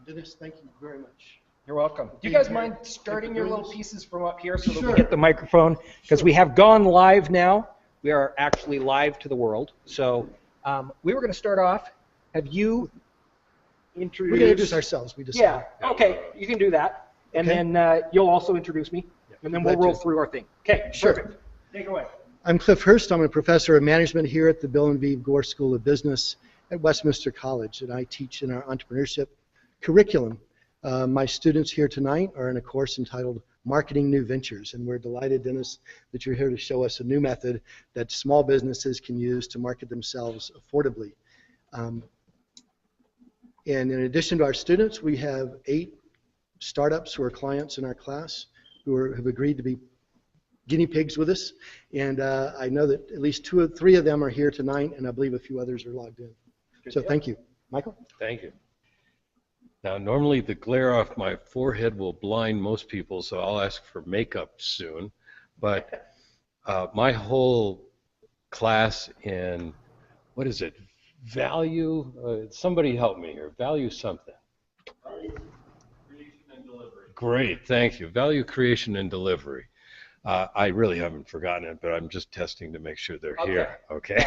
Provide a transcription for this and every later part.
Dennis, thank you very much. You're welcome. Do you guys mind starting your little pieces from up here so that Sure. we get the microphone? Because we have gone live now. We are actually live to the world. So we were going to start off. Have you introduced? We're going to introduce ourselves. We just Okay, you can do that. And then you'll also introduce me. And then we'll roll through our thing. Okay, sure. Perfect. Take it away. I'm Cliff Hurst. I'm a professor of management here at the Bill and Vive Gore School of Business at Westminster College, and I teach in our entrepreneurship curriculum. My students here tonight are in a course entitled Marketing New Ventures, and we're delighted, Dennis, that you're here to show us a new method that small businesses can use to market themselves affordably. And in addition to our students, we have 8 startups who are clients in our class who have agreed to be guinea pigs with us, and I know that at least 2 or 3 of them are here tonight, and I believe a few others are logged in. So thank you. Michael? Thank you. Now, normally the glare off my forehead will blind most people, so I'll ask for makeup soon, but my whole class in, what is it, value, somebody help me here, value something. Value creation and delivery. Great, thank you. Value creation and delivery. I really haven't forgotten it, but I'm just testing to make sure they're here. Okay.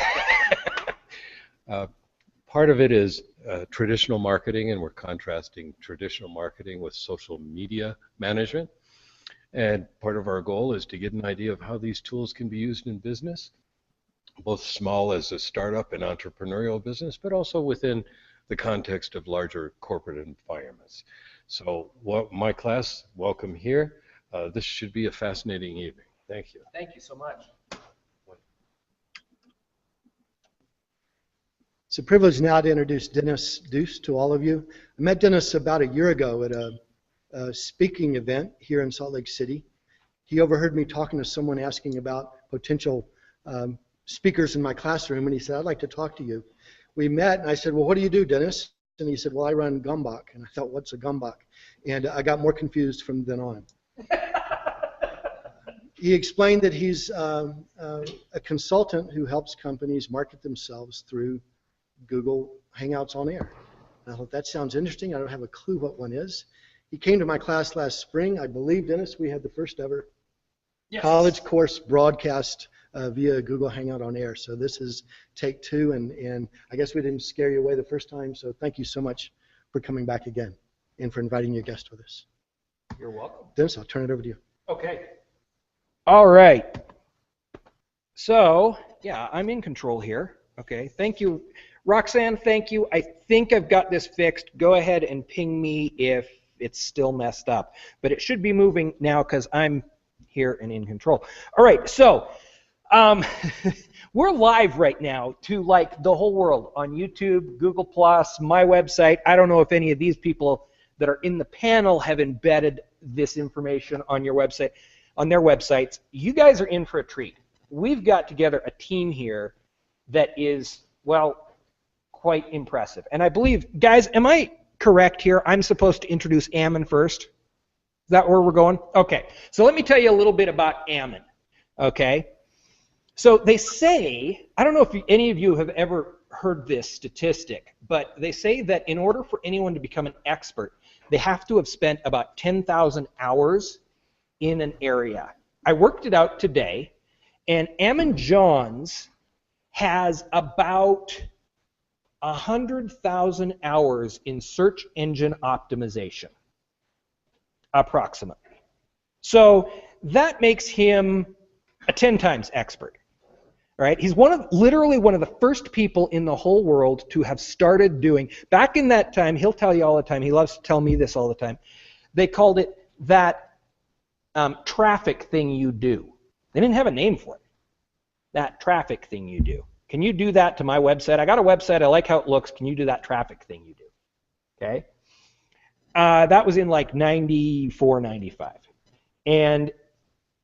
Part of it is traditional marketing, and we're contrasting traditional marketing with social media management. And part of our goal is to get an idea of how these tools can be used in business, both small as a startup and entrepreneurial business, but also within the context of larger corporate environments. So my class, welcome here. This should be a fascinating evening. Thank you. Thank you so much. It's a privilege now to introduce Dennis DUCE to all of you. I met Dennis about a year ago at a speaking event here in Salt Lake City. He overheard me talking to someone asking about potential speakers in my classroom, and he said, I'd like to talk to you. We met, and I said, well, what do you do, Dennis? And he said, well, I run GomBoc. And I thought, what's a GomBoc? And I got more confused from then on. He explained that he's a consultant who helps companies market themselves through Google Hangouts On Air. And I thought, that sounds interesting. I don't have a clue what one is. He came to my class last spring. I believe, Dennis, we had the first ever college course broadcast via Google Hangout On Air. So this is take 2, and I guess we didn't scare you away the first time, so thank you so much for coming back again and for inviting your guest with us. You're welcome. Dennis, I'll turn it over to you. Okay. All right. So, yeah, I'm in control here. Okay, thank you. Roxanne, thank you. I think I've got this fixed. Go ahead and ping me if it's still messed up. But it should be moving now because I'm here and in control. All right, so we're live right now to like the whole world on YouTube, Google+, my website. I don't know if any of these people that are in the panel have embedded this information on your website, on their websites. You guys are in for a treat. We've got together a team here that is, well, quite impressive. And I believe, guys, am I correct here? I'm supposed to introduce Ammon first. Is that where we're going? Okay. So let me tell you a little bit about Ammon. Okay. So they say, I don't know if any of you have ever heard this statistic, but they say that in order for anyone to become an expert, they have to have spent about 10,000 hours in an area. I worked it out today, and Ammon Johns has about 100,000 hours in search engine optimization, approximately. So that makes him a 10 times expert. All right? He's literally one of the first people in the whole world to have started doing, back in that time, he'll tell you all the time, he loves to tell me this all the time, they called it that traffic thing you do. They didn't have a name for it. That traffic thing you do. Can you do that to my website? I got a website. I like how it looks. Can you do that traffic thing you do? Okay. That was in like 94, 95. And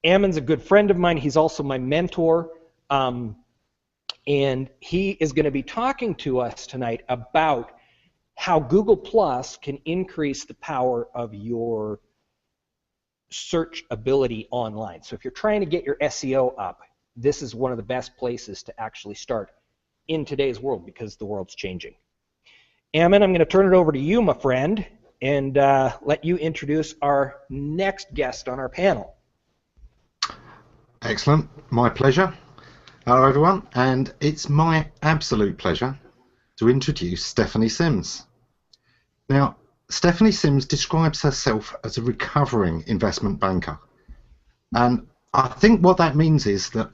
Ammon's a good friend of mine. He's also my mentor. And he is going to be talking to us tonight about how Google Plus can increase the power of your search ability online. So if you're trying to get your SEO up, this is one of the best places to actually start in today's world because the world's changing. Ammon, I'm going to turn it over to you, my friend, and let you introduce our next guest on our panel. Excellent. My pleasure. Hello, everyone. And it's my absolute pleasure to introduce Stephanie Sims. Now, Stephanie Sims describes herself as a recovering investment banker. And I think what that means is that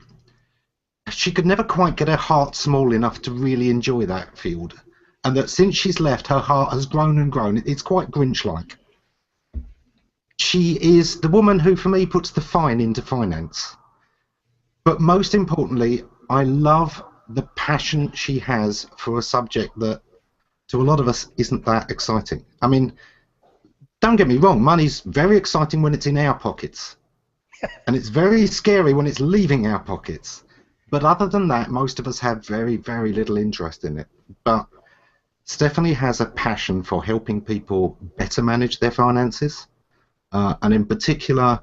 she could never quite get her heart small enough to really enjoy that field. And that since she's left, her heart has grown and grown. It's quite Grinch-like. She is the woman who, for me, puts the fine into finance. But most importantly, I love the passion she has for a subject that, to a lot of us, isn't that exciting. I mean, don't get me wrong, money's very exciting when it's in our pockets. And it's very scary when it's leaving our pockets. But other than that, most of us have very, very little interest in it. But Stephanie has a passion for helping people better manage their finances, and in particular,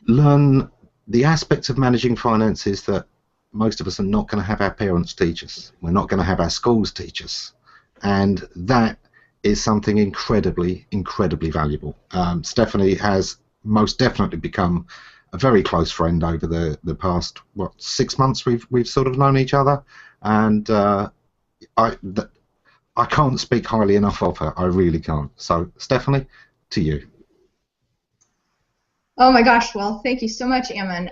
learn the aspects of managing finances that most of us are not going to have our parents teach us. We're not going to have our schools teach us. And that is something incredibly, incredibly valuable. Stephanie has most definitely become a very close friend over the past, 6 months we've sort of known each other. And I can't speak highly enough of her. I really can't. So, Stephanie, to you. Oh my gosh, well, thank you so much, Ammon.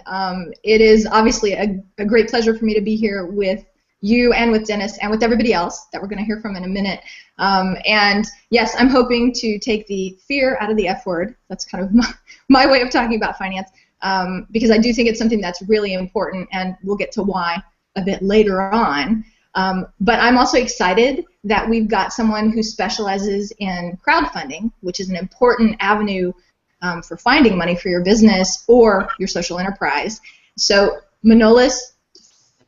It is obviously a great pleasure for me to be here with you and with Dennis and with everybody else that we're going to hear from in a minute. And yes, I'm hoping to take the fear out of the F word. That's kind of my way of talking about finance, because I do think it's something that's really important, and we'll get to why a bit later on. But I'm also excited that we've got someone who specializes in crowdfunding, which is an important avenue for finding money for your business or your social enterprise. So Manolis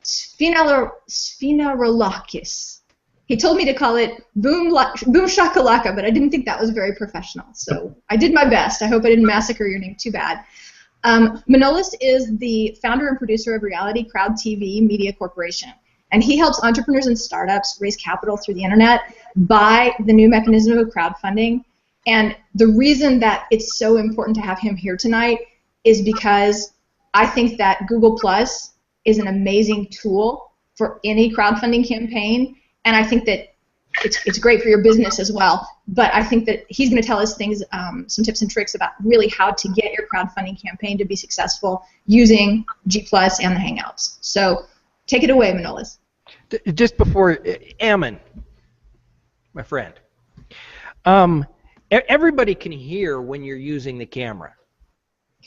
Sfinarolakis. He told me to call it boom shakalaka, but I didn't think that was very professional. So I did my best. I hope I didn't massacre your name too bad. Manolis is the founder and producer of Reality Crowd TV Media Corporation. And he helps entrepreneurs and startups raise capital through the internet by the new mechanism of crowdfunding. And the reason that it's so important to have him here tonight is because I think that Google Plus is an amazing tool for any crowdfunding campaign, and I think that it's great for your business as well. But I think that he's going to tell us things, some tips and tricks about really how to get your crowdfunding campaign to be successful using G Plus and the Hangouts. So take it away, Manolis. Just before, Ammon, my friend. Everybody can hear when you're using the camera,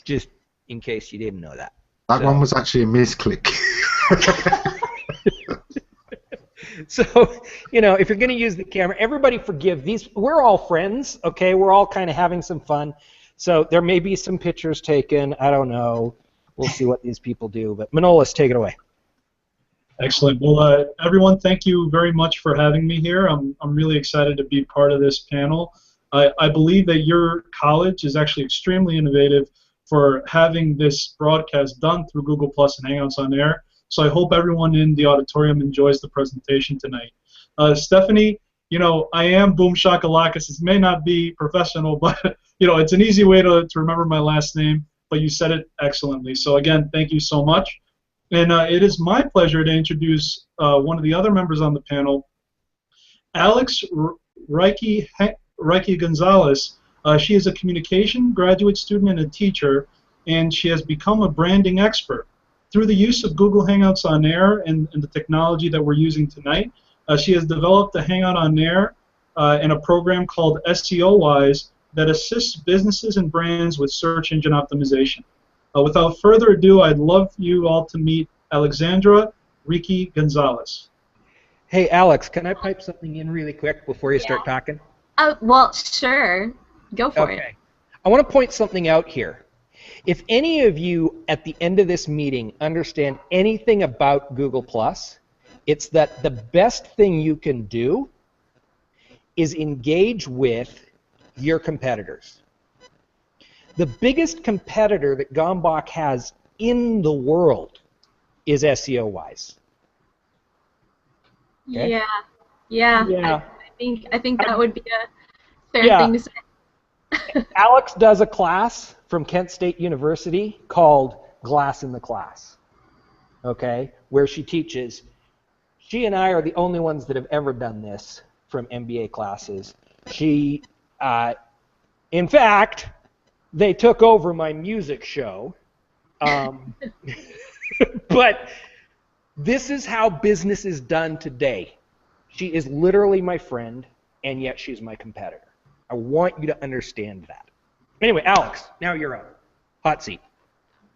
just in case you didn't know that. That one was actually a misclick. So, if you're going to use the camera, everybody forgive these. We're all friends, okay? We're all kind of having some fun. So there may be some pictures taken. I don't know. We'll see what these people do. But Manolis, take it away. Excellent. Well, everyone, thank you very much for having me here. I'm really excited to be part of this panel. I believe that your college is actually extremely innovative for having this broadcast done through Google Plus and Hangouts on Air. So I hope everyone in the auditorium enjoys the presentation tonight. Stephanie, I am boom shakalakis. It may not be professional, but it's an easy way to remember my last name. But you said it excellently. So again, thank you so much. And it is my pleasure to introduce one of the other members on the panel, Alex Reiki Gonzalez. She is a communication graduate student and a teacher, and she has become a branding expert. Through the use of Google Hangouts on Air and the technology that we're using tonight, she has developed a Hangout on Air and a program called SEO Wise that assists businesses and brands with search engine optimization. Without further ado, I'd love you all to meet Alexandra Reiki Gonzalez. Hey, Alex, can I pipe something in really quick before you start talking? Well, sure. Go for it. I want to point something out here. If any of you at the end of this meeting understand anything about Google+, it's that the best thing you can do is engage with your competitors. The biggest competitor that GomBoc has in the world is SEO Wise. Okay? Yeah. I think that would be a fair thing to say. Alex does a class from Kent State University called Glass in the Class, okay, where she teaches. She and I are the only ones that have ever done this from MBA classes. She, in fact, they took over my music show, but this is how business is done today. She is literally my friend, and yet she's my competitor. I want you to understand that. Anyway, Alex, now you're up. Hot seat.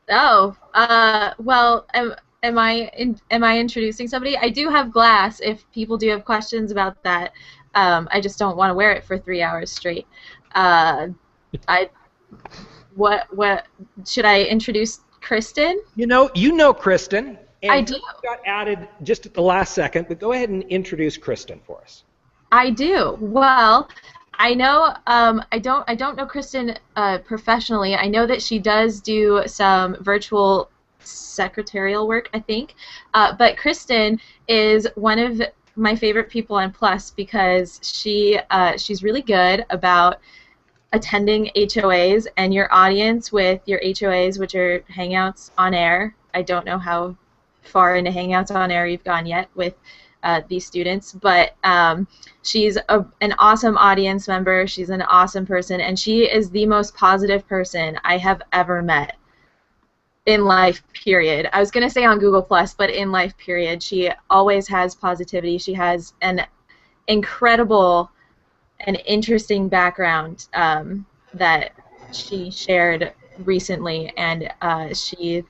Oh, well, am I introducing somebody? I do have glass. If people do have questions about that, I just don't want to wear it for 3 hours straight. What should I introduce Kristen? You know Kristen. And I do. Got added just at the last second, but go ahead and introduce Kristen for us. I do. Well, I know I don't know Kristen professionally. I know that she does do some virtual secretarial work, I think. But Kristen is one of my favorite people on Plus because she's really good about attending HOAs and your audience with your HOAs, which are Hangouts on Air. I don't know how far into Hangouts on Air you've gone yet with these students, but she's an awesome audience member. She's an awesome person, and she is the most positive person I have ever met in life, period. I was going to say on Google+, but in life, period. She always has positivity. She has an incredible and interesting background that she shared recently, and she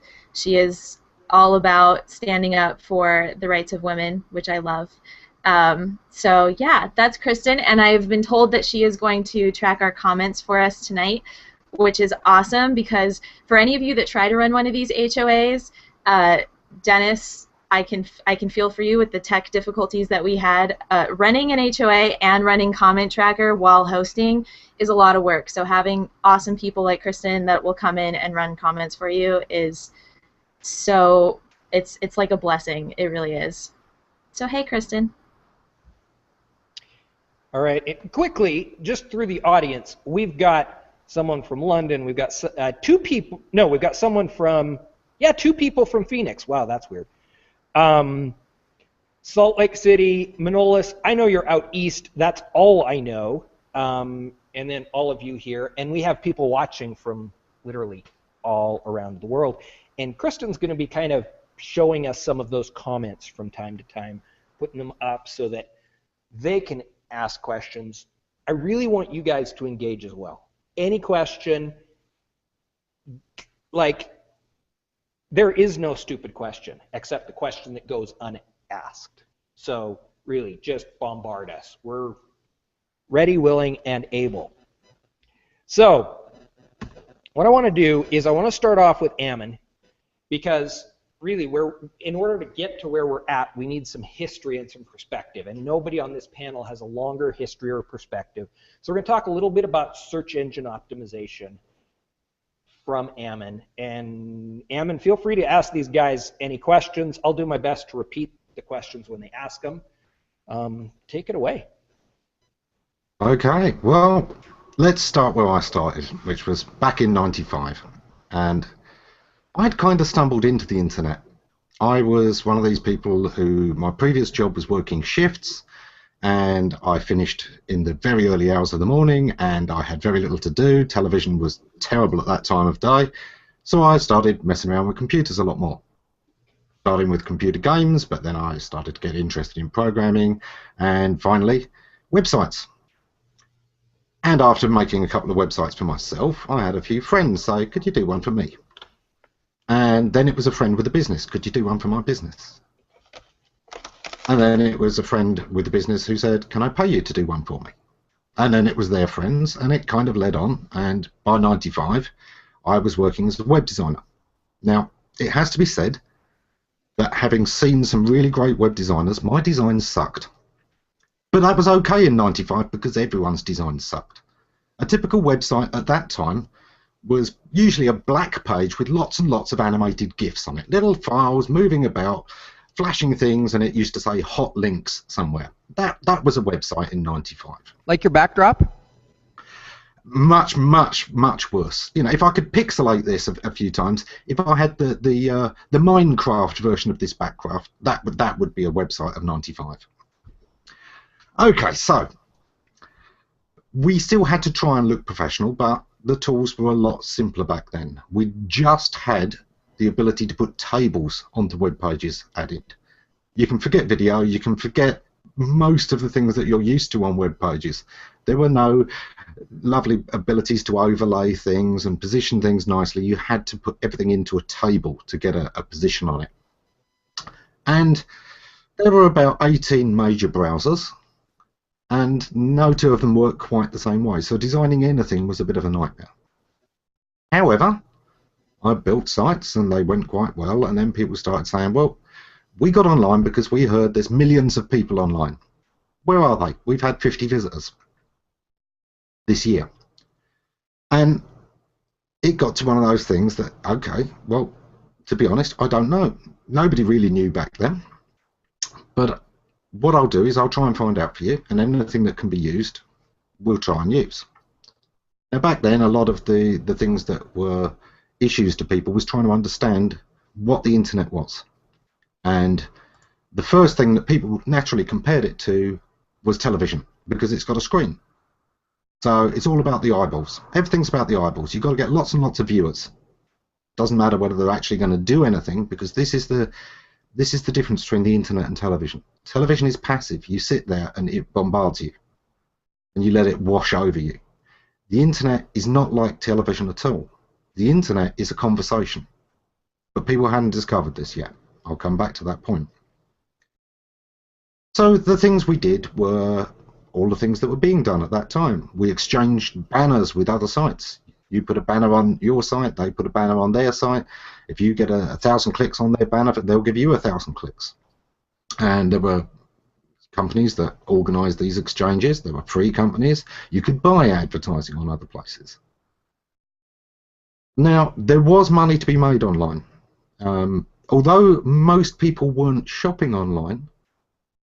is all about standing up for the rights of women, which I love. So yeah, that's Kristen, and I've been told that she is going to track our comments for us tonight, which is awesome because for any of you that try to run one of these HOAs, Dennis, I can feel for you with the tech difficulties that we had. Running an HOA and running comment tracker while hosting is a lot of work. So having awesome people like Kristen that will come in and run comments for you is so it's like a blessing. It really is. So hey, Kristen. All right. And quickly, just through the audience, we've got someone from London. We've got two people. No, we've got someone from two people from Phoenix. Wow, that's weird. Salt Lake City, Manolis. I know you're out east. That's all I know. And then all of you here, and we have people watching from literally all around the world. And Kristen's going to be kind of showing us some of those comments from time to time, putting them up so that they can ask questions. I really want you guys to engage as well. Any question, like, there is no stupid question except the question that goes unasked. So really, just bombard us. We're ready, willing, and able. So what I want to do is I want to start off with Ammon, because really, in order to get to where we're at, we need some history and some perspective, and nobody on this panel has a longer history or perspective. So we're going to talk a little bit about search engine optimization from Ammon. And Ammon, feel free to ask these guys any questions. I'll do my best to repeat the questions when they ask them. Take it away. Okay, well, let's start where I started, which was back in '95. And I'd kind of stumbled into the internet. I was one of these people who, my previous job was working shifts, and I finished in the very early hours of the morning, and I had very little to do. Television was terrible at that time of day, so I started messing around with computers a lot more. Starting with computer games, but then I started to get interested in programming, and finally, websites. And after making a couple of websites for myself, I had a few friends say, could you do one for me? And then it was a friend with a business. Could you do one for my business? And then it was a friend with a business who said, can I pay you to do one for me? And then it was their friends, and it kind of led on. And by '95, I was working as a web designer. Now, it has to be said that having seen some really great web designers, my designs sucked. But that was okay in '95 because everyone's designs sucked. A typical website at that time was usually a black page with lots and lots of animated GIFs on it, little files moving about, flashing things, and it used to say hot links somewhere. That was a website in '95. Like your backdrop? Much, much, much worse. You know, if I could pixelate this a few times, if I had the Minecraft version of this backcraft, that would be a website of '95. Okay, so we still had to try and look professional, but the tools were a lot simpler back then. We just had the ability to put tables onto web pages added. You can forget video, you can forget most of the things that you're used to on web pages. There were no lovely abilities to overlay things and position things nicely. You had to put everything into a table to get a position on it. And there were about 18 major browsers, and no two of them worked quite the same way, so designing anything was a bit of a nightmare. However, I built sites and they went quite well, and then people started saying, well, we got online because we heard there's millions of people online. Where are they? We've had 50 visitors this year. And it got to one of those things that, okay, well, to be honest, I don't know. Nobody really knew back then. But what I'll do is I'll try and find out for you, and anything that can be used, we'll try and use. Now, back then, a lot of the things that were issues to people was trying to understand what the internet was. And the first thing that people naturally compared it to was television, because it's got a screen. So it's all about the eyeballs. Everything's about the eyeballs. You've got to get lots and lots of viewers. Doesn't matter whether they're actually going to do anything, because this is the difference between the internet and television. Television is passive. You sit there and it bombards you, and you let it wash over you. The internet is not like television at all. The internet is a conversation, but people hadn't discovered this yet. I'll come back to that point. So the things we did were all the things that were being done at that time. We exchanged banners with other sites. You put a banner on your site, they put a banner on their site. If you get 1,000 clicks on their banner, they'll give you 1,000 clicks. And there were companies that organised these exchanges. There were free companies. You could buy advertising on other places. Now, there was money to be made online. Although most people weren't shopping online,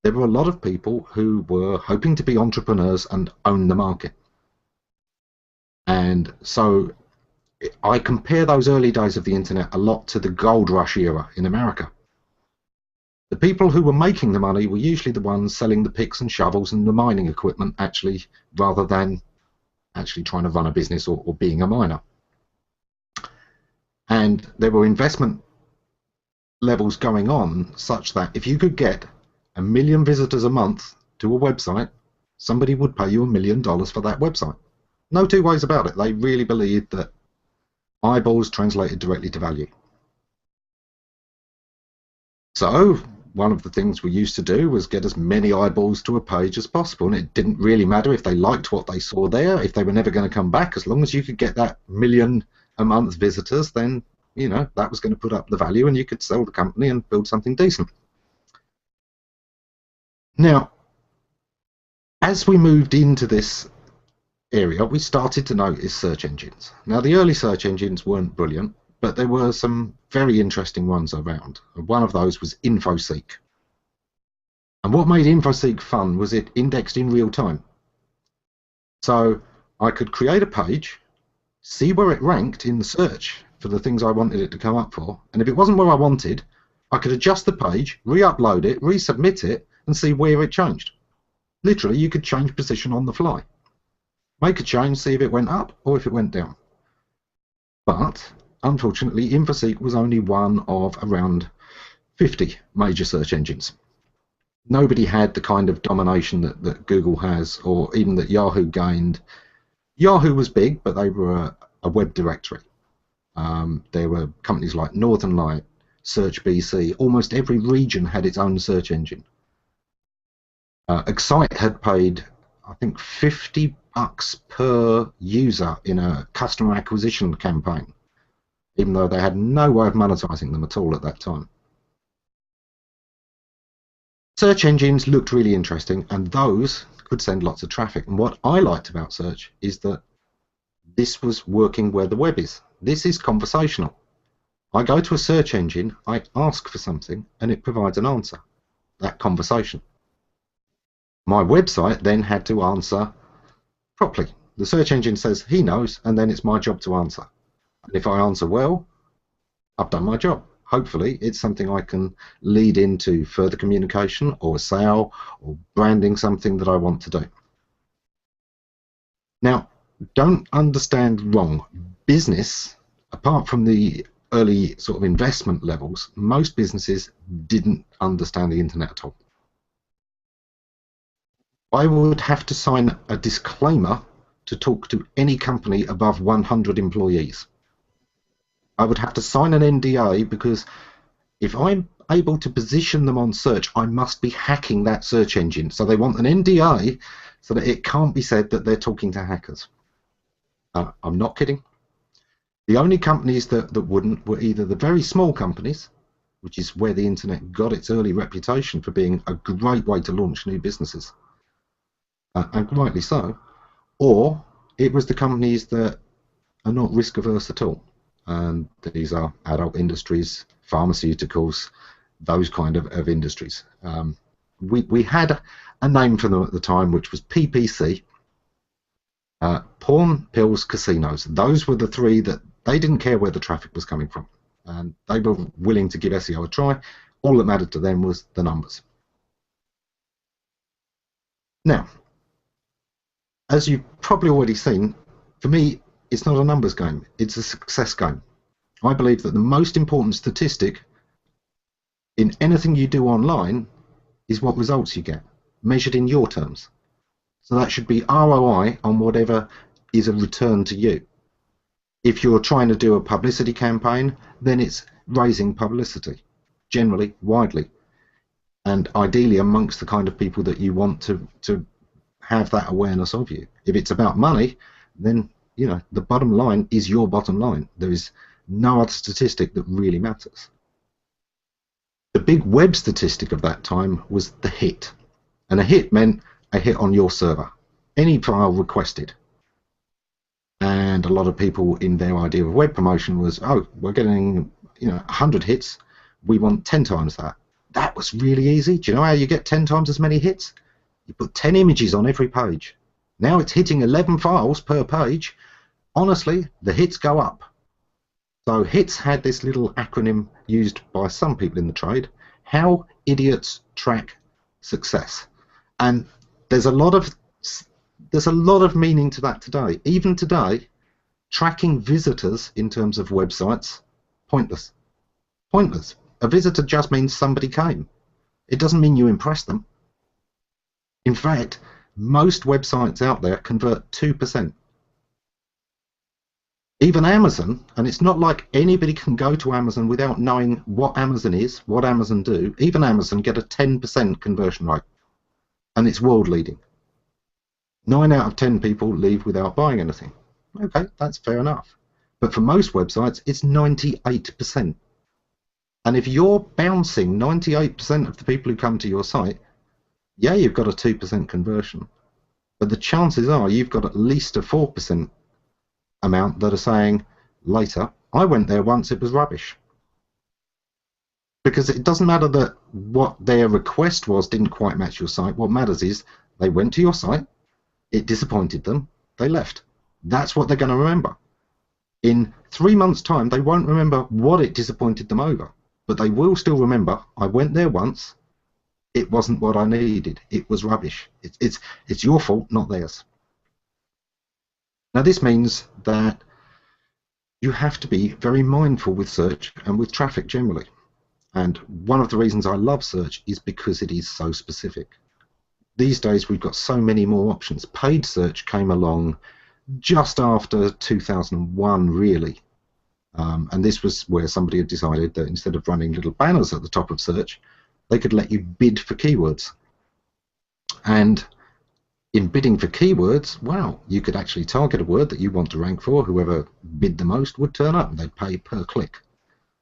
there were a lot of people who were hoping to be entrepreneurs and own the market. And so I compare those early days of the internet a lot to the gold rush era in America. The people who were making the money were usually the ones selling the picks and shovels and the mining equipment, actually, rather than actually trying to run a business or being a miner. And there were investment levels going on such that if you could get 1 million visitors a month to a website, somebody would pay you $1 million for that website. No two ways about it. They really believed that eyeballs translated directly to value. So one of the things we used to do was get as many eyeballs to a page as possible, and it didn't really matter if they liked what they saw there, if they were never going to come back. As long as you could get that 1 million a month visitors, then you know that was going to put up the value, and you could sell the company and build something decent. Now, as we moved into this area, we started to notice search engines. Now, the early search engines weren't brilliant, but there were some very interesting ones around. One of those was InfoSeek. And what made InfoSeek fun was it indexed in real time. So I could create a page, see where it ranked in the search for the things I wanted it to come up for, and if it wasn't where I wanted, I could adjust the page, re-upload it, resubmit it, and see where it changed. Literally, you could change position on the fly. Make a change, see if it went up or if it went down. But, unfortunately, InfoSeek was only one of around 50 major search engines. Nobody had the kind of domination that Google has, or even that Yahoo gained. Yahoo was big, but they were a web directory. There were companies like Northern Light, Search BC. Almost every region had its own search engine. Excite had paid, I think, $50 per user in a customer acquisition campaign, even though they had no way of monetizing them at all at that time. Search engines looked really interesting, and those could send lots of traffic. And what I liked about search is that this was working where the web is. This is conversational. I go to a search engine, I ask for something, and it provides an answer. That conversation. My website then had to answer properly. The search engine says he knows, and then it's my job to answer. And if I answer well, I've done my job. Hopefully, it's something I can lead into further communication or a sale or branding something that I want to do. Now, don't understand wrong. Business, apart from the early sort of investment levels, most businesses didn't understand the internet at all. I would have to sign a disclaimer to talk to any company above 100 employees. I would have to sign an NDA because if I'm able to position them on search, I must be hacking that search engine. So they want an NDA so that it can't be said that they're talking to hackers. I'm not kidding. The only companies that wouldn't were either the very small companies, which is where the internet got its early reputation for being a great way to launch new businesses, and rightly so, or it was the companies that are not risk averse at all. And these are adult industries, pharmaceuticals, those kind of industries. We had a name for them at the time, which was PPC, porn, pills, casinos. Those were the three that they didn't care where the traffic was coming from. And they were willing to give SEO a try. All that mattered to them was the numbers. Now, as you've probably already seen, for me, it's not a numbers game, it's a success game. I believe that the most important statistic in anything you do online is what results you get, measured in your terms. So that should be ROI on whatever is a return to you. If you're trying to do a publicity campaign, then it's raising publicity, generally, widely, and ideally amongst the kind of people that you want to have that awareness of you. If it's about money, then you know the bottom line is your bottom line. There is no other statistic that really matters. The big web statistic of that time was the hit, and a hit meant a hit on your server, any file requested. And a lot of people in their idea of web promotion was, oh, we're getting 100 hits, we want 10 times that. That was really easy. Do you know how you get 10 times as many hits? You put 10 images on every page. Now it's hitting 11 files per page. Honestly, the hits go up. So hits had this little acronym used by some people in the trade, how idiots track success. And there's a lot of meaning to that today. Even today, tracking visitors in terms of websites, pointless. Pointless. A visitor just means somebody came. It doesn't mean you impressed them. In fact, most websites out there convert 2%. Even Amazon, and it's not like anybody can go to Amazon without knowing what Amazon is, what Amazon do, even Amazon get a 10% conversion rate. And it's world leading. 9 out of 10 people leave without buying anything. Okay, that's fair enough. But for most websites, it's 98%. And if you're bouncing 98% of the people who come to your site, yeah, you've got a 2% conversion. But the chances are you've got at least a 4% amount that are saying later, I went there once, it was rubbish. Because it doesn't matter that what their request was didn't quite match your site. What matters is they went to your site, it disappointed them, they left. That's what they're going to remember. In 3 months' time, they won't remember what it disappointed them over, but they will still remember, I went there once, it wasn't what I needed, it was rubbish. It's your fault, not theirs. Now this means that you have to be very mindful with search and with traffic generally. And one of the reasons I love search is because it is so specific. These days we've got so many more options. Paid search came along just after 2001, really. And this was where somebody had decided that instead of running little banners at the top of search, they could let you bid for keywords. And in bidding for keywords, wow, you could actually target a word that you want to rank for. Whoever bid the most would turn up, and they'd pay per click,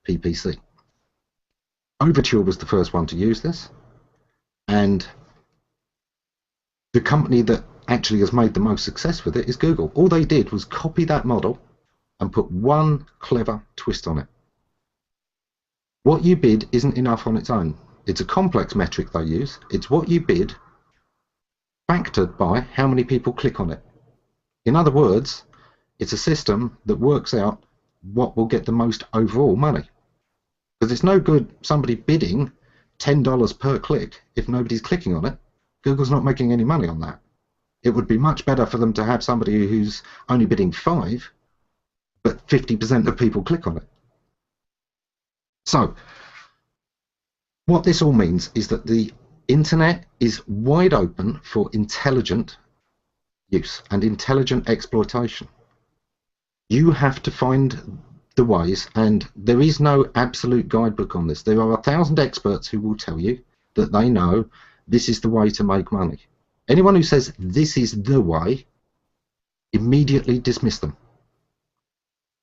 PPC. Overture was the first one to use this, and the company that actually has made the most success with it is Google. All they did was copy that model and put one clever twist on it. What you bid isn't enough on its own. It's a complex metric they use. It's what you bid factored by how many people click on it. In other words, it's a system that works out what will get the most overall money. Because it's no good somebody bidding $10 per click if nobody's clicking on it. Google's not making any money on that. It would be much better for them to have somebody who's only bidding 5, but 50% of people click on it. So, what this all means is that the internet is wide open for intelligent use and intelligent exploitation. You have to find the ways, and there is no absolute guidebook on this. There are 1,000 experts who will tell you that they know this is the way to make money. Anyone who says this is the way, immediately dismiss them.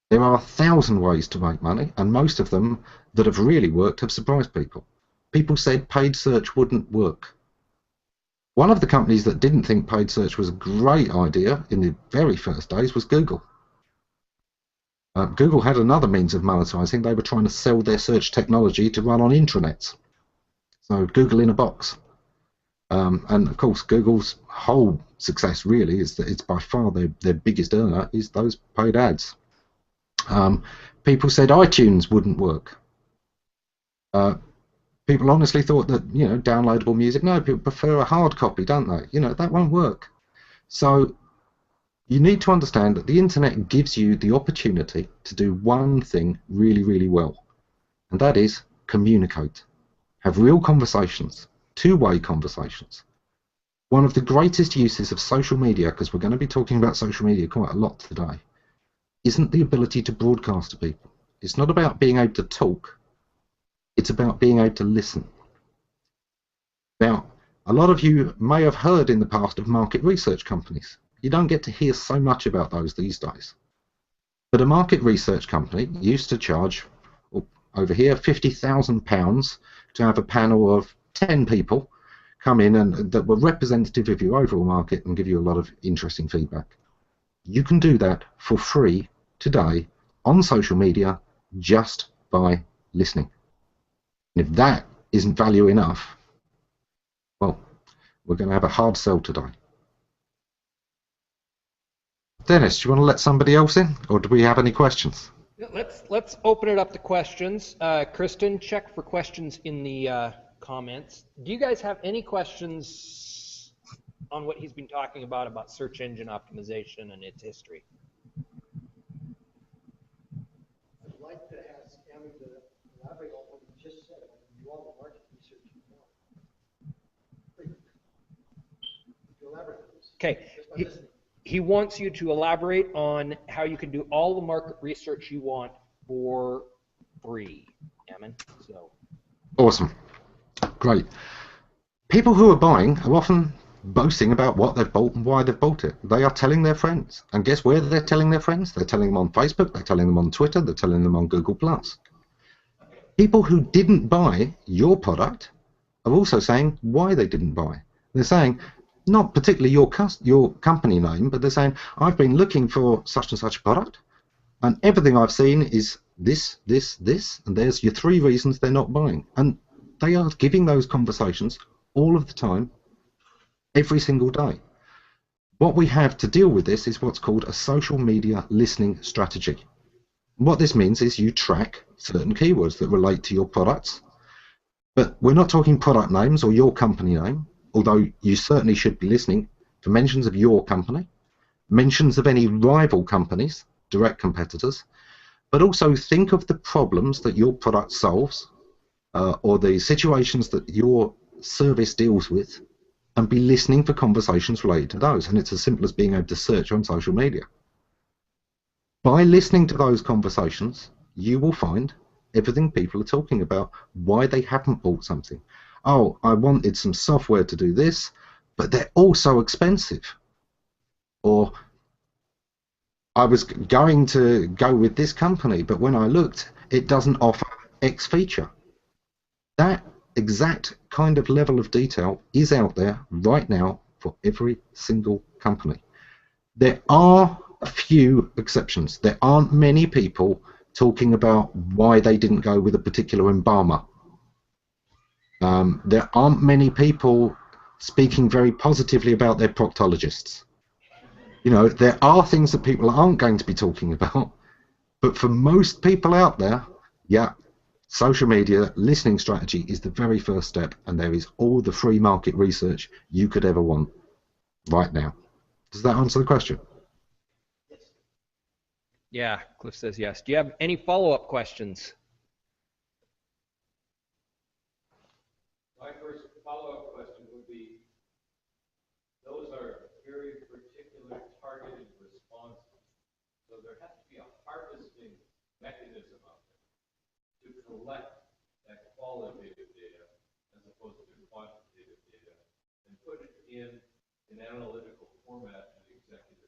There are 1,000 ways to make money, and most of them that have really worked have surprised people. People said paid search wouldn't work. One of the companies that didn't think paid search was a great idea in the very first days was Google. Google had another means of monetizing. They were trying to sell their search technology to run on intranets. So Google in a box. And of course, Google's whole success really is that it's by far their biggest earner is those paid ads. People said iTunes wouldn't work. People honestly thought that, you know, downloadable music, no, people prefer a hard copy, don't they? You know, that won't work. So you need to understand that the internet gives you the opportunity to do one thing really, really well, and that is communicate. Have real conversations, two-way conversations. One of the greatest uses of social media, because we're going to be talking about social media quite a lot today, isn't the ability to broadcast to people. It's not about being able to talk. It's about being able to listen. Now, a lot of you may have heard in the past of market research companies. You don't get to hear so much about those these days. But a market research company used to charge, over here, £50,000 to have a panel of 10 people come in and that were representative of your overall market and give you a lot of interesting feedback. You can do that for free today on social media just by listening. And if that isn't value enough, well, we're going to have a hard sell today. Dennis, do you want to let somebody else in, or do we have any questions? Let's open it up to questions. Kristen, check for questions in the comments. Do you guys have any questions on what he's been talking about search engine optimization and its history? I'd like to ask Ammon to elaborate on what you just said about you all the market research you want. Please, elaborate on this. Okay. He wants you to elaborate on how you can do all the market research you want for free, Ammon. So. Awesome. Great. People who are buying are often boasting about what they've bought and why they've bought it. They are telling their friends. And guess where they're telling their friends? They're telling them on Facebook, they're telling them on Twitter, they're telling them on Google+. People who didn't buy your product are also saying why they didn't buy. They're saying, not particularly your company name, but they're saying, I've been looking for such and such a product, and everything I've seen is this, this, this, and there's your 3 reasons they're not buying. And they are giving those conversations all of the time, every single day. What we have to deal with this is what's called a social media listening strategy. What this means is you track certain keywords that relate to your products, but we're not talking product names or your company name, although you certainly should be listening for mentions of your company, mentions of any rival companies, direct competitors, but also think of the problems that your product solves or the situations that your service deals with, and be listening for conversations related to those. And it's as simple as being able to search on social media. By listening to those conversations, you will find everything people are talking about, why they haven't bought something. Oh, I wanted some software to do this, but they're all so expensive. Or I was going to go with this company, but when I looked, it doesn't offer X feature. That exact kind of level of detail is out there right now for every single company. There are a few exceptions. There aren't many people talking about why they didn't go with a particular embalmer. There aren't many people speaking very positively about their proctologists. You know, there are things that people aren't going to be talking about, but for most people out there, yeah, social media listening strategy is the very first step, and there is all the free market research you could ever want right now. Does that answer the question? Yeah, Cliff says yes. Do you have any follow-up questions? My first follow-up question would be, those are very particular targeted responses. So there has to be a harvesting mechanism out there to collect that qualitative data as opposed to quantitative data and put it in an analytical format to the executive.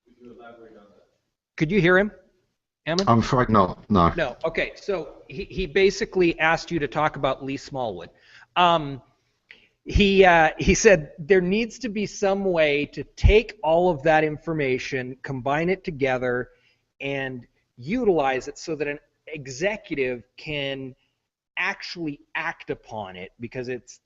Could you elaborate on that? Could you hear him, Ammon? I'm afraid not, no. No. Okay, so he basically asked you to talk about Lee Smallwood. He said there needs to be some way to take all of that information, combine it together, and utilize it so that an executive can actually act upon it, because it's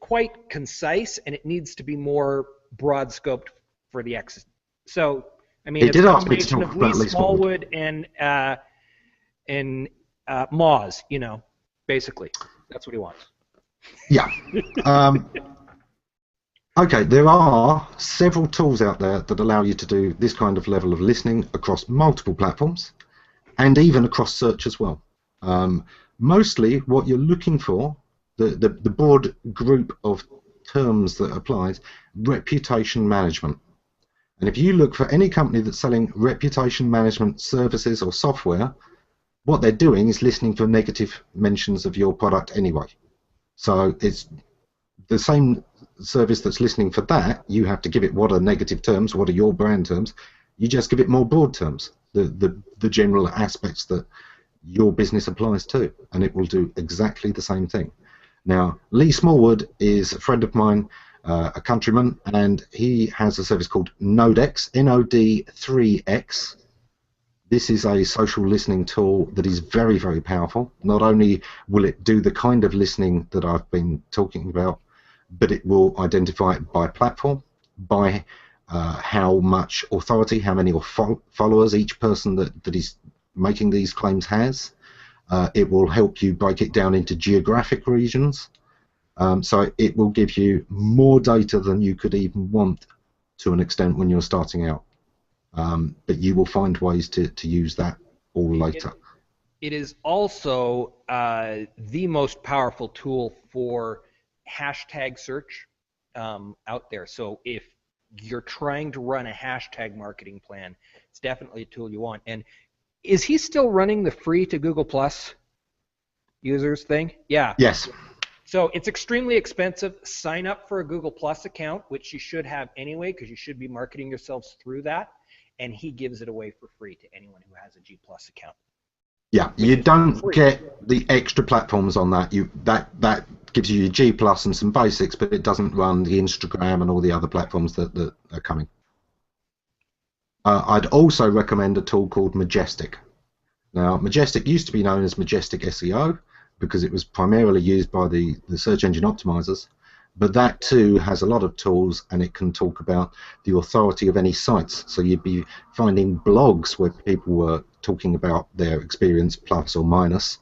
quite concise and it needs to be more broad scoped for the exit. So I mean, it's a combination of Lee Smallwood and Moz, you know, basically. That's what he wants. Yeah. Okay, there are several tools out there that allow you to do this kind of level of listening across multiple platforms and even across search as well. Mostly what you're looking for, the broad group of terms that applies, reputation management. And if you look for any company that's selling reputation management services or software, what they're doing is listening for negative mentions of your product anyway. So it's the same service that's listening for that. You have to give it what are negative terms, what are your brand terms. You just give it more broad terms, the general aspects that your business applies to, and it will do exactly the same thing. Now, Lee Smallwood is a friend of mine, a countryman, and he has a service called Nodex, NOD3X. This is a social listening tool that is very, very powerful. Not only will it do the kind of listening that I've been talking about, but it will identify it by platform, by how much authority, how many followers each person that is making these claims has. It will help you break it down into geographic regions. So it will give you more data than you could even want to an extent when you're starting out. But you will find ways to use that all later. It is also the most powerful tool for hashtag search out there. So if you're trying to run a hashtag marketing plan, it's definitely a tool you want. And is he still running the free to Google Plus users thing? Yeah. Yes. So it's extremely expensive. Sign up for a Google Plus account, which you should have anyway, because you should be marketing yourselves through that. And he gives it away for free to anyone who has a G Plus account. Yeah, you don't get the extra platforms on that. That gives you your G Plus and some basics, but it doesn't run the Instagram and all the other platforms that are coming. I'd also recommend a tool called Majestic. Now, Majestic used to be known as Majestic SEO because it was primarily used by the search engine optimizers, but that too has a lot of tools, and it can talk about the authority of any sites. So you'd be finding blogs where people were talking about their experience, plus or minus,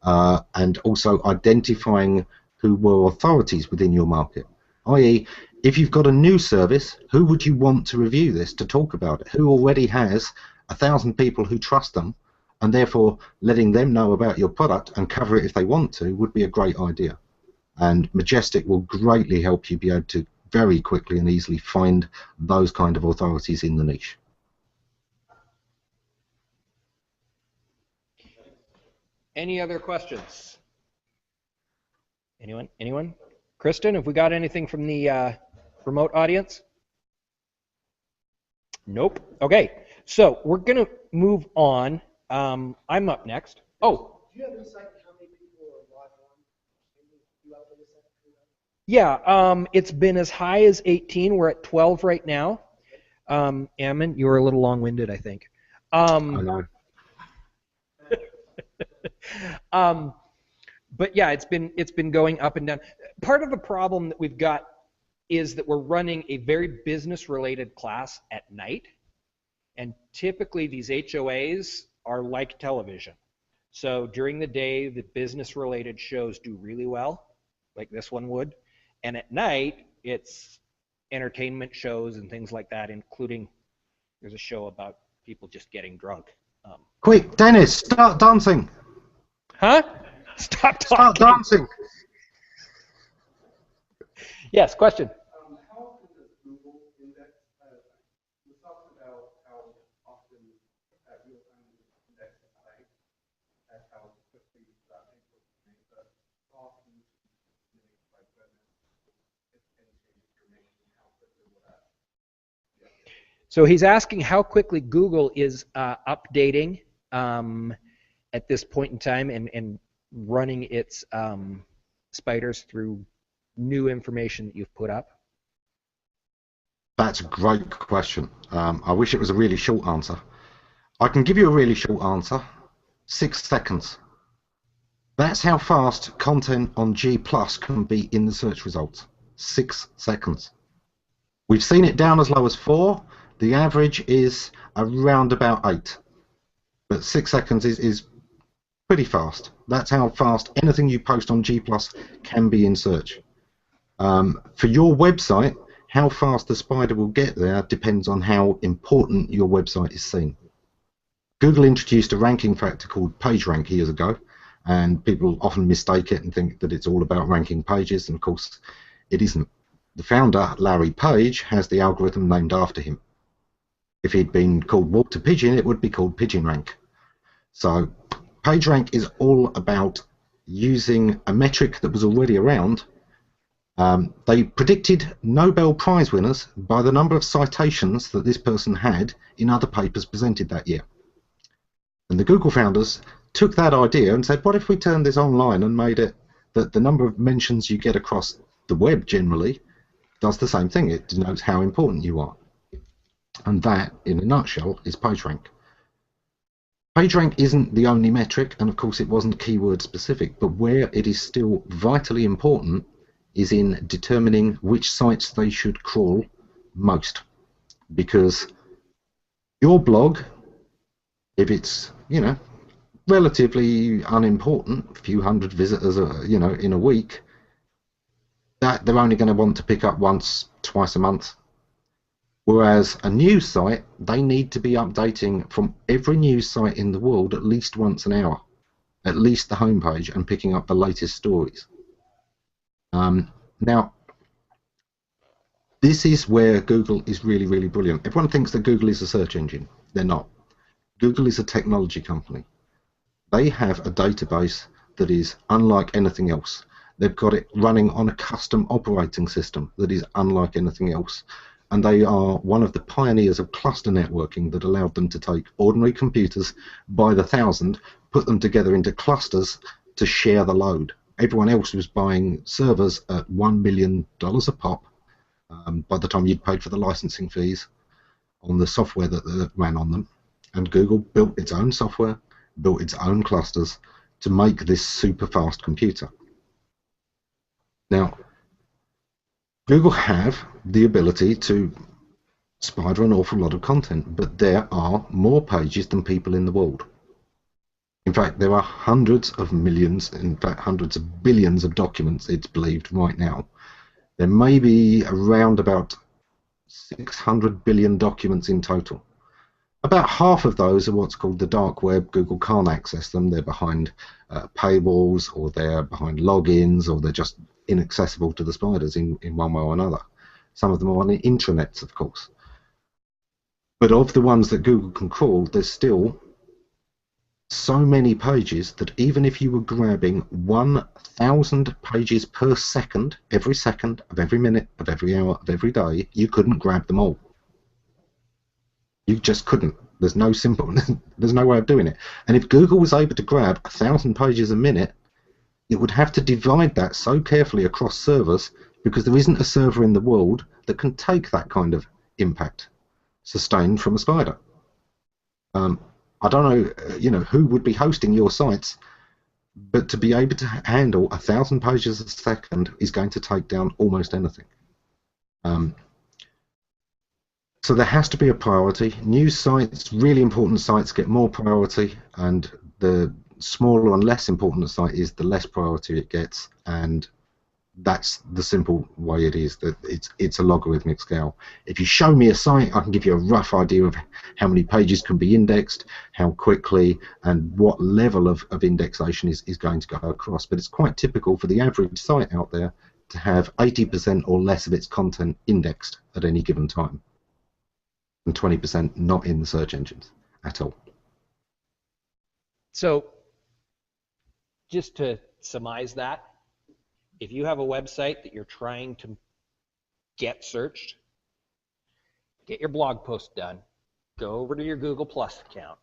and also identifying who were authorities within your market, i.e., if you've got a new service, who would you want to review this, to talk about it? Who already has 1,000 people who trust them, and therefore letting them know about your product and cover it if they want to would be a great idea. And Majestic will greatly help you be able to very quickly and easily find those kind of authorities in the niche. Any other questions? Anyone? Anyone? Kristen, have we got anything from the remote audience? Nope. Okay, so we're going to move on. I'm up next. Oh. Do you have insight on how many people are live on? Yeah, it's been as high as 18. We're at 12 right now. Ammon, you were a little long-winded, I think. I know. But yeah, it's been going up and down. Part of the problem that we've got is that we're running a very business-related class at night, and typically these HOAs are like television. So during the day, the business-related shows do really well, like this one would, and at night, it's entertainment shows and things like that, including there's a show about people just getting drunk. Quick, Dennis, start dancing. Huh? Stop talking. Start dancing. Yes, question. How often does Google index? We talked about how often real-time index site, that's how quickly that information, but how often by president, if any changes you're making, how quickly will that? So he's asking how quickly Google is updating at this point in time and running its spiders through new information that you've put up. That's a great question. I wish it was a really short answer. I can give you a really short answer. 6 seconds. That's how fast content on G+ can be in the search results. 6 seconds. We've seen it down as low as 4. The average is around about 8. But 6 seconds is pretty fast. That's how fast anything you post on G+ can be in search. For your website, how fast the spider will get there depends on how important your website is seen. Google introduced a ranking factor called PageRank years ago, and people often mistake it and think that it's all about ranking pages, and of course it isn't. The founder, Larry Page, has the algorithm named after him. If he'd been called Walter Pigeon, it would be called PigeonRank. So PageRank is all about using a metric that was already around. They predicted Nobel Prize winners by the number of citations that this person had in other papers presented that year. And the Google founders took that idea and said, what if we turned this online and made it that the number of mentions you get across the web generally does the same thing? It denotes how important you are. And that, in a nutshell, is PageRank. PageRank isn't the only metric, and of course it wasn't keyword specific, but where it is still vitally important is in determining which sites they should crawl most. Because your blog, if it's, you know, relatively unimportant, a few hundred visitors, you know, in a week, that they're only going to want to pick up once, twice a month. Whereas a news site, they need to be updating from every news site in the world at least once an hour, at least the homepage, and picking up the latest stories. Now, this is where Google is really, really brilliant. Everyone thinks that Google is a search engine. They're not. Google is a technology company. They have a database that is unlike anything else. They've got it running on a custom operating system that is unlike anything else. And they are one of the pioneers of cluster networking that allowed them to take ordinary computers by the thousand, put them together into clusters to share the load. Everyone else was buying servers at $1 million a pop by the time you'd paid for the licensing fees on the software that ran on them. And Google built its own software, built its own clusters to make this super fast computer. Now, Google have the ability to spider an awful lot of content, but there are more pages than people in the world. In fact, there are hundreds of millions, in fact hundreds of billions of documents, it's believed right now. There may be around about 600 billion documents in total. About half of those are what's called the dark web. Google can't access them. They're behind paywalls, or they're behind logins, or they're just inaccessible to the spiders in one way or another. Some of them are on the intranets, of course. But of the ones that Google can crawl, there's still so many pages that even if you were grabbing 1,000 pages per second of every minute, of every hour, of every day, you couldn't grab them all. You just couldn't. There's no way of doing it. And if Google was able to grab 1,000 pages a minute, it would have to divide that so carefully across servers, because there isn't a server in the world that can take that kind of impact sustained from a spider. I don't know, who would be hosting your sites, but to be able to handle 1,000 pages a second is going to take down almost anything. So there has to be a priority. News sites, really important sites, get more priority, and the smaller and less important site is the less priority it gets, and that's the simple way it is. That it's a logarithmic scale. If you show me a site, I can give you a rough idea of how many pages can be indexed, how quickly, and what level of indexation is going to go across. But it's quite typical for the average site out there to have 80% or less of its content indexed at any given time, and 20% not in the search engines at all. So, just to surmise that, if you have a website that you're trying to get searched, get your blog post done, go over to your Google Plus account,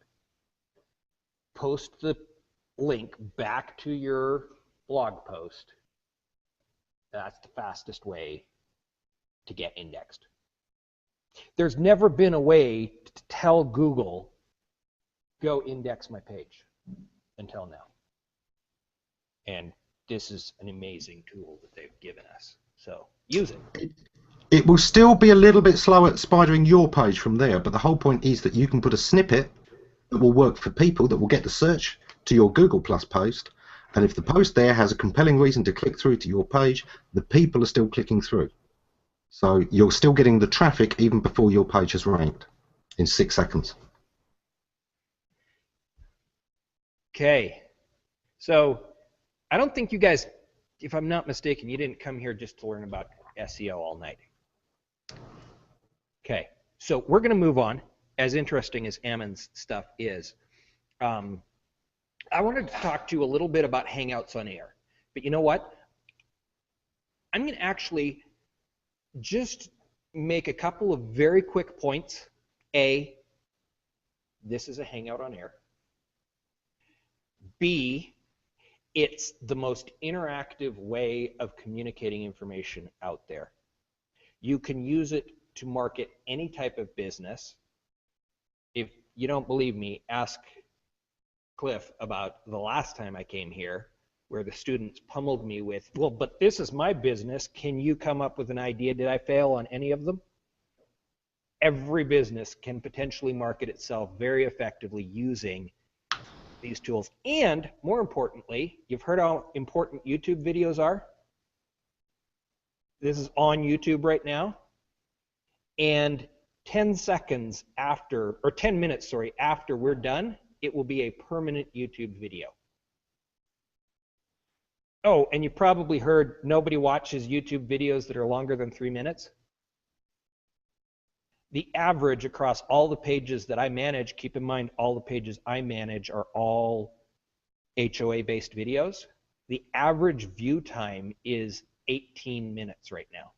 post the link back to your blog post. That's the fastest way to get indexed. There's never been a way to tell Google, go index my page, until now. And this is an amazing tool that they've given us. So use it. It will still be a little bit slow at spidering your page from there, but the whole point is that you can put a snippet that will work for people, that will get the search to your Google Plus post, and if the post there has a compelling reason to click through to your page, the people are still clicking through. So you're still getting the traffic even before your page has ranked in 6 seconds. Okay. So I don't think you guys, if I'm not mistaken, you didn't come here just to learn about SEO all night. Okay. So we're going to move on, as interesting as Ammon's stuff is. I wanted to talk to you a little bit about Hangouts on Air. But you know what? I'm going to actually just make a couple of very quick points. A, this is a Hangout on Air. B, it's the most interactive way of communicating information out there. You can use it to market any type of business. If you don't believe me, ask Cliff about the last time I came here, where the students pummeled me with, well, but this is my business. Can you come up with an idea? Did I fail on any of them? Every business can potentially market itself very effectively using these tools. And more importantly, you've heard how important YouTube videos are. This is on YouTube right now. And 10 seconds after, or 10 minutes, sorry, after we're done, it will be a permanent YouTube video. Oh, and you probably heard nobody watches YouTube videos that are longer than 3 minutes. The average across all the pages that I manage, keep in mind all the pages I manage are all HOA-based videos. The average view time is 18 minutes right now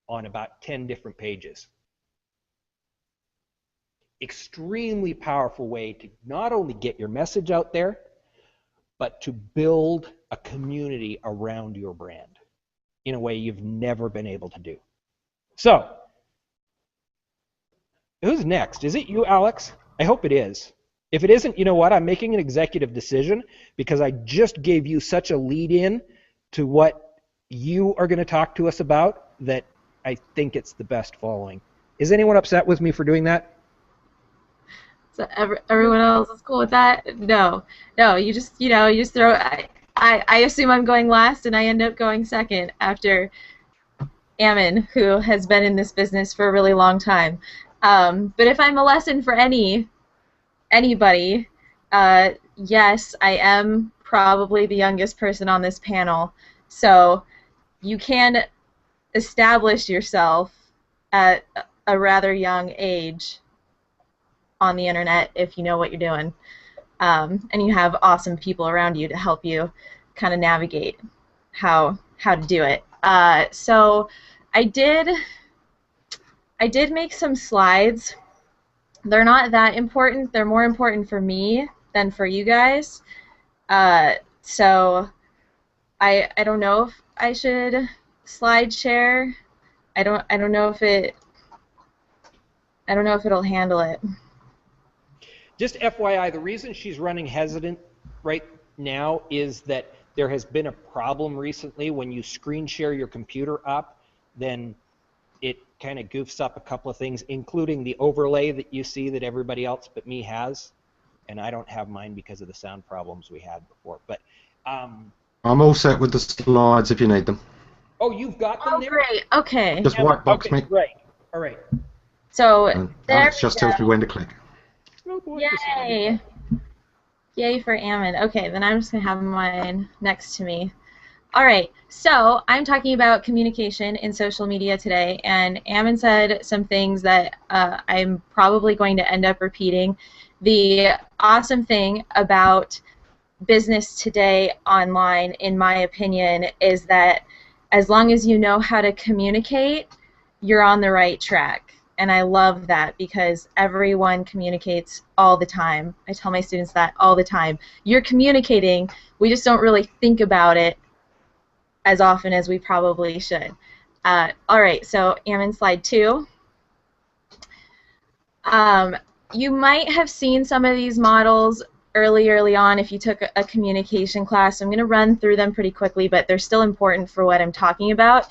on about 10 different pages. Extremely powerful way to not only get your message out there, but to build a community around your brand in a way you've never been able to do. So, who's next? Is it you, Alex? I hope it is. If it isn't, you know what? I'm making an executive decision because I just gave you such a lead-in to what you are going to talk to us about that I think it's the best following. Is anyone upset with me for doing that? So everyone else is cool with that? No, you just throw. I assume I'm going last, and I end up going second after Ammon, who has been in this business for a really long time. But if I'm a lesson for anybody, yes, I am probably the youngest person on this panel. So you can establish yourself at a rather young age on the internet if you know what you're doing, and you have awesome people around you to help you kind of navigate how to do it. So I did make some slides. They're not that important. They're more important for me than for you guys. So I don't know if I should slide share. I don't know if it'll handle it. Just FYI, the reason she's running hesitant right now is that there has been a problem recently. When you screen share your computer up, then it kind of goofs up a couple of things, including the overlay that you see that everybody else but me has. And I don't have mine because of the sound problems we had before. But I'm all set with the slides if you need them. oh, you've got them there? Great. Okay. Just white box Okay, me. right. All right. So And there Alex just tells me when to click. Oh, boy, Yay! Yay for Ammon. Okay, then I'm just going to have mine next to me. All right, so I'm talking about communication in social media today, and Ammon said some things that I'm probably going to end up repeating. The awesome thing about business today online, in my opinion, is that as long as you know how to communicate, you're on the right track. And I love that because everyone communicates all the time. I tell my students that all the time. You're communicating, we just don't really think about it as often as we probably should. All right, so Ammon, slide 2. You might have seen some of these models early on if you took a communication class. So I'm going to run through them pretty quickly, but they're still important for what I'm talking about.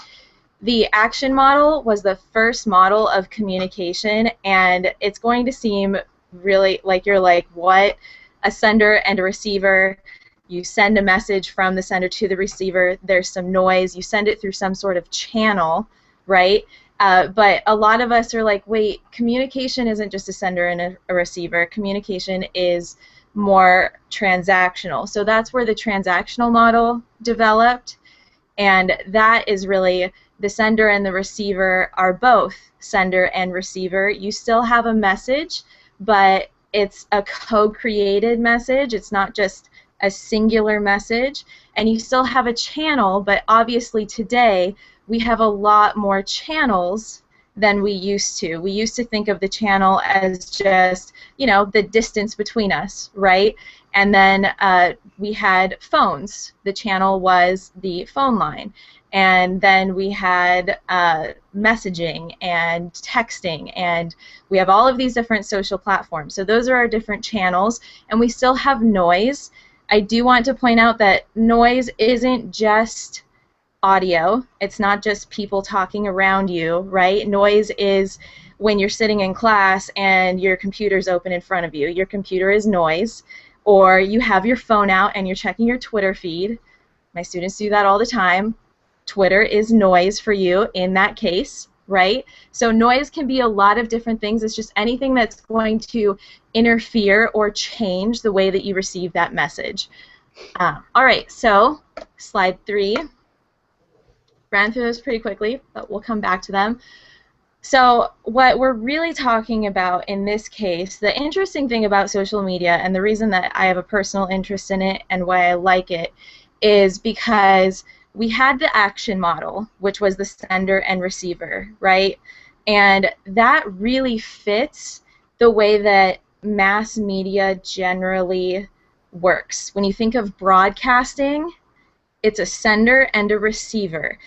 The action model was the first model of communication, and it's going to seem really like you're like, what? A sender and a receiver. You send a message from the sender to the receiver. There's some noise. You send it through some sort of channel, right? But a lot of us are like, wait, communication isn't just a sender and a receiver. Communication is more transactional. So that's where the transactional model developed, and that is really the sender and the receiver are both sender and receiver. You still have a message, but it's a co-created message. It's not just a singular message. And you still have a channel, but obviously today we have a lot more channels than we used to. We used to think of the channel as just, you know, the distance between us, right? And then we had phones. The channel was the phone line. And then we had messaging and texting, and we have all of these different social platforms. So those are our different channels, and we still have noise. I do want to point out that noise isn't just audio. It's not just people talking around you, right? Noise is when you're sitting in class and your computer's open in front of you. Your computer is noise. Or you have your phone out and you're checking your Twitter feed. My students do that all the time. Twitter is noise for you in that case, right? So noise can be a lot of different things. It's just anything that's going to interfere or change the way that you receive that message. All right, so slide 3. Ran through those pretty quickly, but we'll come back to them. So what we're really talking about in this case, the interesting thing about social media, and the reason that I have a personal interest in it and why I like it, is because we had the action model, which was the sender and receiver, right? And that really fits the way that mass media generally works. When you think of broadcasting, it's a sender and a receiver.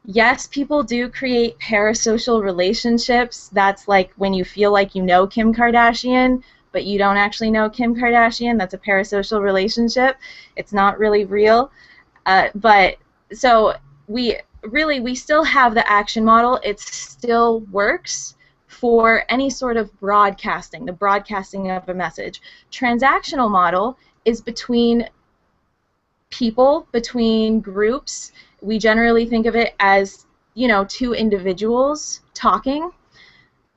Yes, people do create parasocial relationships. That's like when you feel like you know Kim Kardashian, but you don't actually know Kim Kardashian. That's a parasocial relationship. It's not really real. But so we still have the action model. It still works for any sort of broadcasting, the broadcasting of a message. Transactional model is between people, between groups. We generally think of it as, you know, two individuals talking.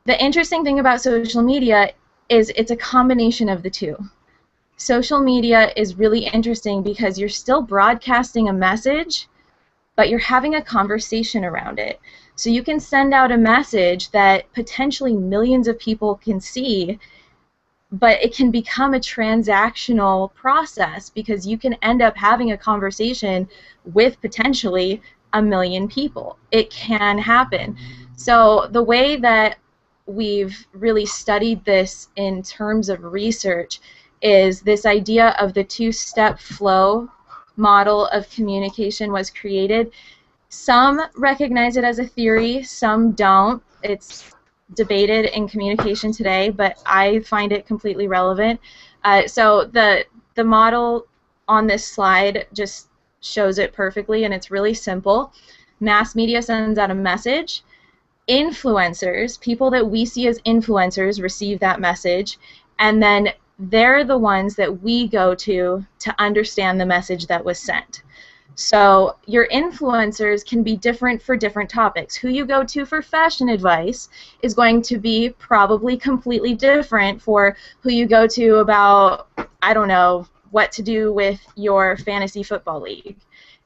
The interesting thing about social media is it's a combination of the two. Social media is really interesting because you're still broadcasting a message, but you're having a conversation around it. So you can send out a message that potentially millions of people can see, but it can become a transactional process because you can end up having a conversation with potentially 1 million people. It can happen. So the way that we've really studied this in terms of research is this idea of the two-step flow model of communication was created. Some recognize it as a theory, some don't. It's debated in communication today, but I find it completely relevant. So the model on this slide just shows it perfectly, and it's really simple. Mass media sends out a message. Influencers, people that we see as influencers, receive that message, and then they're the ones that we go to understand the message that was sent. So your influencers can be different for different topics. Who you go to for fashion advice is going to be probably completely different for who you go to about, I don't know, what to do with your fantasy football league.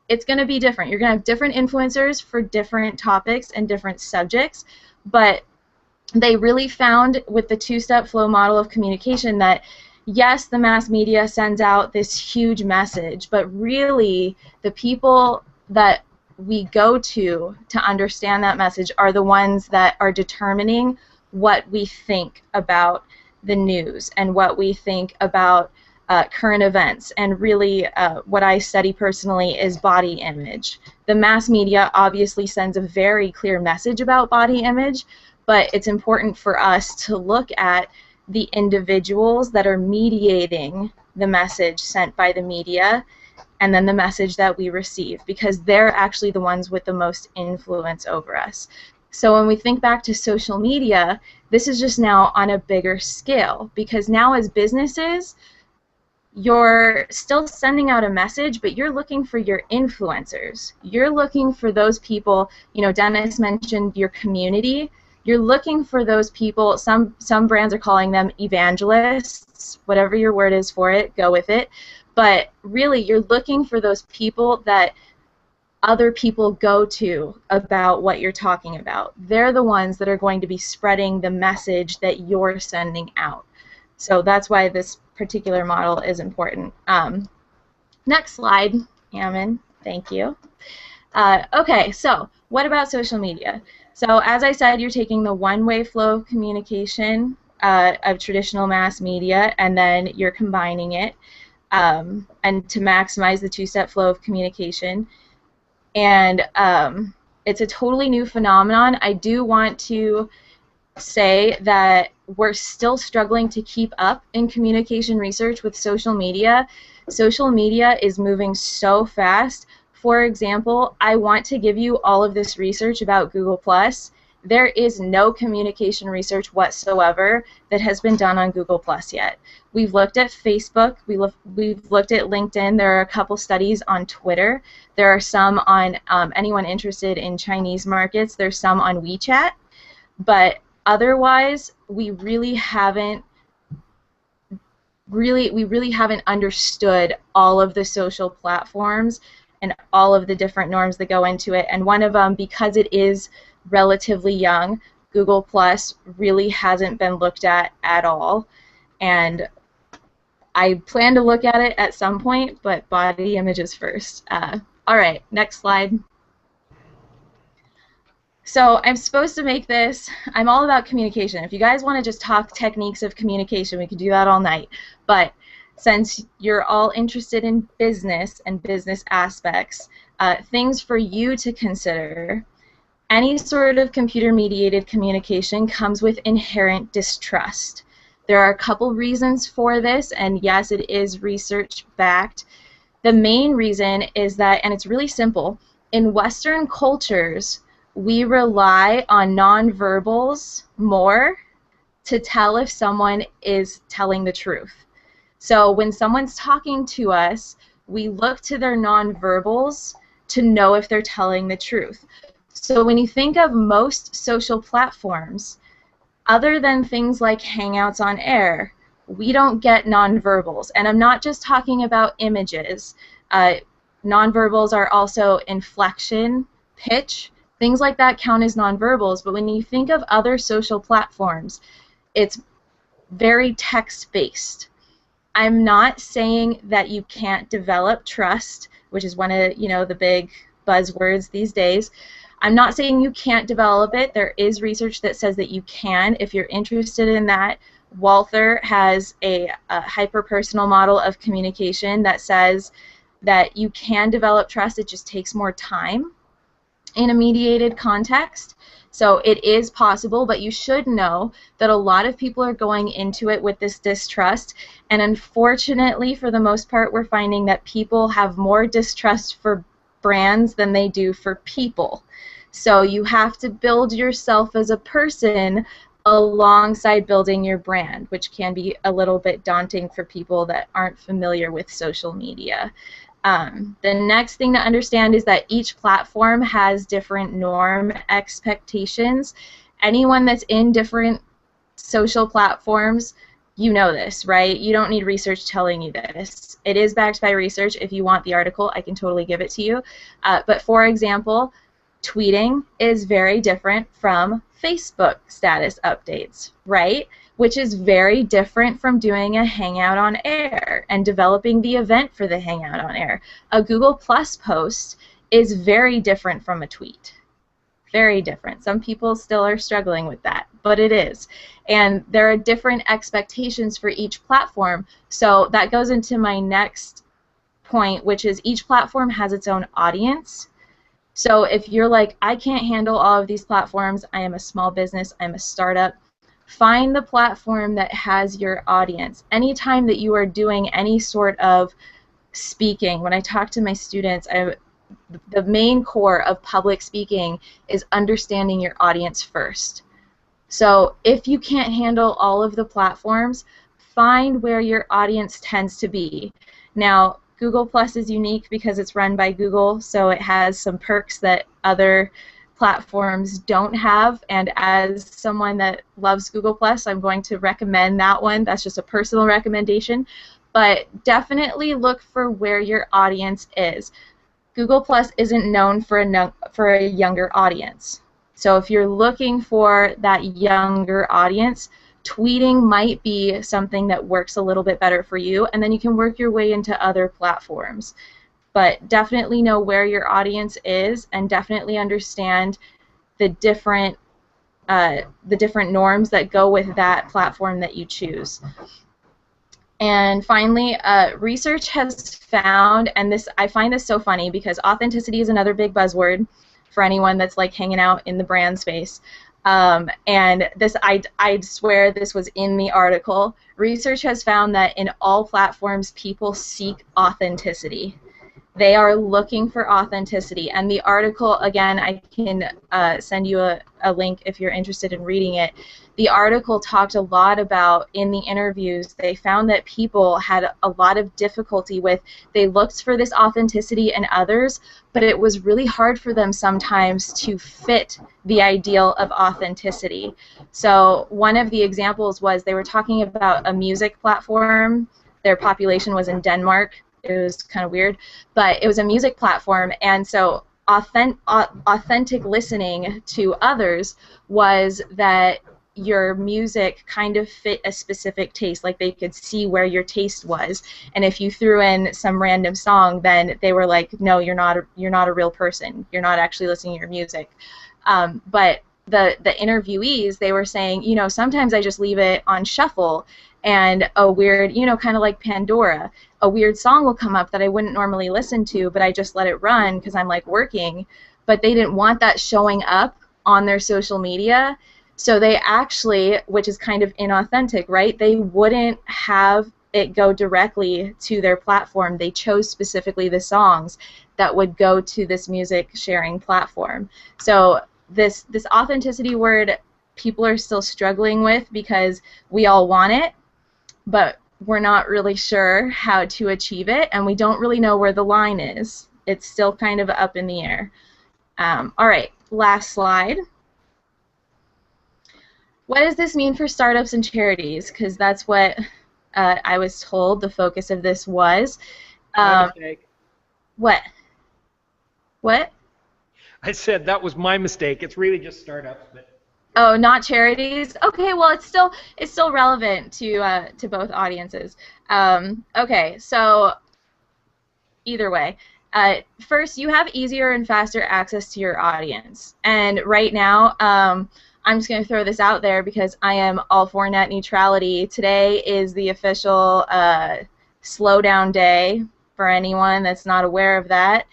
It's going to be different. You're going to have different influencers for different topics and different subjects, but they really found with the two-step flow model of communication that yes, the mass media sends out this huge message, but really the people that we go to understand that message are the ones that are determining what we think about the news and what we think about current events. And really what I study personally is body image. The mass media obviously sends a very clear message about body image, but it's important for us to look at the individuals that are mediating the message sent by the media and then the message that we receive, because they're actually the ones with the most influence over us. So when we think back to social media, this is just now on a bigger scale, because now as businesses, you're still sending out a message, but you're looking for your influencers. You're looking for those people, you know, Dennis mentioned your community. You're looking for those people. Some brands are calling them evangelists, whatever your word is for it, go with it. But really, you're looking for those people that other people go to about what you're talking about. They're the ones that are going to be spreading the message that you're sending out. So that's why this particular model is important. Next slide, Ammon. Thank you. Okay, so what about social media? So as I said, you're taking the one-way flow of communication of traditional mass media, and then you're combining it and to maximize the two-step flow of communication. And it's a totally new phenomenon. I do want to say that we're still struggling to keep up in communication research with social media. Social media is moving so fast. For example, I want to give you all of this research about Google+. There is no communication research whatsoever that has been done on Google+ yet. We've looked at Facebook, we've looked at LinkedIn, there are a couple studies on Twitter, there are some on anyone interested in Chinese markets, there's some on WeChat, but otherwise we really haven't understood all of the social platforms and all of the different norms that go into it. And one of them, because it is relatively young, Google+ really hasn't been looked at all. And I plan to look at it at some point, but body images first. All right, next slide. So I'm supposed to make this, I'm all about communication. If you guys want to just talk techniques of communication, we could do that all night. But since you're all interested in business and business aspects, things for you to consider, any sort of computer-mediated communication comes with inherent distrust. There are a couple reasons for this, and yes, it is research-backed. The main reason is that, and it's really simple, in Western cultures, we rely on nonverbals more to tell if someone is telling the truth. So when someone's talking to us, we look to their nonverbals to know if they're telling the truth. So when you think of most social platforms, other than things like Hangouts on Air, we don't get nonverbals. And I'm not just talking about images. Nonverbals are also inflection, pitch, things like that count as nonverbals. But when you think of other social platforms, it's very text-based. I'm not saying that you can't develop trust, which is one of the big buzzwords these days. I'm not saying you can't develop it. There is research that says that you can if you're interested in that. Walther has a hyper-personal model of communication that says that you can develop trust. It just takes more time in a mediated context. So it is possible, but you should know that a lot of people are going into it with this distrust, and unfortunately, for the most part, we're finding that people have more distrust for brands than they do for people. So you have to build yourself as a person alongside building your brand, which can be a little bit daunting for people that aren't familiar with social media. The next thing to understand is that each platform has different norm expectations. Anyone that's in different social platforms, you know this, right? You don't need research telling you this. It is backed by research. If you want the article, I can totally give it to you. But for example, tweeting is very different from Facebook status updates, right? Which is very different from doing a Hangout on Air and developing the event for the Hangout on Air. A Google Plus post is very different from a tweet. Very different. Some people still are struggling with that, but it is. And there are different expectations for each platform. So that goes into my next point, which is each platform has its own audience. So if you're like, I can't handle all of these platforms, I am a small business, I'm a startup, find the platform that has your audience. Anytime that you are doing any sort of speaking, when I talk to my students, the main core of public speaking is understanding your audience first. So if you can't handle all of the platforms, find where your audience tends to be. Now, Google Plus is unique because it's run by Google, so it has some perks that other platforms don't have, and as someone that loves Google Plus, I'm going to recommend that one. That's just a personal recommendation, but definitely look for where your audience is. Google Plus isn't known for a younger audience, so if you're looking for that younger audience, tweeting might be something that works a little bit better for you, and then you can work your way into other platforms. But definitely know where your audience is, and definitely understand the different norms that go with that platform that you choose. And finally, research has found, and this I find this so funny because authenticity is another big buzzword for anyone that's like hanging out in the brand space. And this, I'd swear this was in the article. Research has found that in all platforms, people seek authenticity. They are looking for authenticity. And the article, again, I can send you a link if you're interested in reading it. The article talked a lot about, in the interviews, they found that people had a lot of difficulty with, they looked for this authenticity in others, but it was really hard for them sometimes to fit the ideal of authenticity. So one of the examples was they were talking about a music platform. Their population was in Denmark. It was kind of weird, but it was a music platform, and so authentic listening to others was that your music kind of fit a specific taste, like they could see where your taste was, and if you threw in some random song, then they were like, no, you're not a real person, you're not actually listening to your music. But the interviewees, they were saying, you know, sometimes I just leave it on shuffle, and a weird, you know, kind of like Pandora, a weird song will come up that I wouldn't normally listen to, but I just let it run because I'm like working. But they didn't want that showing up on their social media, so they actually, which is kind of inauthentic, right? They wouldn't have it go directly to their platform. They chose specifically the songs that would go to this music sharing platform. So this authenticity word, people are still struggling with because we all want it, but we're not really sure how to achieve it, and we don't really know where the line is. It's still kind of up in the air. All right, last slide. What does this mean for startups and charities? Because that's what I was told the focus of this was. My mistake. What? What? I said that was my mistake. It's really just startups, but. Oh, not charities? Okay, well, it's still relevant to both audiences. Okay, so either way, first, you have easier and faster access to your audience. And right now, I'm just going to throw this out there because I am all for net neutrality. Today is the official slowdown day for anyone that's not aware of that.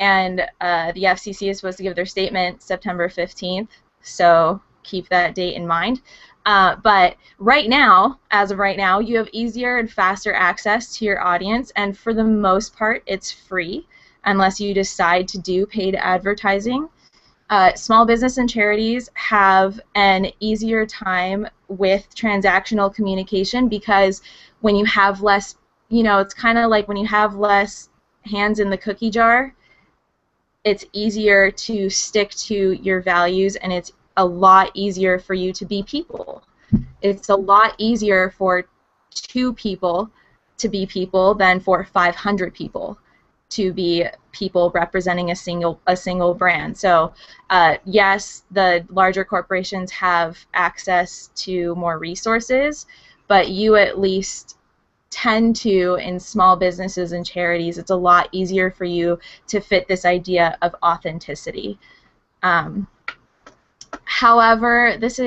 and the FCC is supposed to give their statement September 15th, so keep that date in mind. But right now, as of right now, you have easier and faster access to your audience, and for the most part, it's free unless you decide to do paid advertising. Small business and charities have an easier time with transactional communication because when you have less, it's kind of like when you have less hands in the cookie jar, it's easier to stick to your values, and it's a lot easier for you to be people. It's a lot easier for 2 people to be people than for 500 people to be people representing a single brand. So yes, the larger corporations have access to more resources, but you at least tend to, in small businesses and charities, it's a lot easier for you to fit this idea of authenticity. However, this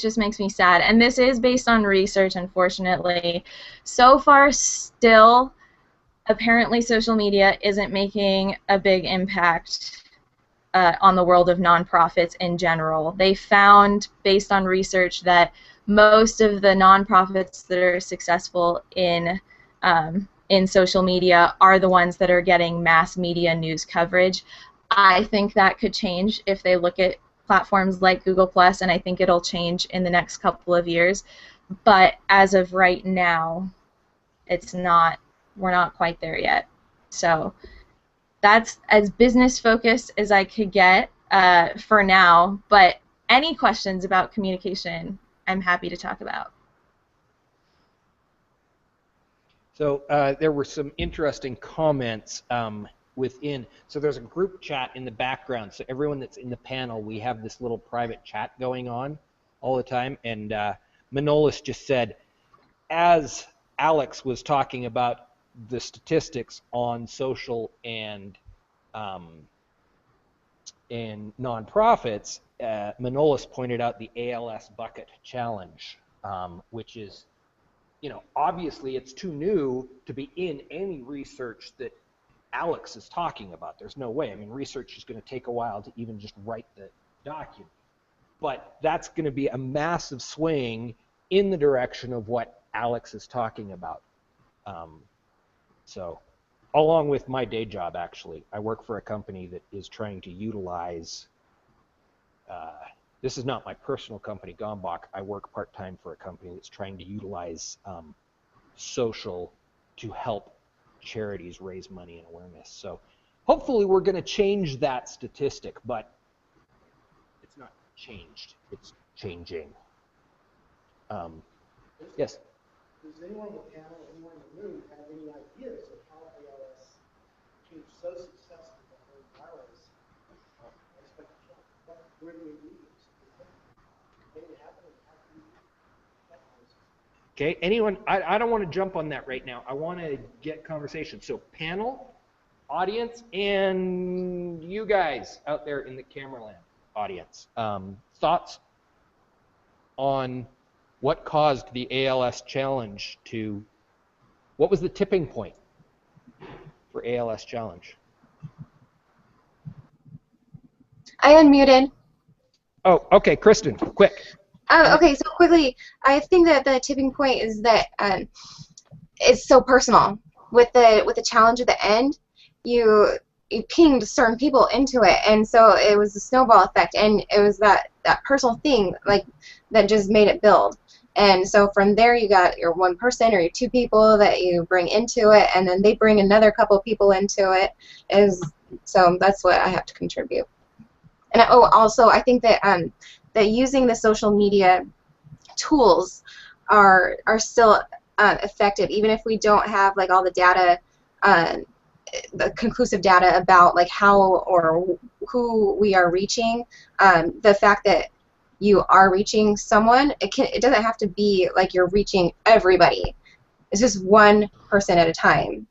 just makes me sad, and this is based on research, unfortunately. So far, still, apparently social media isn't making a big impact on the world of nonprofits in general. They found, based on research, that most of the nonprofits that are successful in social media are the ones that are getting mass media news coverage. I think that could change if they look at platforms like Google+, and I think it'll change in the next couple of years. But as of right now, we're not quite there yet. So that's as business focused as I could get for now, but any questions about communication, I'm happy to talk about. So there were some interesting comments within. So there's a group chat in the background. So everyone that's in the panel, we have this little private chat going on all the time. And Manolis just said, as Alex was talking about the statistics on social and nonprofits, Manolis pointed out the ALS bucket challenge, which is, obviously it's too new to be in any research that Alex is talking about. There's no way. I mean, research is going to take a while to even just write the document. But that's going to be a massive swing in the direction of what Alex is talking about. So, along with my day job, actually, I work for a company that is trying to utilize, this is not my personal company, GomBoc. I work part-time for a company that's trying to utilize social to help charities raise money and awareness. So hopefully we're going to change that statistic, but it's not changed. It's changing. Yes? Does anyone on the panel, anyone in the room, have any ideas of how ALS became so successful that their virus what were the ingredients? Made it happen, and how can we do that? Okay, anyone, I don't want to jump on that right now. I want to get conversation. So panel, audience, and you guys out there in the camera land audience. Thoughts on what caused the ALS challenge to, what was the tipping point for ALS challenge? I unmuted. Oh, okay, Kristen, quick. Okay, so quickly, I think that the tipping point is that it's so personal. With the challenge at the end, you pinged certain people into it, and so it was a snowball effect, and it was that personal thing like that just made it build. And so from there, you got your one person or your 2 people that you bring into it, and then they bring another couple people into it. So that's what I have to contribute. And also I think that that using the social media tools are still effective, even if we don't have like all the data, the conclusive data about like how or who we are reaching. The fact that you are reaching someone, it doesn't have to be like you're reaching everybody. It's just one person at a time.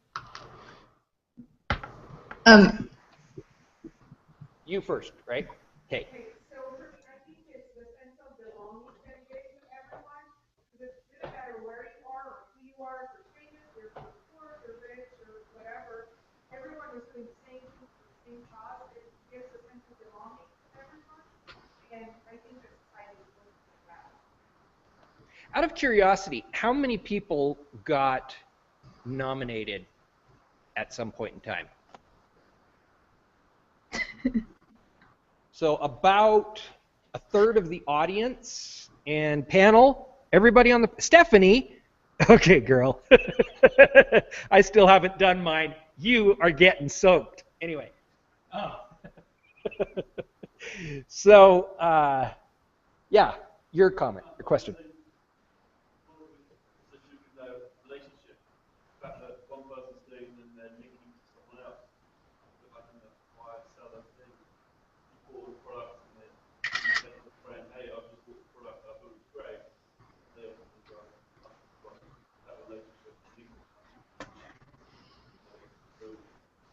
You first, right? Okay. So I think it's the sense of belonging that engage with everyone. Because it doesn't matter where you are or who you are, if you're famous, or if you're poor, if you're rich, or whatever. Everyone is doing the same thing for the same I think that society is looking at that. Out of curiosity, how many people got nominated at some point in time? So about a third of the audience and panel, everybody on the... Stephanie! Okay, girl. I still haven't done mine. You are getting soaked. Anyway. Oh. So, yeah, your comment, your question.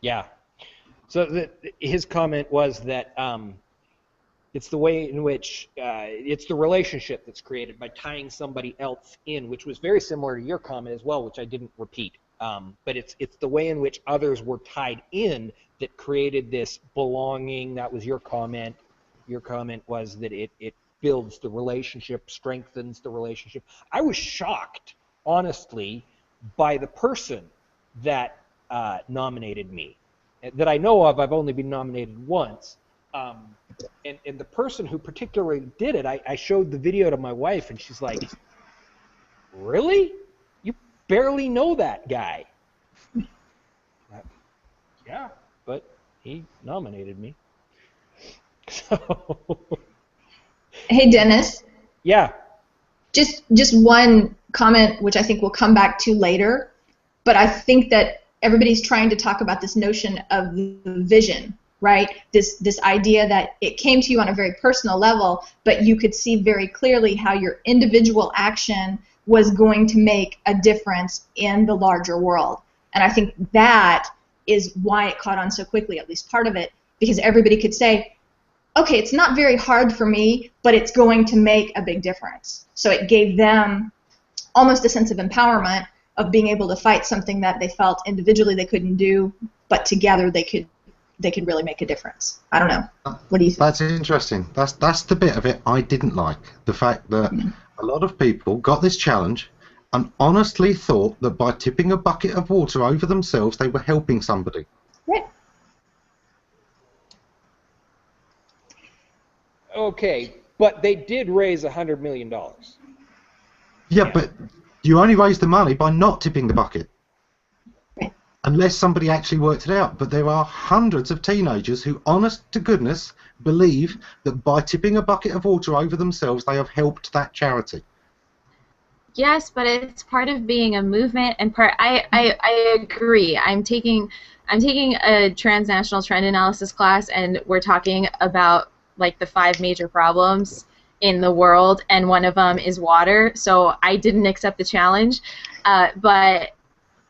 Yeah. So his comment was that it's the way in which it's the relationship that's created by tying somebody else in, which was very similar to your comment as well, which I didn't repeat. But it's the way in which others were tied in that created this belonging. That was your comment. Your comment was that it builds the relationship, strengthens the relationship. I was shocked, honestly, by the person that nominated me. That I know of, I've only been nominated once. And the person who particularly did it, I showed the video to my wife, and she's like, "Really? You barely know that guy?" Yeah, but he nominated me. So. Hey, Dennis. Yeah. Just one comment, which I think we'll come back to later, but I think that everybody's trying to talk about this notion of the vision, right? This idea that it came to you on a very personal level, but you could see very clearly how your individual action was going to make a difference in the larger world. And I think that is why it caught on so quickly, at least part of it, because everybody could say, okay, it's not very hard for me, but it's going to make a big difference. So it gave them almost a sense of empowerment of being able to fight something that they felt individually they couldn't do, but together they could really make a difference. I don't know. What do you think? That's interesting. That's the bit of it I didn't like. The fact that a lot of people got this challenge and honestly thought that by tipping a bucket of water over themselves they were helping somebody. Right. Okay, but they did raise $100 million. Yeah, but you only raise the money by not tipping the bucket. Right. Unless somebody actually worked it out. But there are hundreds of teenagers who, honest to goodness, believe that by tipping a bucket of water over themselves, they have helped that charity. Yes, but it's part of being a movement, and I agree. I'm taking a transnational trend analysis class, and we're talking about like the 5 major problems in the world, and one of them is water. So I didn't accept the challenge, but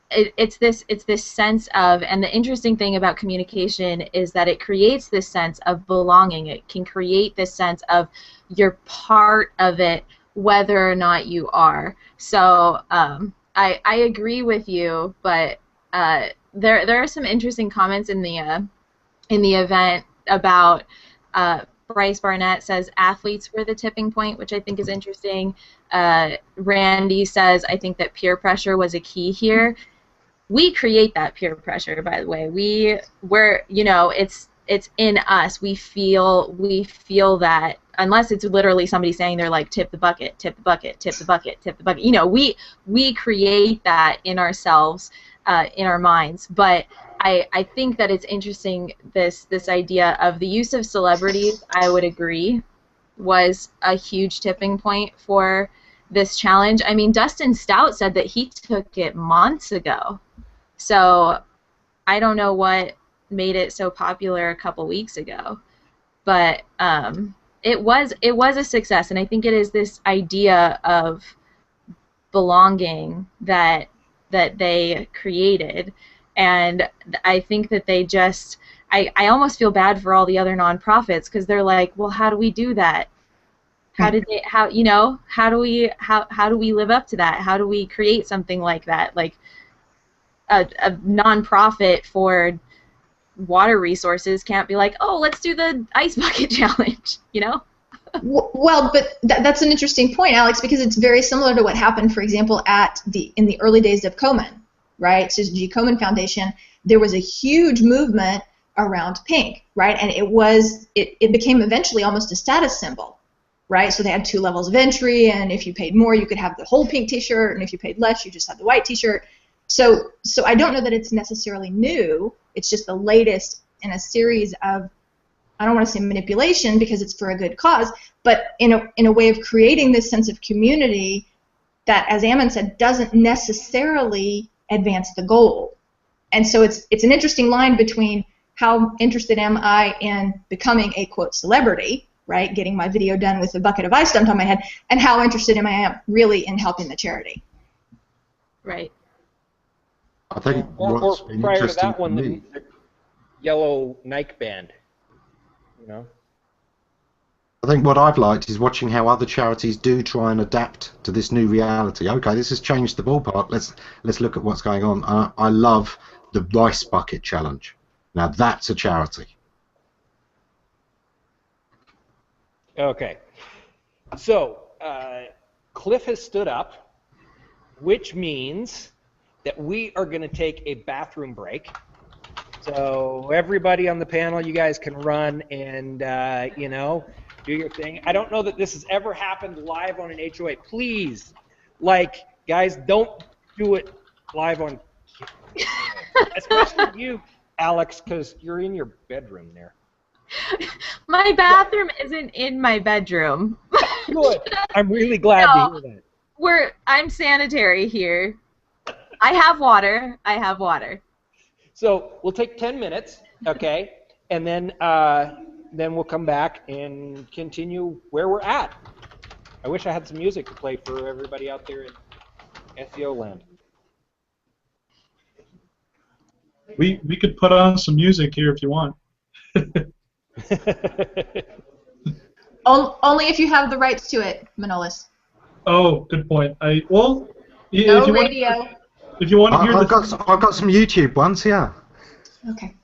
it's this sense of, and the interesting thing about communication is that it creates this sense of belonging. It can create this sense of you're part of it, whether or not you are. So I agree with you, but there are some interesting comments in the event about. Bryce Barnett says athletes were the tipping point, which I think is interesting. Randy says, I think that peer pressure was a key here. We create that peer pressure, by the way. We're it's in us. We feel that, unless it's literally somebody saying they're like, tip the bucket, tip the bucket, tip the bucket, tip the bucket. We create that in ourselves, in our minds. But I think that it's interesting, this idea of the use of celebrities, I would agree, was a huge tipping point for this challenge. I mean, Dustin Stout said that he took it months ago. So I don't know what made it so popular a couple weeks ago. But it was a success, and I think it is this idea of belonging that they created. And I think that they just, I almost feel bad for all the other nonprofits, because they're like, well, how do we do that? How do we live up to that? How do we create something like that? Like a nonprofit for water resources can't be like, oh, let's do the ice bucket challenge, Well, but that's an interesting point, Alex, because it's very similar to what happened, for example, in the early days of Komen, right? So G. Komen Foundation, there was a huge movement around pink, right? And it became eventually almost a status symbol, right? So they had 2 levels of entry, and if you paid more, you could have the whole pink T-shirt, and if you paid less, you just had the white T-shirt. So I don't know that it's necessarily new. It's just the latest in a series of, I don't want to say manipulation because it's for a good cause, but in a way of creating this sense of community that, as Ammon said, doesn't necessarily advance the goal. And so it's an interesting line between how interested am I in becoming a, quote, celebrity, right, getting my video done with a bucket of ice dumped on my head, and how interested am I really in helping the charity. Right. I think Or what's been prior to interesting that for one, me. the yellow Nike band, you know. I think what I've liked is watching how other charities do try and adapt to this new reality. Okay, this has changed the ballpark. Let's look at what's going on. I love the rice bucket challenge. Now that's a charity. Okay. So Cliff has stood up, which means that we are going to take a bathroom break. So everybody on the panel, you guys can run and do your thing. I don't know that this has ever happened live on an HOA. Please, guys, don't do it live on camera. Especially you, Alex, because you're in your bedroom there. My bathroom isn't in my bedroom. Good. I'm really glad to hear that. I'm sanitary here. I have water. So we'll take 10 minutes, okay, and then we'll come back and continue where we're at. I wish I had some music to play for everybody out there in SEO land. We could put on some music here if you want. Only if you have the rights to it, Manolis. Oh, good point. No radio. If you want to hear I've got some YouTube ones, yeah. Okay.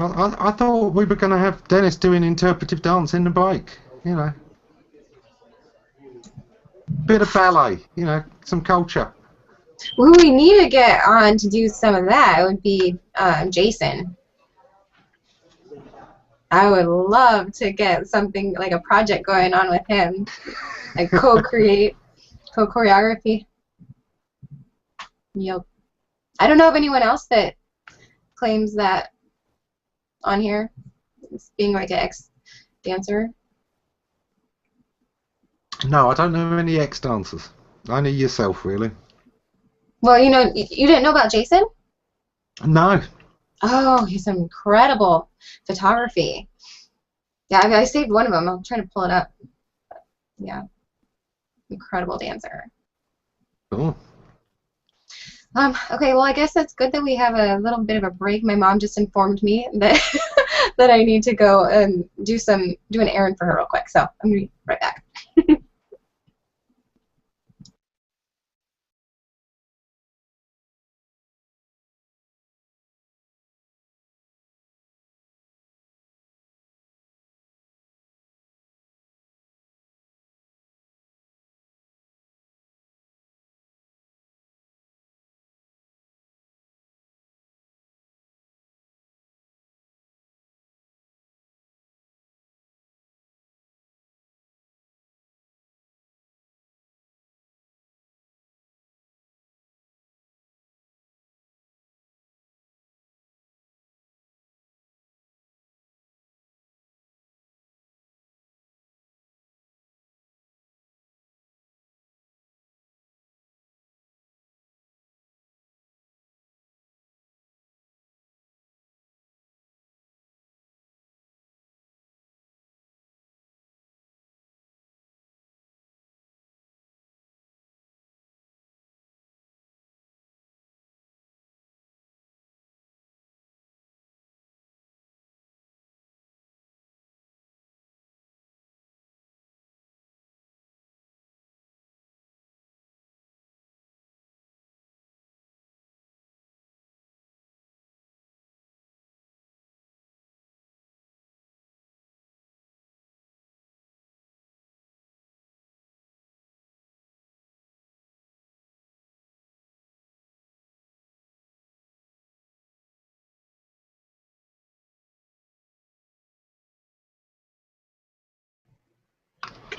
I thought we were going to have Dennis doing interpretive dance in the break, you know. Bit of ballet, you know, some culture. Who we need to get on to do some of that would be Jason. I would love to get something like a project going on with him, like co-choreography. Yep. I don't know of anyone else that claims that on here, as being like an ex-dancer. No, I don't know any ex-dancers. Only yourself, really. Well, you know, you didn't know about Jason? No. Oh, he's incredible photography. Yeah, I saved one of them. I'm trying to pull it up. Yeah, incredible dancer. Cool. Okay, well, I guess it's good that we have a little bit of a break. My mom just informed me that that I need to go and do an errand for her real quick. So I'm gonna be right back.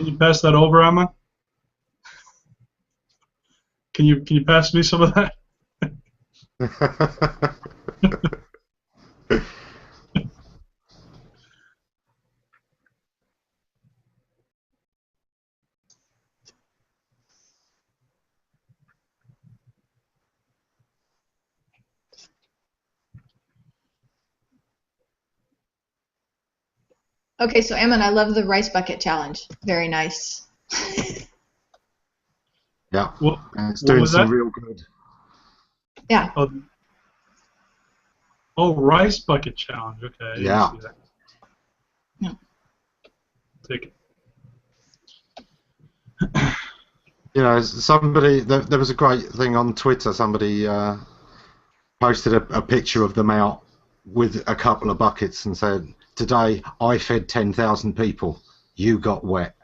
Can you pass that over, Ammon? Can you pass me some of that? Okay, so Ammon, I love the rice bucket challenge. Very nice. Yeah, What, and it's what doing was some that? real good. Yeah. Oh, rice bucket challenge. Okay, I didn't Yeah. see that. Yeah. Take it. You know, somebody, there was a great thing on Twitter. Somebody posted a picture of them out with a couple of buckets and said, "Today I fed 10,000 people. You got wet."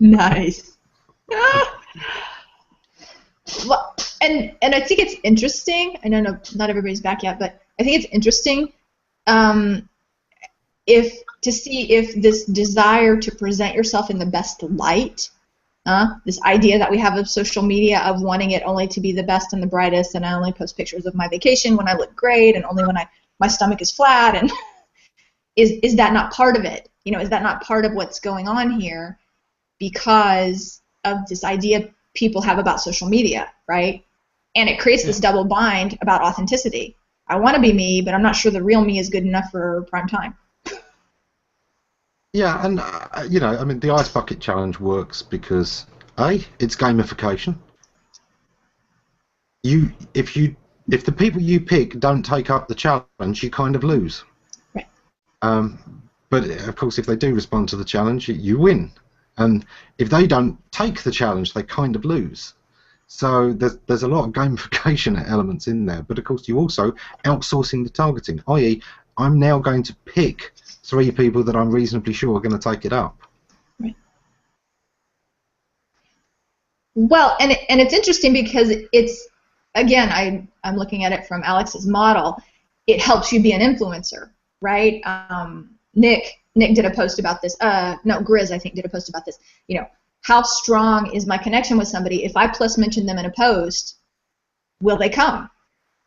Nice. Well, and I think it's interesting. I know not everybody's back yet, but I think it's interesting to see if this desire to present yourself in the best light, this idea that we have of social media of wanting it only to be the best and the brightest, and I only post pictures of my vacation when I look great, and only when my stomach is flat, and is that not part of it? You know, is that not part of what's going on here because of this idea people have about social media, right? And it creates this double bind about authenticity. I want to be me, but I'm not sure the real me is good enough for prime time. Yeah, and you know, I mean, the ice bucket challenge works because it's gamification. If the people you pick don't take up the challenge, you kind of lose. Right. But of course, if they do respond to the challenge, you win. And if they don't take the challenge, they kind of lose. So there's a lot of gamification elements in there. But of course, you also outsourcing the targeting, i.e., I'm now going to pick 3 people that I'm reasonably sure are going to take it up. Right. Well, and it's interesting because it's, again, I'm looking at it from Alex's model. It helps you be an influencer, right? Nick did a post about this. No, Grizz, I think, did a post about this. You know, how strong is my connection with somebody? If I plus mention them in a post, will they come?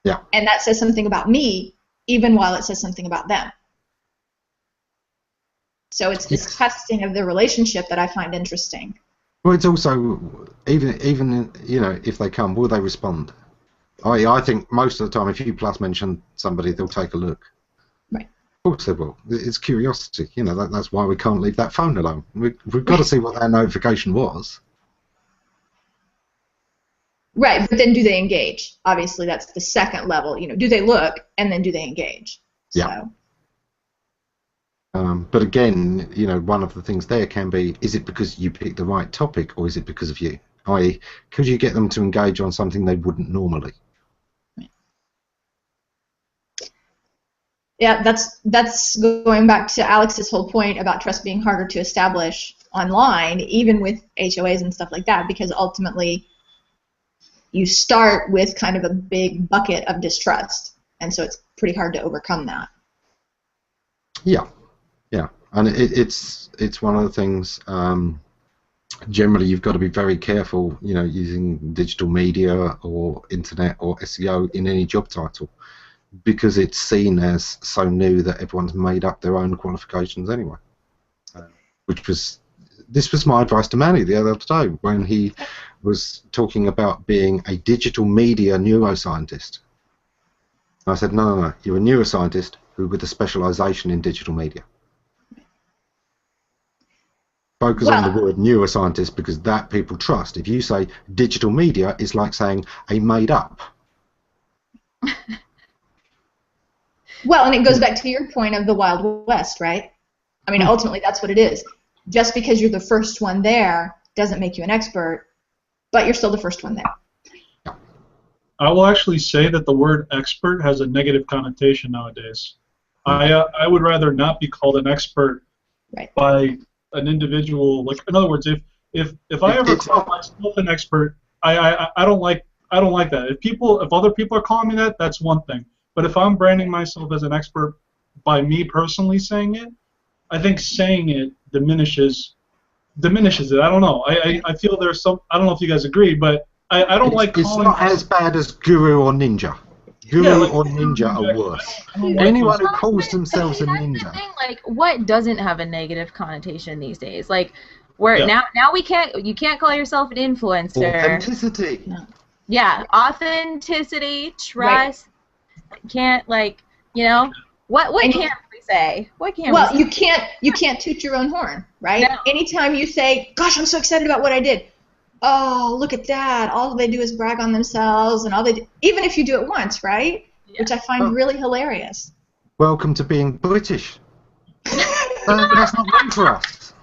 Yeah. And that says something about me, even while it says something about them. So it's this testing of the relationship that I find interesting. Well, it's also even you know, if they come, will they respond? I think most of the time, if you plus mention somebody, they'll take a look. Right. Of course they will. It's curiosity. You know, that's why we can't leave that phone alone. We've got to see what that notification was. Right, but then do they engage? Obviously, that's the second level. You know, do they look, and then do they engage? Yeah. So. But again, you know, one of the things there can be, is it because you picked the right topic, or is it because of you? I.e., could you get them to engage on something they wouldn't normally? Yeah, that's going back to Alex's whole point about trust being harder to establish online, even with HOAs and stuff like that, because ultimately you start with kind of a big bucket of distrust, and so it's pretty hard to overcome that. Yeah, and it's one of the things. Generally, you've got to be very careful, you know, using digital media or internet or SEO in any job title, because it's seen as so new that everyone's made up their own qualifications anyway. This was my advice to Manny the other day when he was talking about being a digital media neuroscientist. And I said, no, you're a neuroscientist with a specialisation in digital media. Focus on the word neuroscientist, because that people trust. If you say digital media, it's like saying a made up. Well, and it goes back to your point of the Wild West, right? I mean, ultimately, that's what it is. Just because you're the first one there doesn't make you an expert, but you're still the first one there. I will actually say that the word expert has a negative connotation nowadays. I would rather not be called an expert by an individual. Like, in other words, if I ever call myself an expert, I don't like that. If other people are calling me that, that's one thing. But if I'm branding myself as an expert by me personally saying it, I think saying it diminishes diminishes it. I don't know. I feel there's some. I don't know if you guys agree, but I don't like It's calling. not as bad as guru or ninja. Guru or ninja are worse. Anyone who calls themselves a That's the ninja. thing, like, what doesn't have a negative connotation these days? Like, where now we can't, you can't call yourself an influencer. Authenticity. Yeah, authenticity, trust. Can't, like, you know, what can't we say? What can't we say? You can't toot your own horn, right? No. Anytime you say, "Gosh, I'm so excited about what I did," oh, look at that! All they do is brag on themselves, and even if you do it once, right? Yeah. Which I find really hilarious. Welcome to being British. That's not good for us.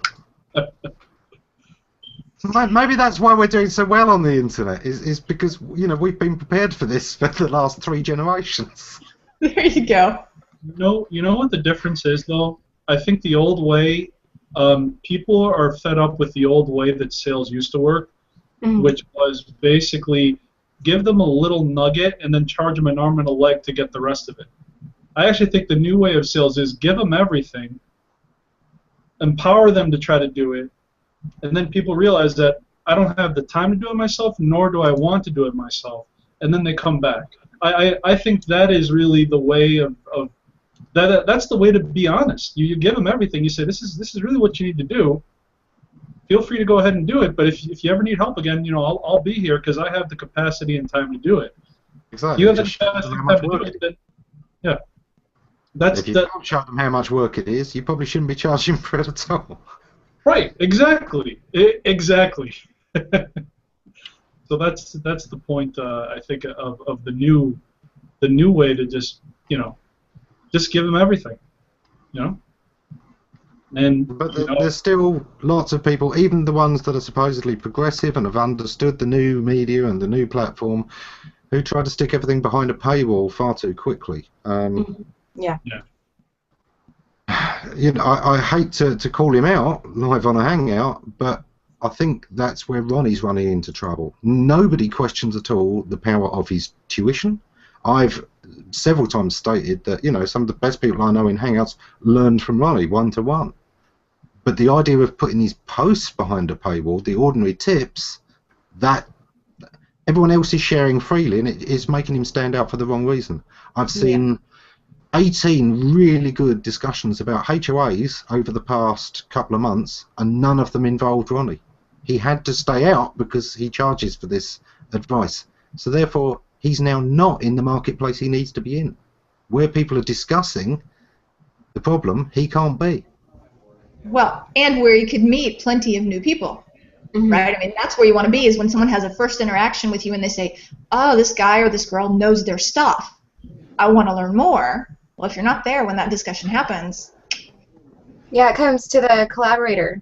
Maybe that's why we're doing so well on the internet. Is because we've been prepared for this for the last 3 generations. There you go. You know what the difference is, though? I think the old way, people are fed up with the old way that sales used to work, which was basically give them a little nugget and then charge them an arm and a leg to get the rest of it. I actually think the new way of sales is give them everything, empower them to try to do it, and then people realize that I don't have the time to do it myself, nor do I want to do it myself, and then they come back. I think that is really the way of that's the way to be honest. You give them everything. You say this is really what you need to do. Feel free to go ahead and do it. But if you ever need help again, I'll be here because I have the capacity and time to do it. Exactly. You have the capacity and time to do it. Then, yeah. If you can't show them how much work it is, you probably shouldn't be charging for it at all. Right. Exactly. Exactly. So that's the point I think of the new way to just give them everything, But there's still lots of people, even the ones that are supposedly progressive and have understood the new media and the new platform, who try to stick everything behind a paywall far too quickly. Yeah. I hate to call him out live on a hangout, but I think that's where Ronnie's running into trouble. Nobody questions at all the power of his tuition. I've several times stated that some of the best people I know in Hangouts learned from Ronnie one-to-one. But the idea of putting these posts behind a paywall, the ordinary tips, that everyone else is sharing freely, and it is making him stand out for the wrong reason. I've seen 18 really good discussions about HOAs over the past couple of months, and none of them involved Ronnie. He had to stay out because he charges for this advice. So therefore, he's now not in the marketplace he needs to be in. Where people are discussing the problem, he can't be. Well, and where you could meet plenty of new people, right? I mean, that's where you want to be, is when someone has a first interaction with you and they say, oh, this guy or this girl knows their stuff. I want to learn more. Well, if you're not there when that discussion happens. Yeah, it comes to the collaborator.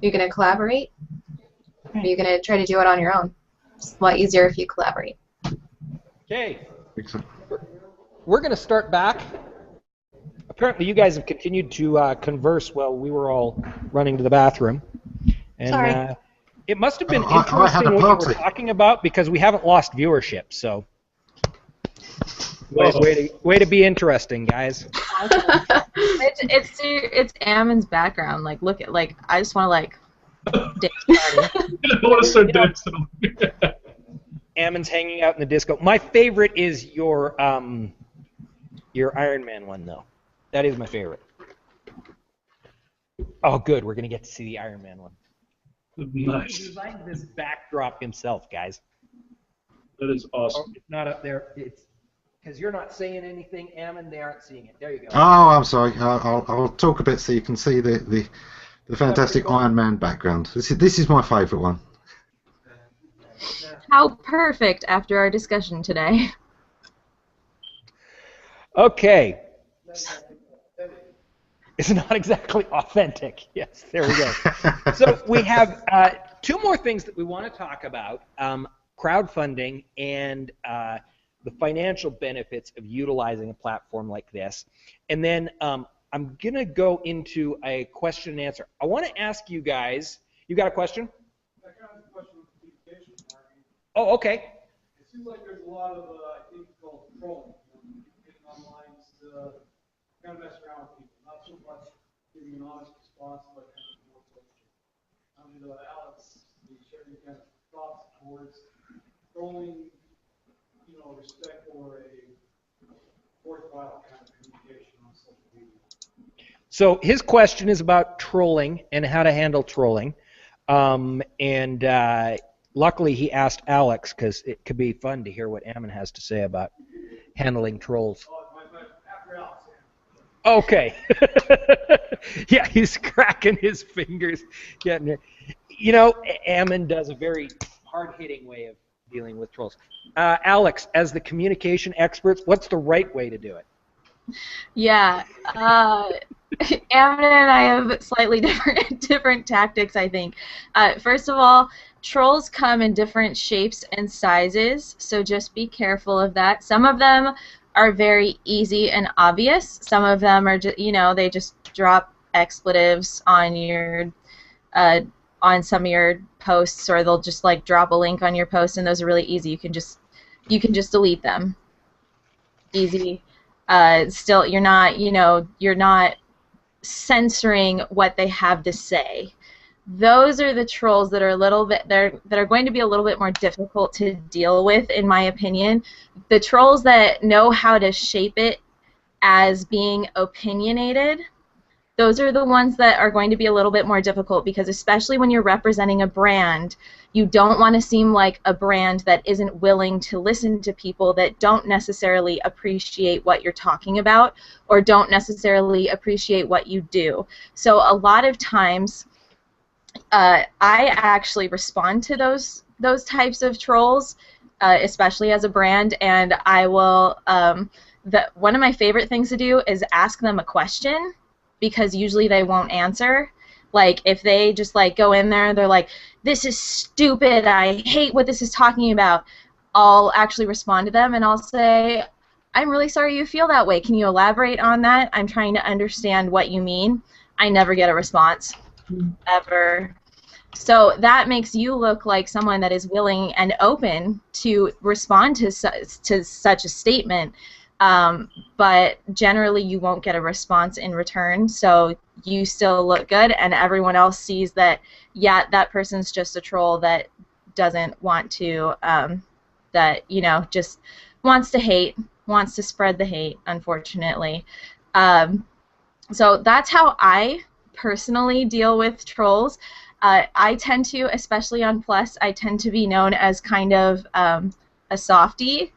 You're going to collaborate? Or are you going to try to do it on your own? It's a lot easier if you collaborate. Okay. We're going to start back. Apparently you guys have continued to converse while we were all running to the bathroom. And, sorry. It must have been interesting what you were talking about, because we haven't lost viewership, so... Way to be interesting, guys. It's Ammon's background. Like, look at, like, I just want to dance party. I want to start dancing. Ammon's hanging out in the disco. My favorite is your Iron Man one, though. That is my favorite. Oh, good. We're gonna get to see the Iron Man one. Nice. He designed this backdrop himself, guys. That is awesome. Oh, it's not up there. It's because you're not saying anything, Ammon. They aren't seeing it. There you go. Oh, I'm sorry. I'll talk a bit so you can see the fantastic Iron Man background. This is my favourite one. How perfect after our discussion today. Okay. It's not exactly authentic. Yes, there we go. So we have 2 more things that we want to talk about, crowdfunding and the financial benefits of utilizing a platform like this. And then I'm going to go into a question and answer. I want to ask you guys, you got a question? I got a question with communication marketing. Oh, okay. It seems like there's a lot of, I think, called trolling. Getting online to kind of mess around with people. Not so much giving an honest response, but kind of more social. Alex, you shared your kind of thoughts towards showing, respect for a worthwhile kind of communication on social media. So his question is about trolling and how to handle trolling. Luckily he asked Alex because it could be fun to hear what Ammon has to say about handling trolls. After Alex. Okay. Yeah, he's cracking his fingers. Getting it. Ammon does a very hard-hitting way of dealing with trolls. Alex, as the communication experts, what's the right way to do it? Yeah. Ammon and I have slightly different tactics, I think. First of all, trolls come in different shapes and sizes, so just be careful of that. Some of them are very easy and obvious. Some of them are just, they just drop expletives on your on some of your posts, or they'll just like drop a link on your post, and those are really easy. You can just delete them. Easy. Still, you're not censoring what they have to say. Those are the trolls that are that are going to be a little bit more difficult to deal with, in my opinion. The trolls that know how to shape it as being opinionated, those are the ones that are going to be a little bit more difficult, because especially when you're representing a brand, you don't want to seem like a brand that isn't willing to listen to people that don't necessarily appreciate what you're talking about or don't necessarily appreciate what you do. So a lot of times I actually respond to those types of trolls, especially as a brand, and I will one of my favorite things to do is ask them a question, because usually they won't answer. Like, if they just like go in there and they're like, this is stupid, I hate what this is talking about, I'll actually respond to them and I'll say, I'm really sorry you feel that way. Can you elaborate on that? I'm trying to understand what you mean. I never get a response, ever. So that makes you look like someone that is willing and open to respond to such a statement. But generally you won't get a response in return, so you still look good, and everyone else sees that, yeah, that person's just a troll that doesn't want to, just wants to hate, wants to spread the hate, unfortunately. So that's how I personally deal with trolls. I tend to, especially on Plus, I tend to be known as kind of a softie.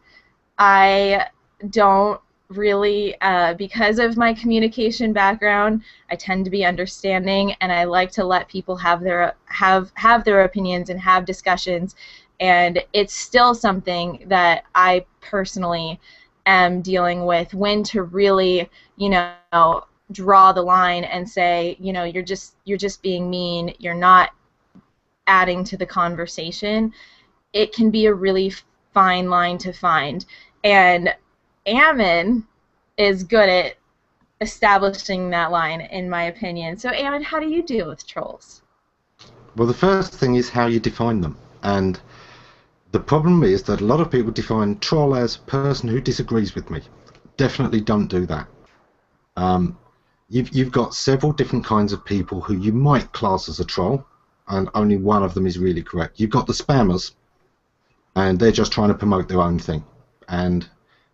I don't really, because of my communication background, I tend to be understanding, and I like to let people have their opinions and have discussions, and it's still something that I personally am dealing with, when to really, draw the line and say, you're just being mean, you're not adding to the conversation. It can be a really fine line to find, and Ammon is good at establishing that line, in my opinion. So Ammon, how do you deal with trolls? Well, the first thing is how you define them. And the problem is that a lot of people define troll as person who disagrees with me. Definitely don't do that. You've got several different kinds of people who you might class as a troll, and only one of them is really correct. You've got the spammers, and they're just trying to promote their own thing. And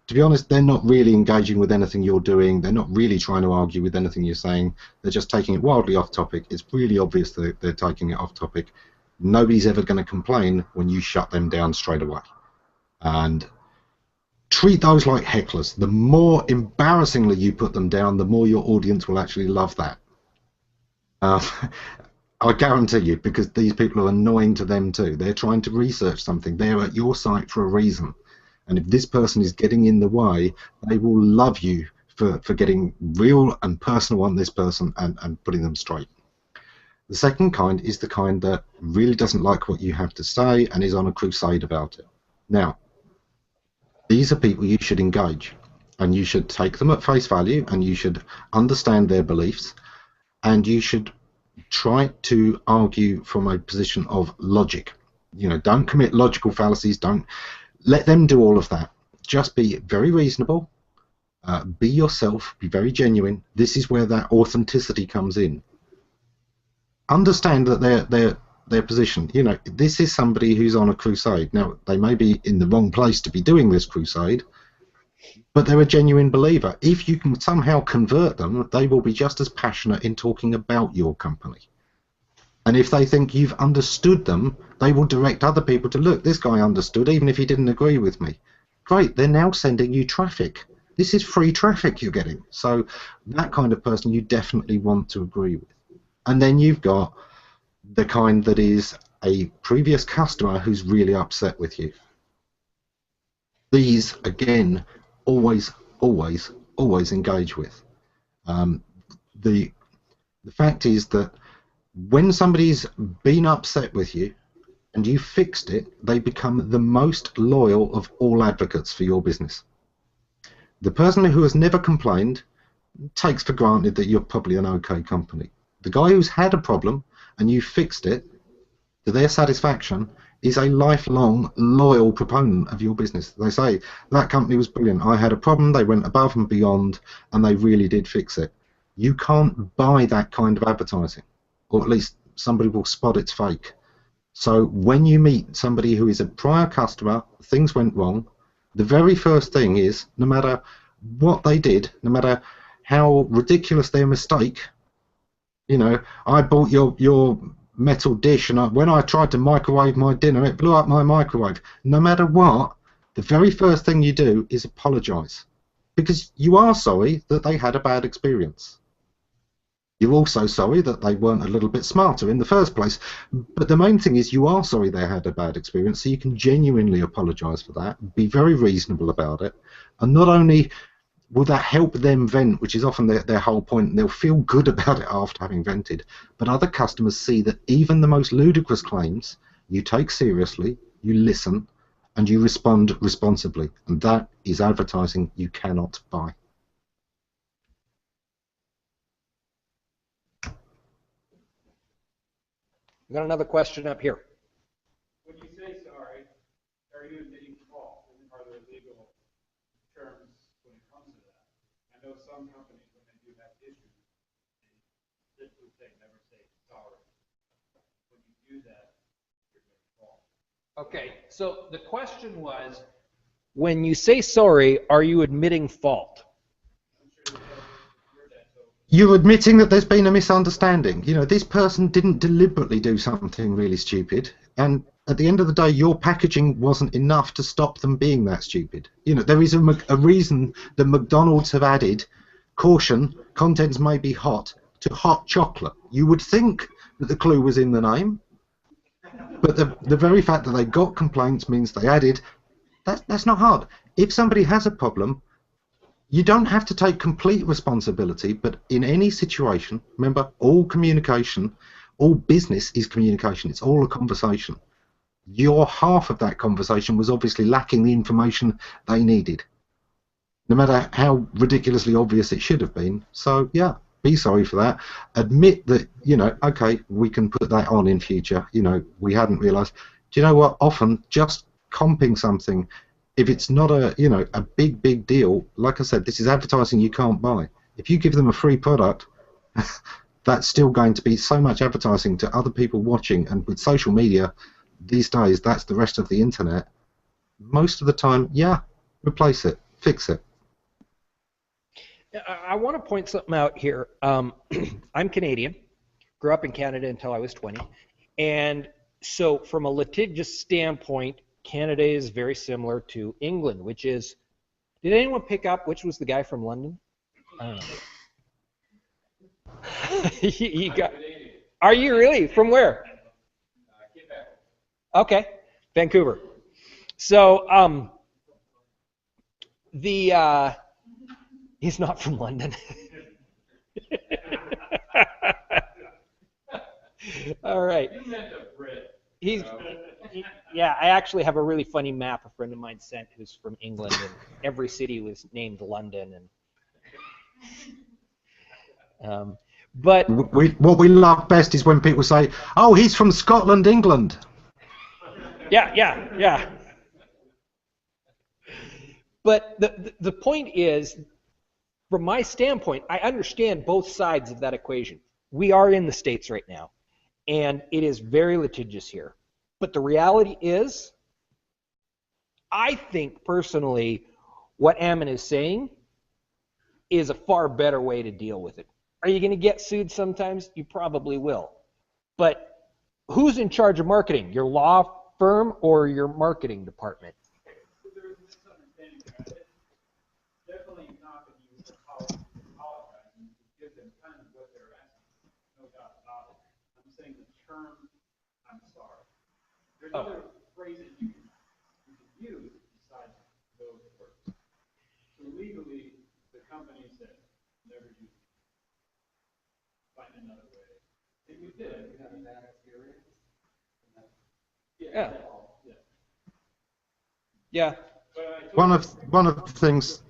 to be honest, they're not really engaging with anything you're doing. They're not really trying to argue with anything you're saying. They're just taking it wildly off topic. It's really obvious that they're taking it off topic. Nobody's ever going to complain when you shut them down straight away. And treat those like hecklers. The more embarrassingly you put them down, the more your audience will actually love that. I guarantee you, because these people are annoying to them too. They're trying to research something. They're at your site for a reason. And if this person is getting in the way, they will love you for getting real and personal on this person and putting them straight. The second kind is the kind that really doesn't like what you have to say and is on a crusade about it. Now, these are people you should engage, and you should take them at face value, and you should understand their beliefs, and you should try to argue from a position of logic. Don't commit logical fallacies. Don't let them do all of that. Just be very reasonable, be yourself, be very genuine. This is where that authenticity comes in. Understand that their position. You know, this is somebody who's on a crusade. Now, they may be in the wrong place to be doing this crusade, but they're a genuine believer. If you can somehow convert them, they will be just as passionate in talking about your company. And if they think you've understood them, they will direct other people to, look, this guy understood, even if he didn't agree with me. Great, they're now sending you traffic. This is free traffic you're getting. So that kind of person you definitely want to agree with. And then you've got the kind that is a previous customer who's really upset with you. These, again, always engage with. The fact is that when somebody's been upset with you and you fixed it, they become the most loyal of all advocates for your business. The person who has never complained takes for granted that you're probably an okay company. The guy who's had a problem and you fixed it, to their satisfaction, is a lifelong loyal proponent of your business. They say, that company was brilliant. I had a problem, they went above and beyond, and they really did fix it. You can't buy that kind of advertising, or at least somebody will spot it's fake. So when you meet somebody who is a prior customer, things went wrong, the very first thing is, no matter what they did, no matter how ridiculous their mistake, you know, I bought your metal dish, and when I tried to microwave my dinner, it blew up my microwave. No matter what, the very first thing you do is apologise, because you are sorry that they had a bad experience. You're also sorry that they weren't a little bit smarter in the first place. But the main thing is you are sorry they had a bad experience, so you can genuinely apologise for that, be very reasonable about it, and not only will that help them vent, which is often their whole point, and they'll feel good about it after having vented, but other customers see that even the most ludicrous claims you take seriously, you listen, and you respond responsibly. And that is advertising you cannot buy. We got another question up here. When you say sorry, are you admitting fault? Are there legal terms when it comes to that? I know some companies, when they do have issues, they simply say, never say sorry. When you do that, you're admitting fault. Okay, so the question was, when you say sorry, are you admitting fault? You're admitting that there's been a misunderstanding. You know, this person didn't deliberately do something really stupid, and at the end of the day, your packaging wasn't enough to stop them being that stupid. You know, there is a reason that McDonald's have added caution, contents may be hot, to hot chocolate. You would think that the clue was in the name, but the very fact that they got complaints means they added, that's not hard. If somebody has a problem, you don't have to take complete responsibility, but in any situation, remember, all communication, all business is communication. It's all a conversation. Your half of that conversation was obviously lacking the information they needed, no matter how ridiculously obvious it should have been. So, yeah, be sorry for that. Admit that, you know, okay, we can put that on in future. You know, we hadn't realised. Do you know what? Often, just comping something, if it's not a, you know, a big deal, like I said, this is advertising you can't buy. If you give them a free product, that's still going to be so much advertising to other people watching, and with social media these days, that's the rest of the internet. Most of the time, yeah, replace it, fix it. I want to point something out here. I'm Canadian, grew up in Canada until I was 20, and so from a litigious standpoint, Canada is very similar to England, which is, did anyone pick up which was the guy from London? You got, are you really? From where? Okay, Vancouver. So he's not from London. All right. Yeah, I actually have a really funny map a friend of mine sent who's from England, and every city was named London. And but what we love best is when people say, "Oh, he's from Scotland, England." Yeah. But the point is, from my standpoint, I understand both sides of that equation. We are in the States right now, and it is very litigious here. But the reality is, I think personally, what Ammon is saying is a far better way to deal with it. Are you going to get sued sometimes? You probably will. But who's in charge of marketing? Your law firm or your marketing department? There's a misunderstanding there. It's definitely not that you apologize and give them kind of what they're asking. No doubt about it. I'm saying the term, I'm sorry. There's other phrases you can use besides those words. So legally, the company said, never use it. Find another way. And you did. You had a bad experience. Yeah. Yeah. Yeah. One of the things.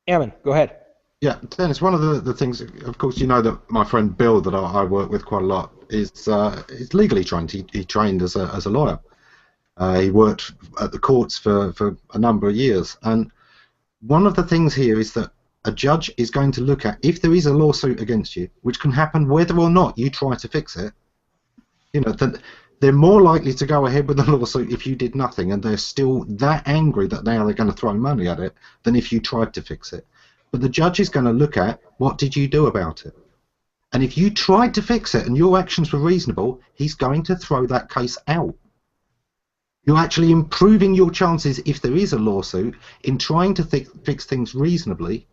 Ammon, go ahead. Yeah, Dennis. One of the things, of course, you know that my friend Bill, that I work with quite a lot, is legally trained. He trained as a lawyer. He worked at the courts for a number of years, and one of the things here is that a judge is going to look at, if there is a lawsuit against you, which can happen whether or not you try to fix it. You know, that they're more likely to go ahead with the lawsuit if you did nothing, and they're still that angry that now they're going to throw money at it, than if you tried to fix it. But the judge is going to look at, what did you do about it? And if you tried to fix it and your actions were reasonable, he's going to throw that case out. You're actually improving your chances, if there is a lawsuit, in trying to fix things reasonably,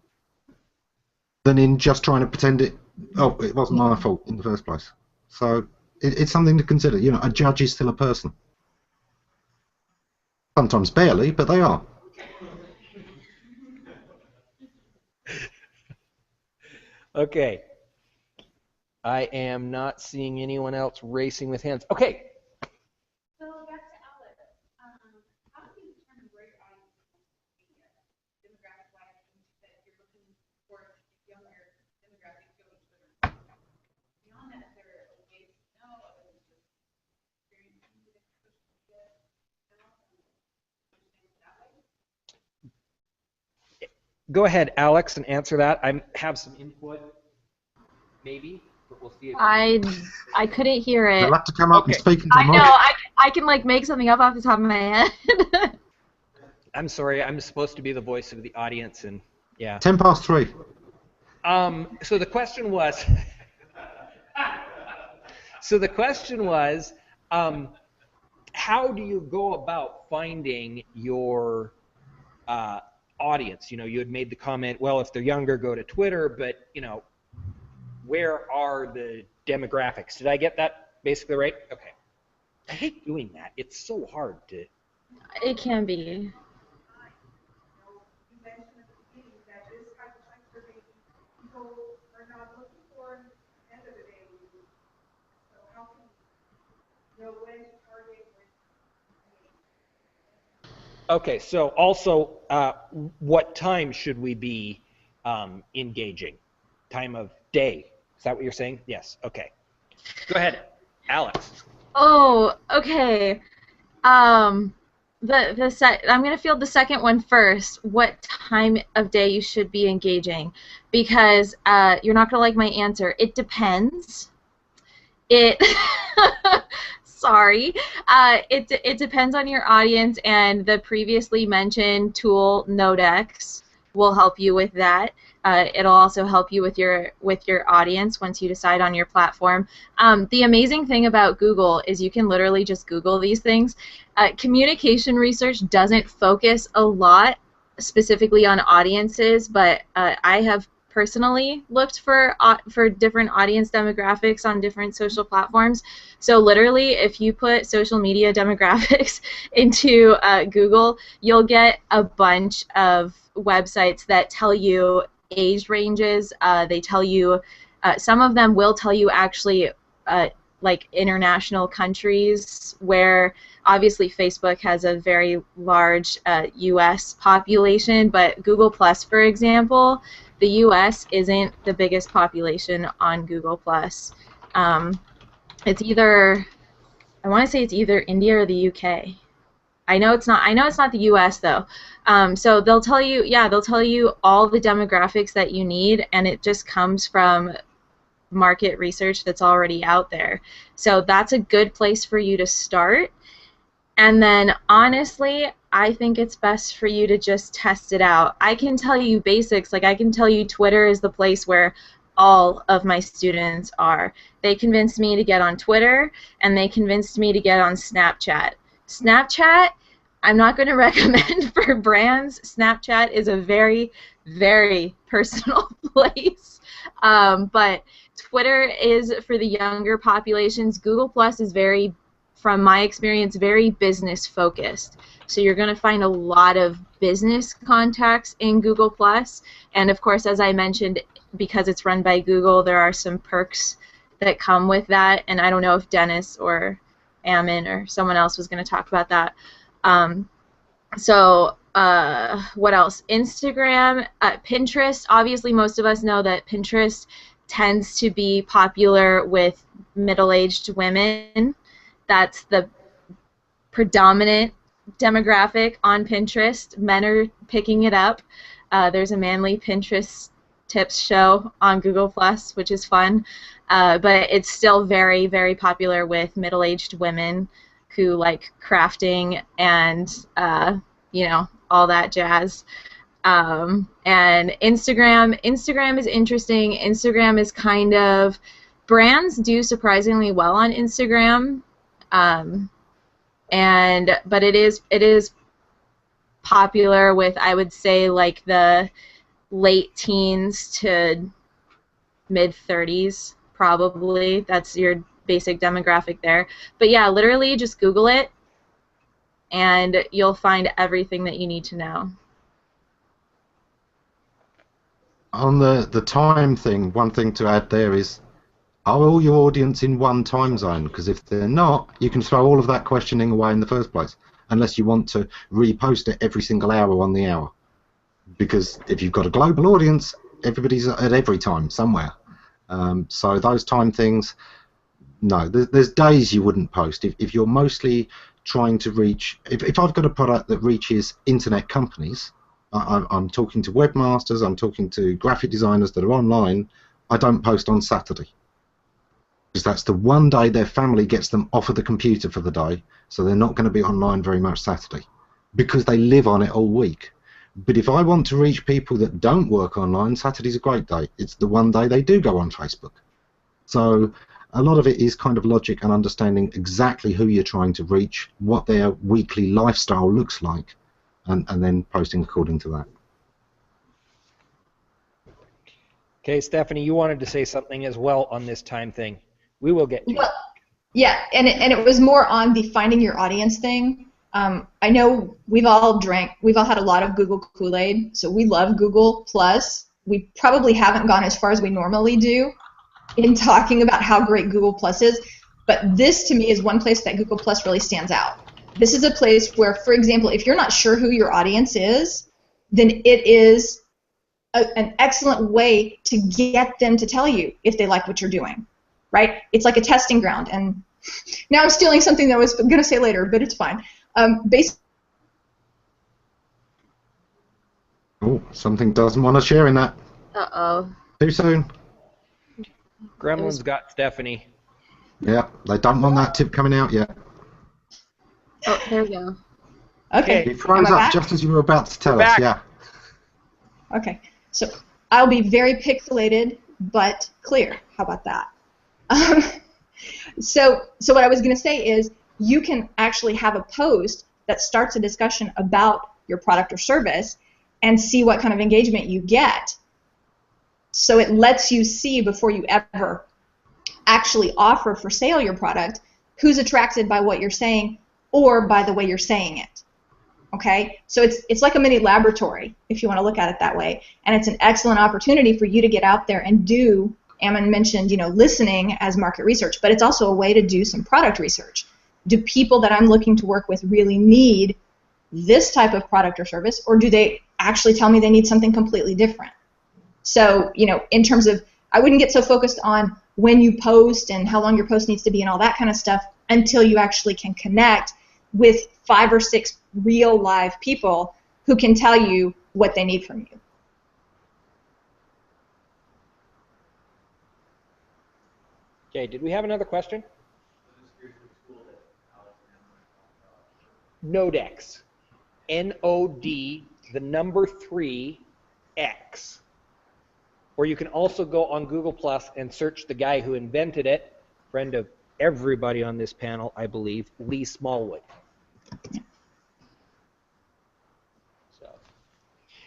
than in just trying to pretend it wasn't my fault in the first place. So it's something to consider. You know, a judge is still a person. Sometimes barely, but they are. Okay. I am not seeing anyone else racing with hands. Okay. So back to Alex. How do you determine where your audience is going to be demographic-wise? That you're looking for younger demographic to go to Twitter. Beyond that, there are ways to know other than just experiencing with social media channels and understanding that way. Go ahead, Alex, and answer that. I have some input, maybe, but we'll see. I couldn't hear it. You'll have to come up and speak into the I mic. know. I can like make something up off the top of my head. I'm sorry. I'm supposed to be the voice of the audience, and yeah. 3:10. So the question was. So the question was, how do you go about finding your audience? You know, you had made the comment, well, if they're younger, go to Twitter, but, you know, where are the demographics? Did I get that basically right? Okay. I hate doing that. It's so hard to... It can be. You mentioned at the beginning that this type of activity people are not looking for at the end of the day. So how can you know when to target, when? Okay, so also, what time should we be engaging? Time of day. Is that what you're saying? Yes. Okay. Go ahead, Alex. Oh, okay. I'm gonna field the second one first. What time of day you should be engaging? Because you're not gonna like my answer. It depends. Sorry. It depends on your audience, and the previously mentioned tool Nodex will help you with that. It'll also help you with your audience once you decide on your platform. The amazing thing about Google is you can literally just Google these things. Communication research doesn't focus a lot specifically on audiences, but I have personally looked for different audience demographics on different social platforms. So literally, if you put social media demographics into Google, you'll get a bunch of websites that tell you age ranges. They tell you, some of them will tell you actually like international countries, where obviously Facebook has a very large US population, but Google Plus, for example, the US isn't the biggest population on Google Plus. It's either, I want to say it's either India or the UK. I know it's not the US though. So they'll tell you all the demographics that you need, and it just comes from market research that's already out there. So that's a good place for you to start. And then honestly, I think it's best for you to just test it out. I can tell you basics, like I can tell you Twitter is the place where all of my students are. They convinced me to get on Twitter, and they convinced me to get on Snapchat. Snapchat, I'm not going to recommend for brands. Snapchat is a very, very personal place. But Twitter is for the younger populations. Google Plus is very, from my experience, very business focused. So you're going to find a lot of business contacts in Google Plus. And of course, as I mentioned, because it's run by Google, there are some perks that come with that. And I don't know if Dennis or Ammon or someone else was going to talk about that. What else? Instagram, Pinterest. Obviously, most of us know that Pinterest tends to be popular with middle-aged women. That's the predominant demographic on Pinterest. Men are picking it up. There's a manly Pinterest tips show on Google Plus, which is fun. But it's still very, very popular with middle-aged women who like crafting and you know, all that jazz. And Instagram is interesting. Instagram is kind of, brands do surprisingly well on Instagram, but it is popular with, I would say, like the late teens to mid 30s probably. That's your basic demographic there. But yeah, literally just Google it and you'll find everything that you need to know. On the time thing, one thing to add there is, are all your audience in one time zone? Because if they're not, you can throw all of that questioning away in the first place, unless you want to repost it every single hour on the hour. Because if you've got a global audience, everybody's at every time somewhere. So those time things, no, there's days you wouldn't post. If you're mostly trying to reach, if I've got a product that reaches internet companies, I'm talking to webmasters, I'm talking to graphic designers that are online, I don't post on Saturday. Because that's the one day their family gets them off of the computer for the day, so they're not going to be online very much Saturday, because they live on it all week. But if I want to reach people that don't work online, Saturday's a great day. It's the one day they do go on Facebook. So a lot of it is kind of logic and understanding exactly who you're trying to reach, what their weekly lifestyle looks like, and then posting according to that. Okay, Stephanie, you wanted to say something as well on this time thing. We will get to it. Yeah, and it was more on the finding your audience thing. I know we've all had a lot of Google Kool-Aid, so we love Google Plus. We probably haven't gone as far as we normally do in talking about how great Google Plus is, but this to me is one place that Google Plus really stands out. This is a place where, for example, if you're not sure who your audience is, then it is an excellent way to get them to tell you if they like what you're doing, right? It's like a testing ground, and now I'm stealing something that I was going to say later, but it's fine. Oh, something doesn't want to share in that. Uh-oh. Too soon. Gremlin's got Stephanie. Yeah, they don't want that tip coming out yet. Oh, there we go. Okay. It froze up just as you were about to tell us, yeah. Okay, so I'll be very pixelated but clear. How about that? So what I was going to say is you can actually have a post that starts a discussion about your product or service and see what kind of engagement you get. So it lets you see before you ever actually offer for sale your product who's attracted by what you're saying or by the way you're saying it. Okay? So it's like a mini laboratory, if you want to look at it that way. And it's an excellent opportunity for you to get out there and do, Ammon mentioned, listening as market research, but it's also a way to do some product research. Do people that I'm looking to work with really need this type of product or service, or do they actually tell me they need something completely different? So, in terms of, I wouldn't get so focused on when you post and how long your post needs to be and all that kind of stuff until you actually can connect with 5 or 6 real live people who can tell you what they need from you. Okay, did we have another question? Nodex. N-O-D, the number 3, X. Or you can also go on Google Plus and search the guy who invented it, friend of everybody on this panel, I believe, Lee Smallwood. So,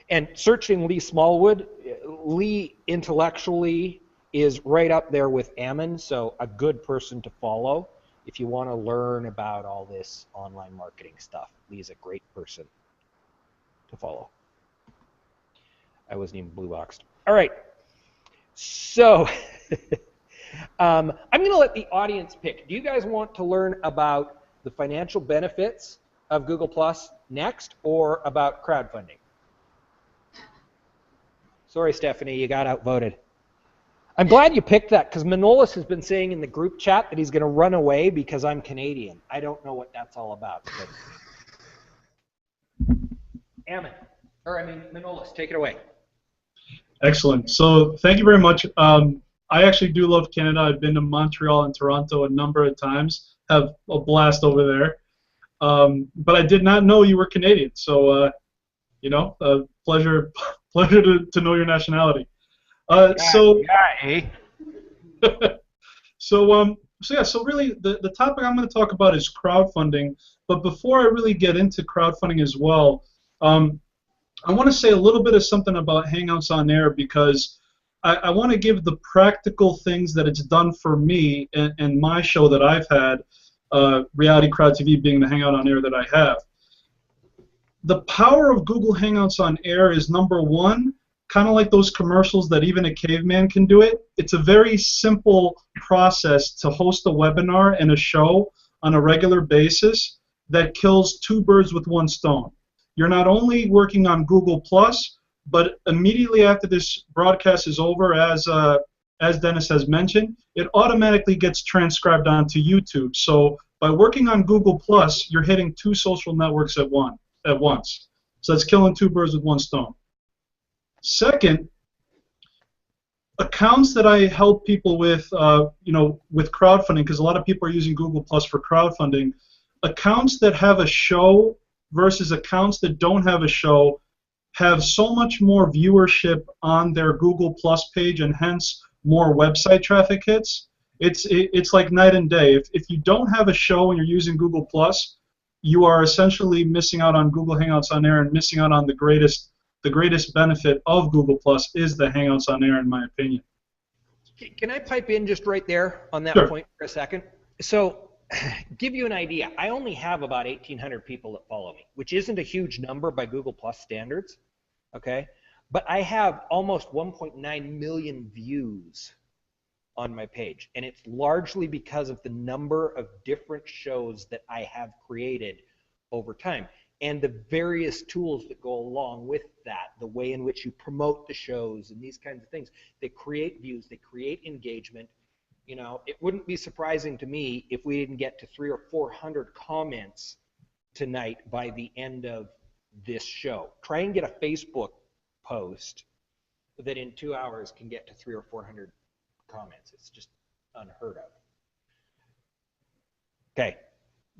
and searching Lee Smallwood, Lee intellectually is right up there with Ammon, so a good person to follow if you want to learn about all this online marketing stuff. Lee's a great person to follow. I wasn't even blue boxed. All right. So I'm going to let the audience pick. Do you guys want to learn about the financial benefits of Google Plus next, or about crowdfunding? Sorry, Stephanie, you got outvoted. I'm glad you picked that, because Manolis has been saying in the group chat that he's going to run away because I'm Canadian. I don't know what that's all about. But Manolis, take it away. Excellent. So thank you very much. I actually do love Canada. I've been to Montreal and Toronto a number of times. Have a blast over there. But I did not know you were Canadian. So, pleasure to know your nationality. So really the topic I'm going to talk about is crowdfunding. But before I really get into crowdfunding as well, I want to say a little bit of something about Hangouts on Air, because I want to give the practical things that it's done for me and my show that I've had, Reality Crowd TV being the Hangout on Air that I have. The power of Google Hangouts on Air is, number one, kind of like those commercials that even a caveman can do it. It's a very simple process to host a webinar and a show on a regular basis that kills 2 birds with 1 stone. You're not only working on Google Plus, but immediately after this broadcast is over, as Dennis has mentioned, it automatically gets transcribed onto YouTube. So by working on Google Plus, you're hitting 2 social networks at once. So that's killing 2 birds with 1 stone. Second, accounts that I help people with, with crowdfunding, because a lot of people are using Google Plus for crowdfunding. Accounts that have a show versus accounts that don't have a show have so much more viewership on their Google Plus page, and hence more website traffic hits. It's like night and day. If you don't have a show and you're using Google Plus, you are essentially missing out on Google Hangouts on Air and missing out on the greatest benefit of Google Plus is the Hangouts on Air, in my opinion. Can I pipe in just right there on that Sure. point for a second? So, give you an idea, I only have about 1,800 people that follow me, which isn't a huge number by Google Plus standards, okay? But I have almost 1.9 million views on my page, and it's largely because of the number of different shows that I have created over time, and the various tools that go along with that, the way in which you promote the shows and these kinds of things. They create views, they create engagement. You know, it wouldn't be surprising to me if we didn't get to 300 or 400 comments tonight by the end of this show. Try and get a Facebook post that in 2 hours can get to 300 or 400 comments. It's just unheard of. Okay,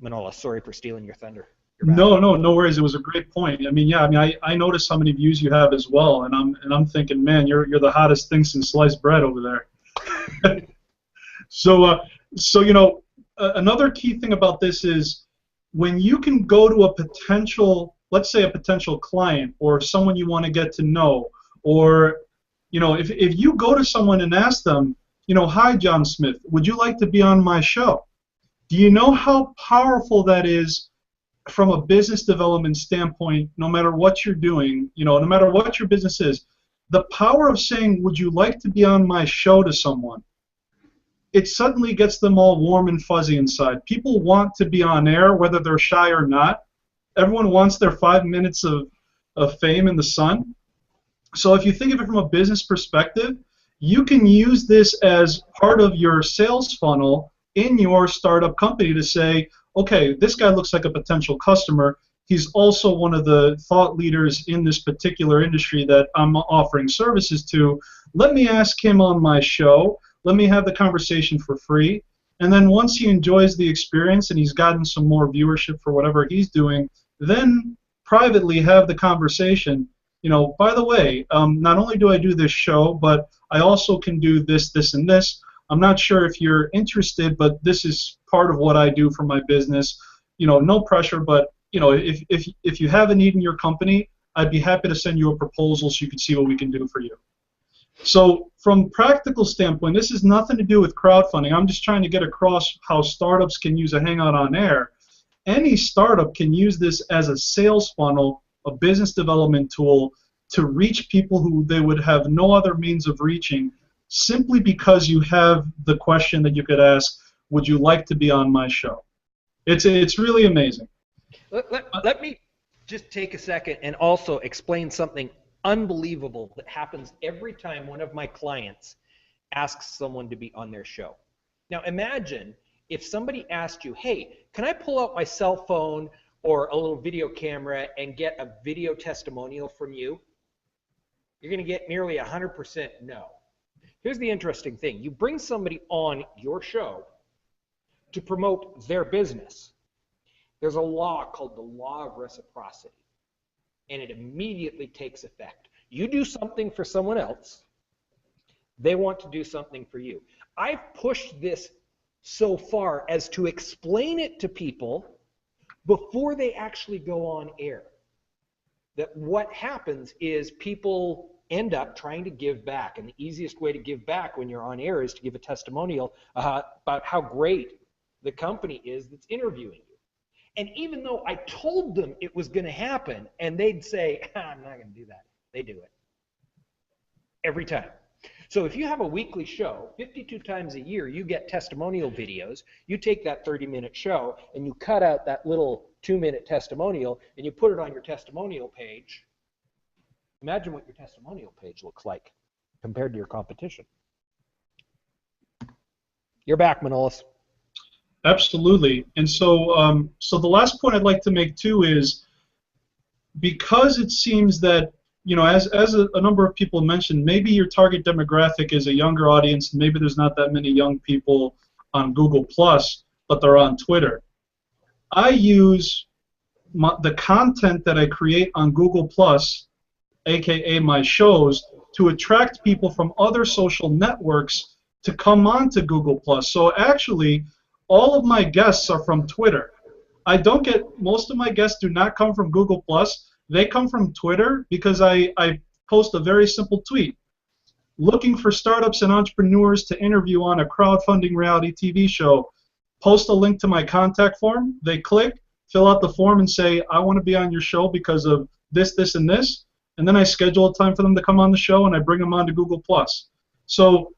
Manolis, sorry for stealing your thunder. No worries. It was a great point. I noticed how many views you have as well, and I'm thinking, man, you're the hottest thing since sliced bread over there. So another key thing about this is when you can go to a potential, let's say a potential client or someone you want to get to know, or if you go to someone and ask them, hi John Smith, would you like to be on my show? Do you know how powerful that is from a business development standpoint? No matter what you're doing, no matter what your business is, the power of saying, would you like to be on my show to someone, it suddenly gets them all warm and fuzzy inside. People want to be on air, whether they're shy or not. Everyone wants their 5 minutes of fame in the sun. So if you think of it from a business perspective, you can use this as part of your sales funnel in your startup company to say, okay, this guy looks like a potential customer. He's also one of the thought leaders in this particular industry that I'm offering services to. Let me ask him on my show. let me have the conversation for free. And then once he enjoys the experience and he's gotten some more viewership for whatever he's doing, then privately have the conversation. You know, by the way, not only do I do this show, but I also can do this, this, and this. I'm not sure if you're interested, but this is part of what I do for my business. You know, no pressure, but you know, if you have a need in your company, I'd be happy to send you a proposal so you can see what we can do for you. So from practical standpoint, this has nothing to do with crowdfunding. I'm just trying to get across how startups can use a Hangout on Air. Any startup can use this as a sales funnel, a business development tool to reach people who they would have no other means of reaching, simply because you have the question that you could ask, would you like to be on my show? It's really amazing. Let me just take a second and also explain something unbelievable that happens every time one of my clients asks someone to be on their show. Now imagine if somebody asked you, hey, can I pull out my cell phone or a little video camera and get a video testimonial from you? You're going to get nearly 100% no. Here's the interesting thing. You bring somebody on your show to promote their business. There's a law called the law of reciprocity, and it immediately takes effect. You do something for someone else, they want to do something for you. I've pushed this so far as to explain it to people before they actually go on air. That what happens is people end up trying to give back, and the easiest way to give back when you're on air is to give a testimonial about how great the company is that's interviewing you. And even though I told them it was going to happen, and they'd say, I'm not going to do that, they do it. Every time. So if you have a weekly show, 52 times a year, you get testimonial videos. You take that 30-minute show, and you cut out that little 2-minute testimonial, and you put it on your testimonial page. Imagine what your testimonial page looks like compared to your competition. You're back, Manolis. Absolutely. And so, so the last point I'd like to make too is, because it seems that, you know, as a number of people mentioned, maybe your target demographic is a younger audience, and maybe there's not that many young people on Google+, but they're on Twitter. I use the content that I create on Google+, aka my shows, to attract people from other social networks to come on to Google+. So actually, all of my guests are from Twitter. Most of my guests do not come from Google+. They come from Twitter because I post a very simple tweet. Looking for startups and entrepreneurs to interview on a crowdfunding reality TV show. Post a link to my contact form. They click, fill out the form, and say, I want to be on your show because of this, this, and this. And then I schedule a time for them to come on the show, and I bring them on to Google+. So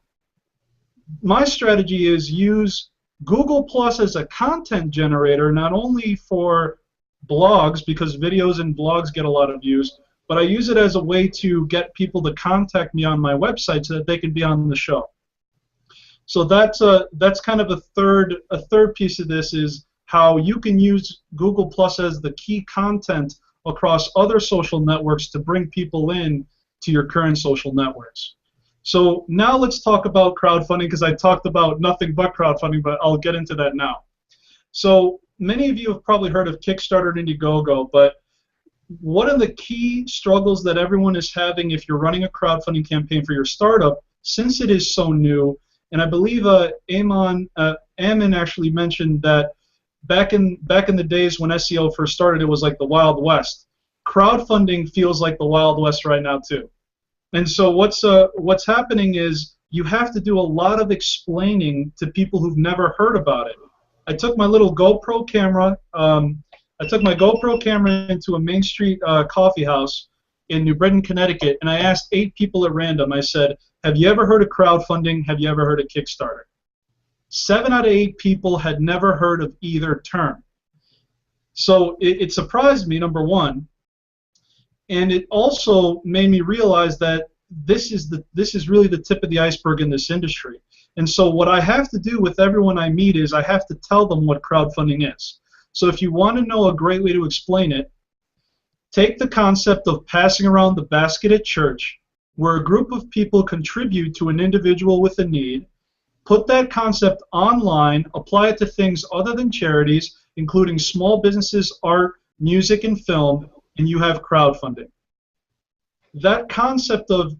my strategy is use Google+ as a content generator, not only for blogs, because videos and blogs get a lot of views, but I use it as a way to get people to contact me on my website so that they can be on the show. So that's kind of a third piece of this, is how you can use Google+ as the key content across other social networks to bring people in to your current social networks. So now let's talk about crowdfunding, because I talked about nothing but crowdfunding, but I'll get into that now. So many of you have probably heard of Kickstarter and Indiegogo, but one of the key struggles that everyone is having if you're running a crowdfunding campaign for your startup, since it is so new, and I believe Ammon actually mentioned that back in the days when SEO first started, it was like the Wild West. Crowdfunding feels like the Wild West right now too. And so what's happening is you have to do a lot of explaining to people who've never heard about it. I took my little GoPro camera. Into a Main Street coffee house in New Britain, Connecticut, and I asked 8 people at random. I said, "Have you ever heard of crowdfunding? Have you ever heard of Kickstarter?" 7 out of 8 people had never heard of either term. So it surprised me, number one. And it also made me realize that this is really the tip of the iceberg in this industry. And so what I have to do with everyone I meet is I have to tell them what crowdfunding is. So if you want to know a great way to explain it, take the concept of passing around the basket at church, where a group of people contribute to an individual with a need, Put that concept online, apply it to things other than charities, including small businesses, art, music, and film, and you have crowdfunding. That concept of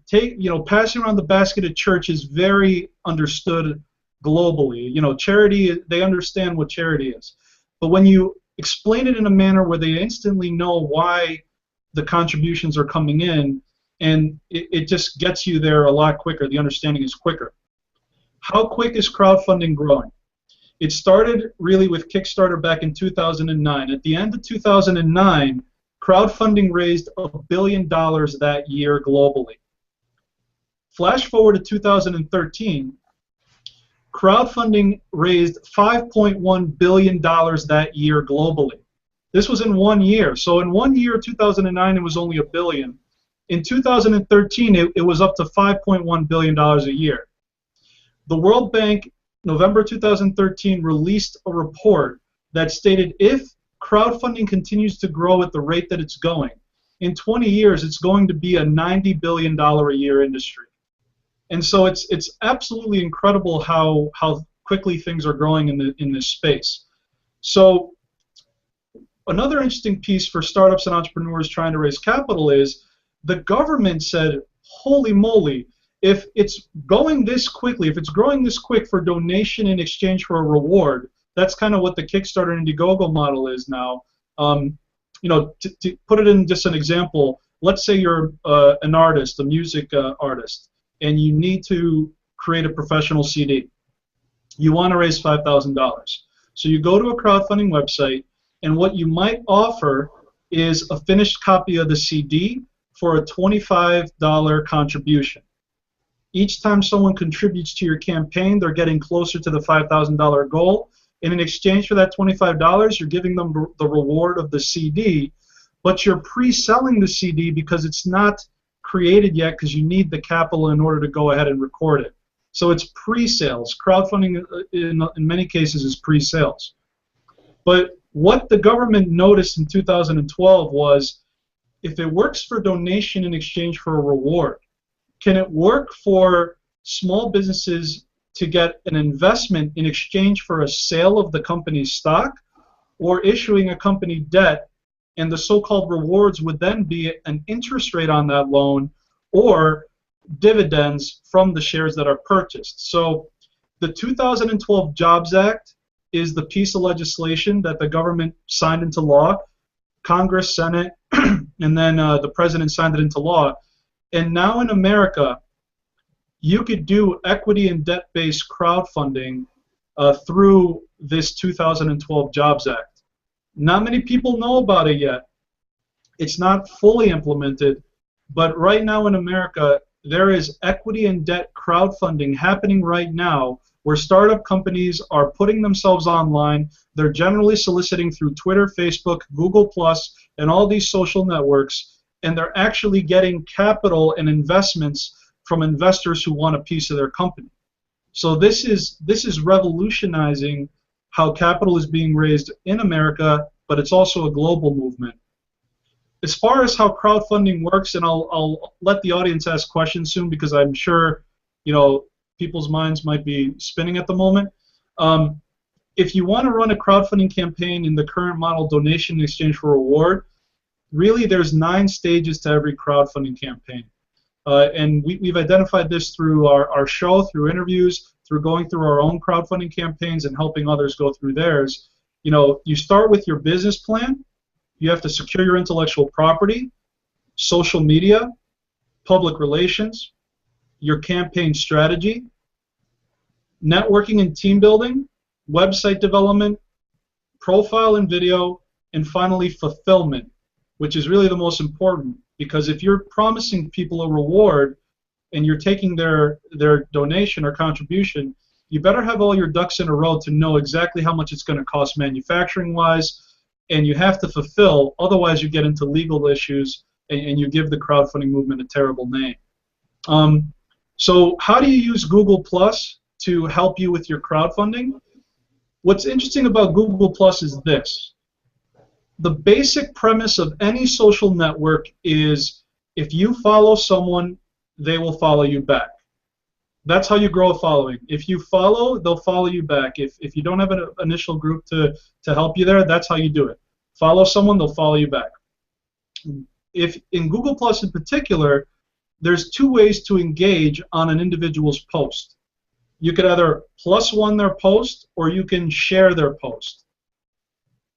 passing around the basket at church is very understood globally. Charity, they understand what charity is. But when you explain it in a manner where they instantly know why the contributions are coming in, and it just gets you there a lot quicker. The understanding is quicker. How quick is crowdfunding growing? It started really with Kickstarter back in 2009. At the end of 2009, crowdfunding raised $1 billion that year globally. Flash forward to 2013, crowdfunding raised $5.1 billion that year globally. This was in 1 year. So in 1 year, 2009, it was only $1 billion. In 2013, it was up to $5.1 billion a year. The World Bank, November 2013, released a report that stated if crowdfunding continues to grow at the rate that it's going, in 20 years it's going to be a $90 billion a year industry. And so it's absolutely incredible how quickly things are growing in this space. So another interesting piece for startups and entrepreneurs trying to raise capital is the government said, holy moly, if it's going this quickly, if it's growing this quick for donation in exchange for a reward, that's kind of what the Kickstarter and Indiegogo model is now. To put it in just an example, let's say you're an artist, a music artist, and you need to create a professional CD. You want to raise $5,000. So you go to a crowdfunding website, and what you might offer is a finished copy of the CD for a $25 contribution. Each time someone contributes to your campaign, they're getting closer to the $5,000 goal. And in exchange for that $25, you're giving them the reward of the CD, but you're pre-selling the CD because it's not created yet because you need the capital in order to go ahead and record it. So it's pre-sales. Crowdfunding, in many cases, is pre-sales. But what the government noticed in 2012 was if it works for donation in exchange for a reward, can it work for small businesses to get an investment in exchange for a sale of the company's stock or issuing a company debt, and the so-called rewards would then be an interest rate on that loan or dividends from the shares that are purchased. So the 2012 Jobs Act is the piece of legislation that the government signed into law. Congress, Senate, and then the President signed it into law. And now in America, you could do equity and debt-based crowdfunding through this 2012 Jobs Act. Not many people know about it yet. It's not fully implemented, but right now in America, there is equity and debt crowdfunding happening right now where startup companies are putting themselves online. They're generally soliciting through Twitter, Facebook, Google+, and all these social networks, and they're actually getting capital and investments from investors who want a piece of their company. So this is revolutionizing how capital is being raised in America, but it's also a global movement. As far as how crowdfunding works, and I'll let the audience ask questions soon because I'm sure people's minds might be spinning at the moment. If you want to run a crowdfunding campaign in the current model, donation in exchange for reward, really there's 9 stages to every crowdfunding campaign. And we've identified this through our show, through interviews, through going through our own crowdfunding campaigns and helping others go through theirs. You start with your business plan. You have to secure your intellectual property, social media, public relations, your campaign strategy, networking and team building, website development, profile and video, and finally fulfillment, which is really the most important, because if you're promising people a reward and you're taking their donation or contribution, you better have all your ducks in a row to know exactly how much it's going to cost manufacturing-wise, and you have to fulfill, otherwise you get into legal issues and you give the crowdfunding movement a terrible name. So how do you use Google Plus to help you with your crowdfunding? What's interesting about Google Plus is this. The basic premise of any social network is if you follow someone, they will follow you back. That's how you grow a following. If you follow, they'll follow you back. If you don't have an initial group to help you there, that's how you do it. Follow someone, they'll follow you back. If in Google Plus in particular, there's two ways to engage on an individual's post. You could either +1 their post or you can share their post.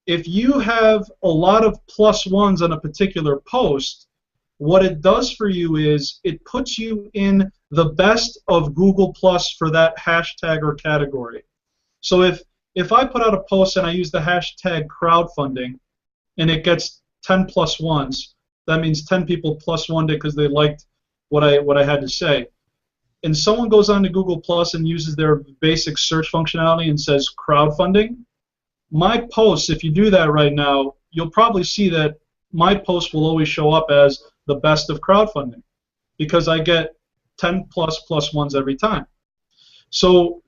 If you have a lot of +1s on a particular post, what it does for you is it puts you in the best of Google Plus for that hashtag or category. So if I put out a post and I use the hashtag crowdfunding and it gets 10 +1s, that means 10 people +1'd it because they liked what I had to say. And someone goes on to Google Plus and uses their basic search functionality and says crowdfunding, my posts, if you do that right now, you'll probably see that my post will always show up as the best of crowdfunding because I get 10 +1s every time. So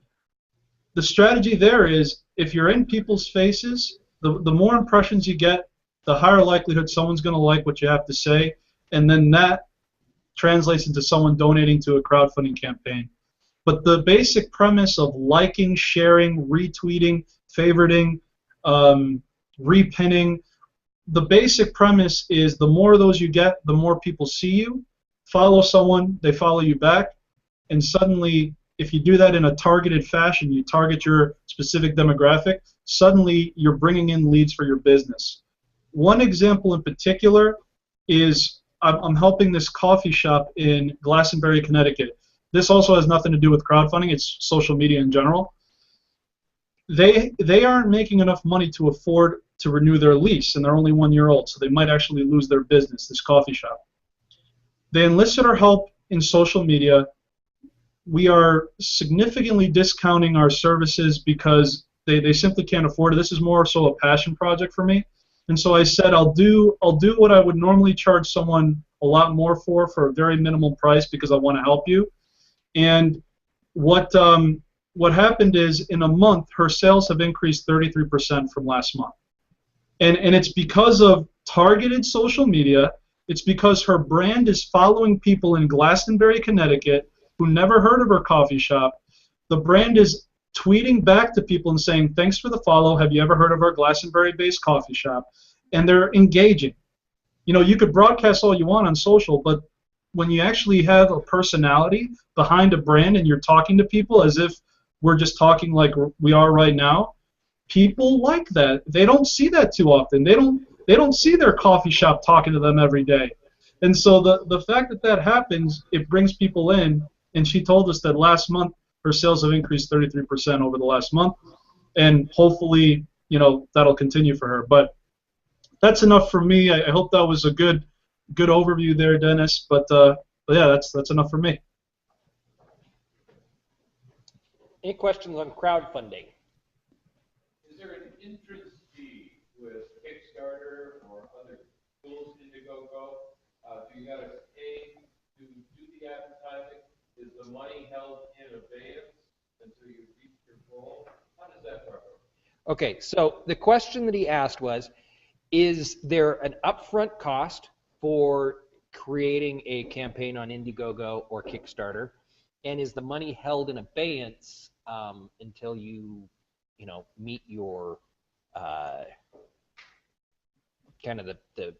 the strategy there is if you're in people's faces, the more impressions you get, the higher likelihood someone's going to like what you have to say, and then that translates into someone donating to a crowdfunding campaign. But the basic premise of liking, sharing, retweeting, favoriting, repinning, the basic premise is the more of those you get, the more people see you. Follow someone, they follow you back, and suddenly, if you do that in a targeted fashion, you target your specific demographic, suddenly you're bringing in leads for your business. One example in particular is I'm helping this coffee shop in Glastonbury, Connecticut. This also has nothing to do with crowdfunding, it's social media in general. They aren't making enough money to afford to renew their lease, and they're only 1 year old, so they might actually lose their business, this coffee shop. They enlisted our help in social media. We are significantly discounting our services because they simply can't afford it. This is more so a passion project for me. And so I said I'll do what I would normally charge someone a lot more for a very minimal price because I want to help you. And what happened is in a month her sales have increased 33% from last month. And it's because of targeted social media. It's because her brand is following people in Glastonbury, Connecticut who never heard of her coffee shop. The brand is tweeting back to people and saying, thanks for the follow, have you ever heard of our Glastonbury-based coffee shop? And they're engaging. You know, you could broadcast all you want on social, but when you actually have a personality behind a brand and you're talking to people as if we're just talking like we are right now, people like that. They don't see that too often. They don't see their coffee shop talking to them every day. And so the fact that that happens, it brings people in. And she told us that last month her sales have increased 33% over the last month, and hopefully, you know, that'll continue for her. But that's enough for me. I hope that was a good overview there, Dennis. But yeah, that's enough for me. Any questions on crowdfunding? Is there an entrance fee with Kickstarter or other tools, Indiegogo? Do you got to pay to do the advertising? Is the money held in abeyance until you reach your goal? How does that work? Okay, so the question that he asked was, is there an upfront cost for creating a campaign on Indiegogo or Kickstarter, and is the money held in abeyance until you meet your kind of the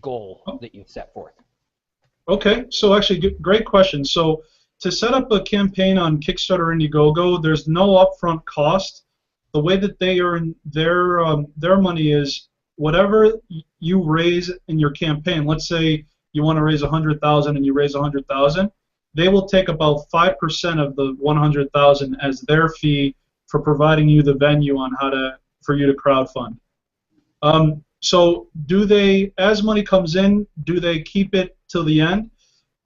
goal that you've set forth? Okay, so actually, great question. So to set up a campaign on Kickstarter or Indiegogo, there's no upfront cost. The way that they earn their money is whatever you raise in your campaign. Let's say you want to raise $100,000 and you raise $100,000. They will take about 5% of the $100,000 as their fee for providing you the venue on for you to crowdfund. So do they, as money comes in, do they keep it till the end?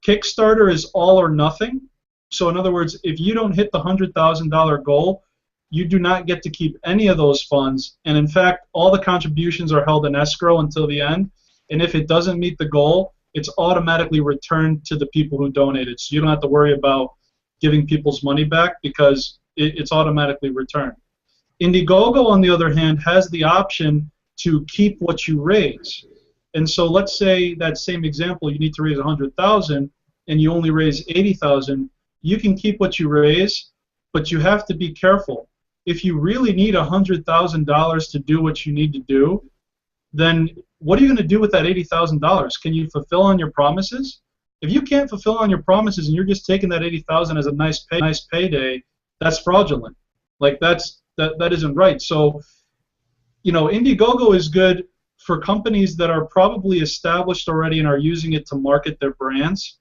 Kickstarter is all or nothing. So in other words, if you don't hit the $100,000 goal, you do not get to keep any of those funds. And in fact, all the contributions are held in escrow until the end. And if it doesn't meet the goal, it's automatically returned to the people who donated. So you don't have to worry about giving people's money back because it's automatically returned. Indiegogo, on the other hand, has the option to keep what you raise. And so let's say that same example, you need to raise $100,000 and you only raise $80,000. you can keep what you raise, but you have to be careful. If you really need $100,000 to do what you need to do, then what are you going to do with that $80,000? Can you fulfill on your promises? If you can't fulfill on your promises and you're just taking that $80,000 as a nice payday, that's fraudulent. Like that isn't right. So, you know, Indiegogo is good for companies that are probably established already and are using it to market their brands.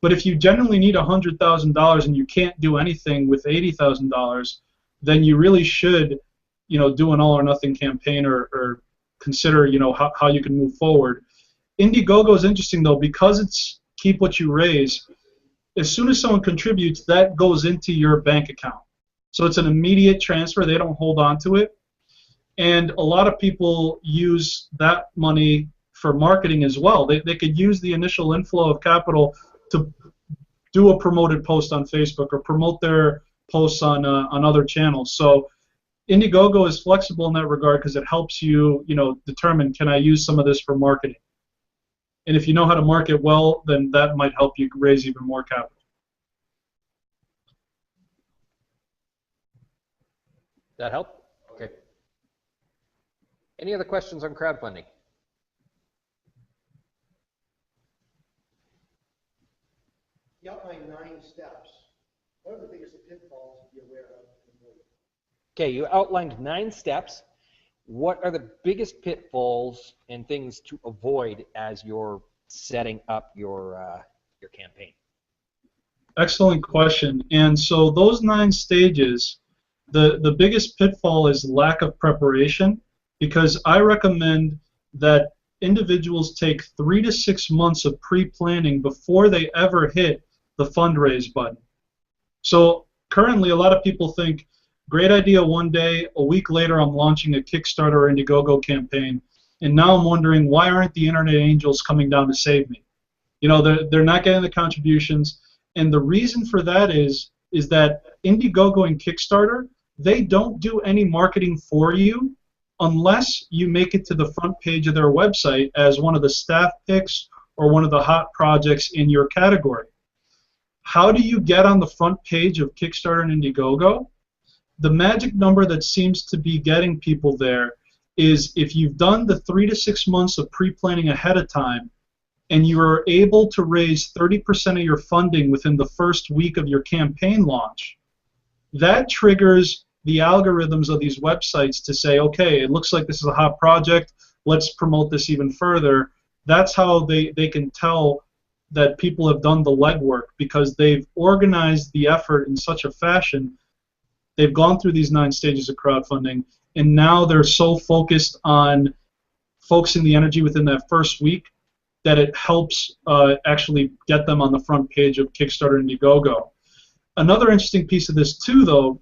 But if you genuinely need $100,000 and you can't do anything with $80,000, then you really should, you know, do an all or nothing campaign or consider, you know, how you can move forward. Indiegogo is interesting though because it's keep what you raise. As soon as someone contributes, that goes into your bank account. So it's an immediate transfer. They don't hold on to it. And a lot of people use that money for marketing as well. They could use the initial inflow of capital to do a promoted post on Facebook or promote their posts on other channels. So Indiegogo is flexible in that regard because it helps you, you know, determine, can I use some of this for marketing? And if you know how to market well, then that might help you raise even more capital. That help? Okay. Any other questions on crowdfunding? You outlined 9 steps. What are the biggest pitfalls to be aware of? Okay, you outlined 9 steps. What are the biggest pitfalls and things to avoid as you're setting up your campaign? Excellent question. And so those 9 stages, the biggest pitfall is lack of preparation, because I recommend that individuals take 3 to 6 months of pre-planning before they ever hit the fundraise button. So currently a lot of people think, great idea one day, a week later I'm launching a Kickstarter or Indiegogo campaign, and now I'm wondering, why aren't the internet angels coming down to save me? You know, they're not getting the contributions, and the reason for that is that Indiegogo and Kickstarter, they don't do any marketing for you unless you make it to the front page of their website as one of the staff picks or one of the hot projects in your category. How do you get on the front page of Kickstarter and Indiegogo? The magic number that seems to be getting people there is if you've done the 3 to 6 months of pre-planning ahead of time and you are able to raise 30% of your funding within the first week of your campaign launch, that triggers the algorithms of these websites to say, okay, it looks like this is a hot project, let's promote this even further. That's how they can tell that people have done the legwork, because they've organized the effort in such a fashion. They've gone through these 9 stages of crowdfunding, and now they're so focused on focusing the energy within that first week that it helps actually get them on the front page of Kickstarter and Indiegogo. Another interesting piece of this too, though,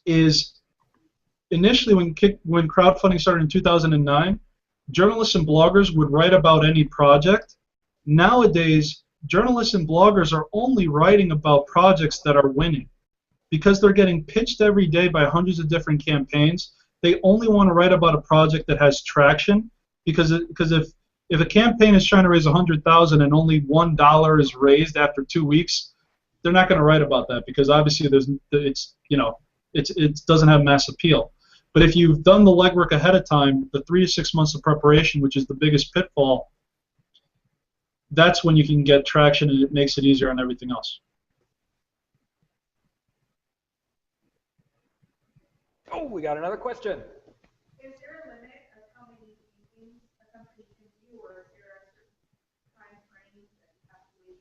is initially when crowdfunding started in 2009, journalists and bloggers would write about any project. Nowadays, journalists and bloggers are only writing about projects that are winning. Because they're getting pitched every day by hundreds of different campaigns, they only want to write about a project that has traction. Because if a campaign is trying to raise $100,000 and only $1 is raised after 2 weeks, they're not going to write about that, because obviously it doesn't have mass appeal. But if you've done the legwork ahead of time, the 3 to 6 months of preparation, which is the biggest pitfall, that's when you can get traction, and it makes it easier on everything else. Oh, we got another question. Is there a limit of how many campaigns a company can do, or is there a certain time frame that you have to wait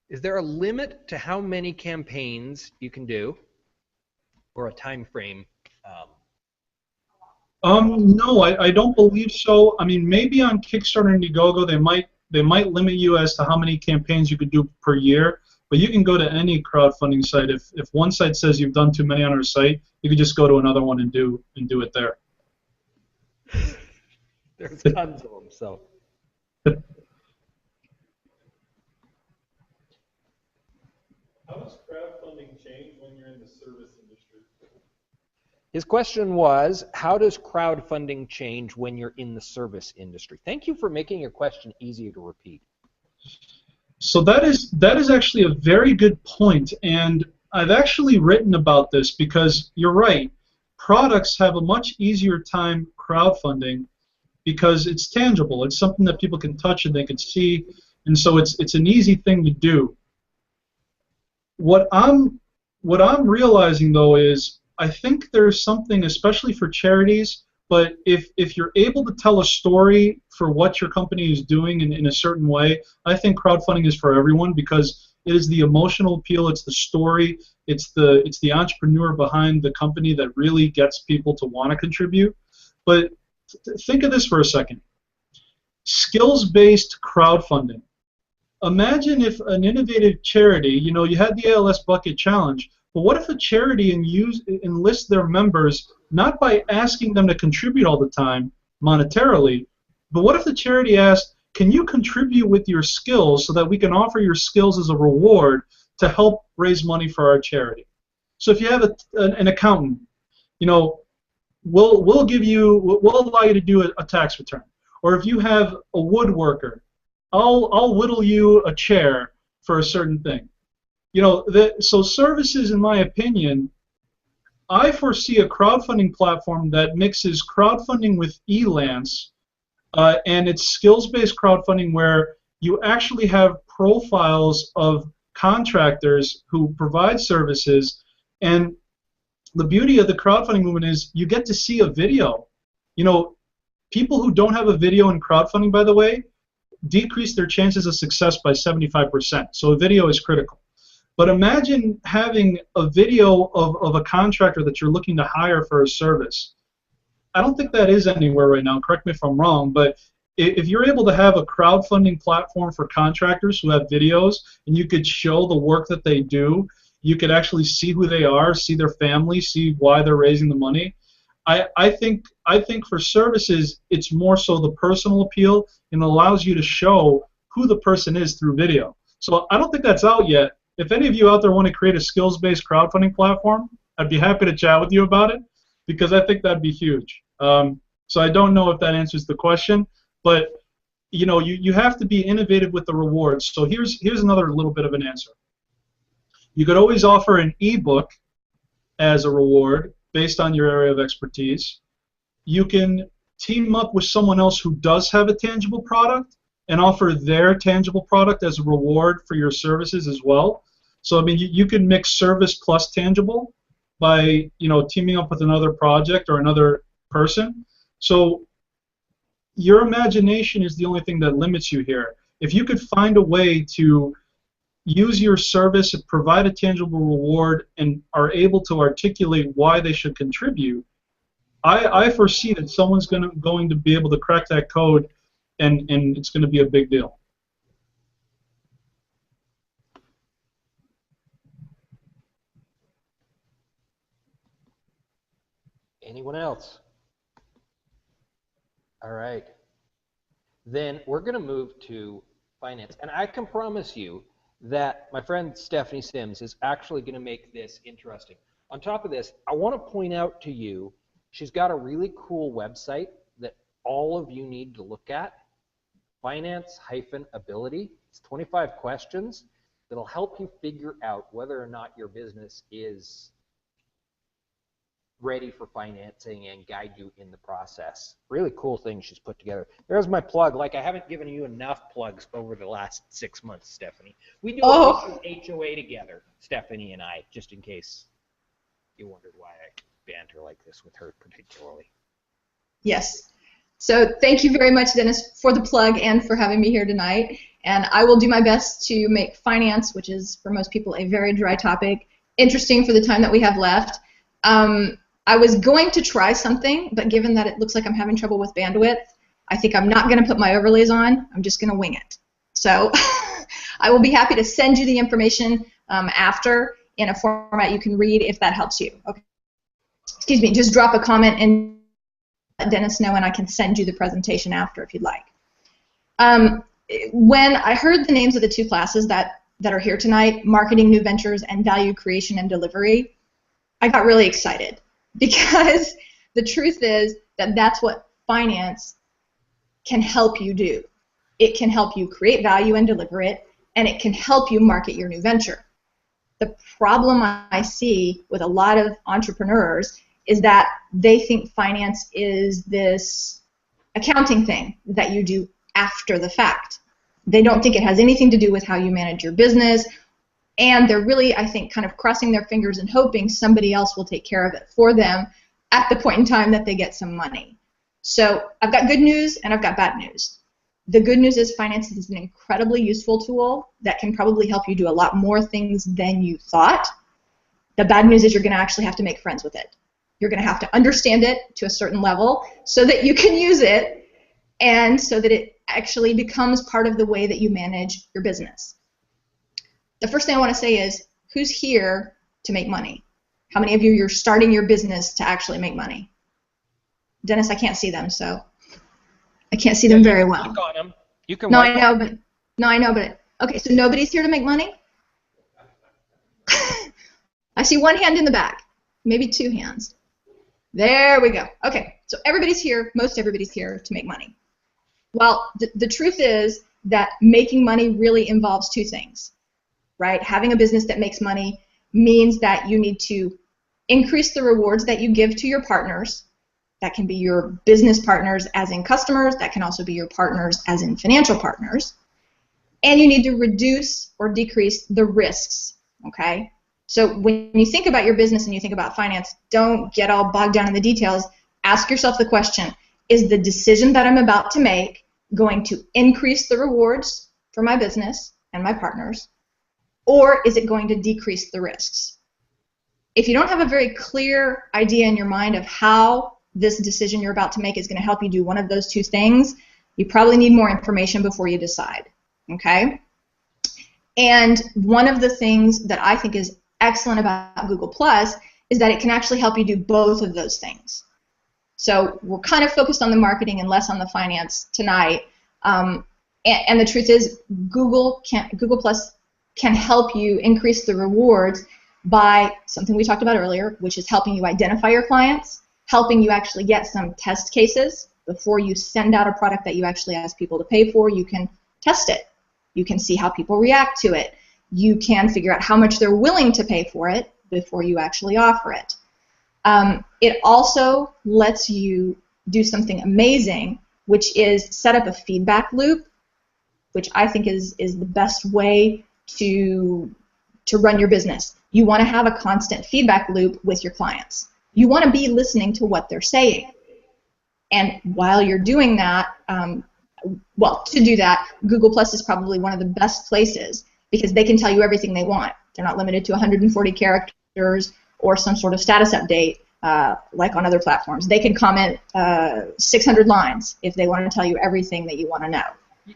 for? Is there a limit to how many campaigns you can do, or a time frame? No, I don't believe so. I mean, maybe on Kickstarter and Indiegogo they might limit you as to how many campaigns you could do per year. But you can go to any crowdfunding site. If one site says you've done too many on our site, you can just go to another one and do it there. There's tons of them. So. How does crowdfunding change when you're in the service industry? His question was, how does crowdfunding change when you're in the service industry? Thank you for making your question easier to repeat. So that is actually a very good point, and I've actually written about this because you're right. Products have a much easier time crowdfunding because it's tangible. It's something that people can touch and they can see, and so it's an easy thing to do. What I'm realizing though is I think there's something, especially for charities, but if you're able to tell a story for what your company is doing in a certain way, I think crowdfunding is for everyone because it is the emotional appeal, it's the story, it's the entrepreneur behind the company that really gets people to want to contribute. But think of this for a second. Skills-based crowdfunding. Imagine if an innovative charity, you had the ALS Bucket Challenge, but what if a charity enlists their members not by asking them to contribute all the time monetarily, but what if the charity asked, can you contribute with your skills so that we can offer your skills as a reward to help raise money for our charity? So if you have an accountant, we'll allow you to do a tax return. Or if you have a woodworker, I'll whittle you a chair for a certain thing. So services, in my opinion, I foresee a crowdfunding platform that mixes crowdfunding with Elance, and it's skills-based crowdfunding where you actually have profiles of contractors who provide services, and the beauty of the crowdfunding movement is you get to see a video. People who don't have a video in crowdfunding, by the way, decrease their chances of success by 75%. So a video is critical. But imagine having a video of a contractor that you're looking to hire for a service. I don't think that is anywhere right now. Correct me if I'm wrong, but if you're able to have a crowdfunding platform for contractors who have videos and you could show the work that they do, you could actually see who they are, see their family, see why they're raising the money. I think for services, it's more so the personal appeal and allows you to show who the person is through video. So I don't think that's out yet. If any of you out there want to create a skills-based crowdfunding platform, I'd be happy to chat with you about it because I think that'd be huge. So I don't know if that answers the question, but you have to be innovative with the rewards. So here's another little bit of an answer. You could always offer an ebook as a reward based on your area of expertise. You can team up with someone else who does have a tangible product and offer their tangible product as a reward for your services as well. So I mean, you can mix service plus tangible by teaming up with another project or another person. So your imagination is the only thing that limits you here. If you could find a way to use your service and provide a tangible reward and are able to articulate why they should contribute, I foresee that someone's going to be able to crack that code, and it's going to be a big deal. Anyone else? All right. Then we're going to move to finance. And I can promise you that my friend Stephanie Sims is actually going to make this interesting. On top of this, I want to point out to you, she's got a really cool website that all of you need to look at, Finance-Ability. It's 25 questions that'll help you figure out whether or not your business is ready for financing and guide you in the process. Really cool thing she's put together. There's my plug. Like, I haven't given you enough plugs over the last 6 months, Stephanie. We do an HOA together, Stephanie and I, just in case you wondered why I banter like this with her particularly. Yes. So thank you very much, Dennis, for the plug and for having me here tonight. And I will do my best to make finance, which is for most people a very dry topic, interesting for the time that we have left. I was going to try something, but given that it looks like I'm having trouble with bandwidth, I think I'm not going to put my overlays on. I'm just going to wing it. So I will be happy to send you the information after in a format you can read if that helps you. Okay. Excuse me, just drop a comment and let Dennis know, and I can send you the presentation after if you'd like. When I heard the names of the two classes that are here tonight, Marketing New Ventures and Value Creation and Delivery, I got really excited because the truth is that that's what finance can help you do. It can help you create value and deliver it, and it can help you market your new venture. The problem I see with a lot of entrepreneurs is that they think finance is this accounting thing that you do after the fact. They don't think it has anything to do with how you manage your business, and they're really, I think, kind of crossing their fingers and hoping somebody else will take care of it for them at the point in time that they get some money. So I've got good news and I've got bad news. The good news is finance is an incredibly useful tool that can probably help you do a lot more things than you thought. The bad news is you're going to actually have to make friends with it. You're going to have to understand it to a certain level so that you can use it and so that it actually becomes part of the way that you manage your business. The first thing I want to say is, who's here to make money? How many of you are starting your business to actually make money? Dennis, I can't see them, so I can't see them very well. Click on them. You can. No, I know, but okay. So nobody's here to make money. I see one hand in the back, maybe two hands. There we go. Okay, so everybody's here. Most everybody's here to make money. Well, the truth is that making money really involves two things, right? Having a business that makes money means that you need to increase the rewards that you give to your partners. That can be your business partners as in customers. That can also be your partners as in financial partners. And you need to reduce or decrease the risks, okay? So when you think about your business and you think about finance, don't get all bogged down in the details. Ask yourself the question, is the decision that I'm about to make going to increase the rewards for my business and my partners, or is it going to decrease the risks? If you don't have a very clear idea in your mind of how this decision you're about to make is going to help you do one of those two things, you probably need more information before you decide, okay? And one of the things that I think is excellent about Google Plus is that it can actually help you do both of those things. So we're kind of focused on the marketing and less on the finance tonight. And the truth is, Google Plus can help you increase the rewards by something we talked about earlier, which is helping you identify your clients, helping you actually get some test cases before you send out a product that you actually ask people to pay for. You can test it. You can see how people react to it. You can figure out how much they're willing to pay for it before you actually offer it. It also lets you do something amazing, which is set up a feedback loop, which I think is the best way to run your business. You want to have a constant feedback loop with your clients. You want to be listening to what they're saying. And while you're doing that, well, to do that, Google Plus is probably one of the best places because they can tell you everything they want. They're not limited to 140 characters or some sort of status update like on other platforms. They can comment 600 lines if they want to tell you everything that you want to know.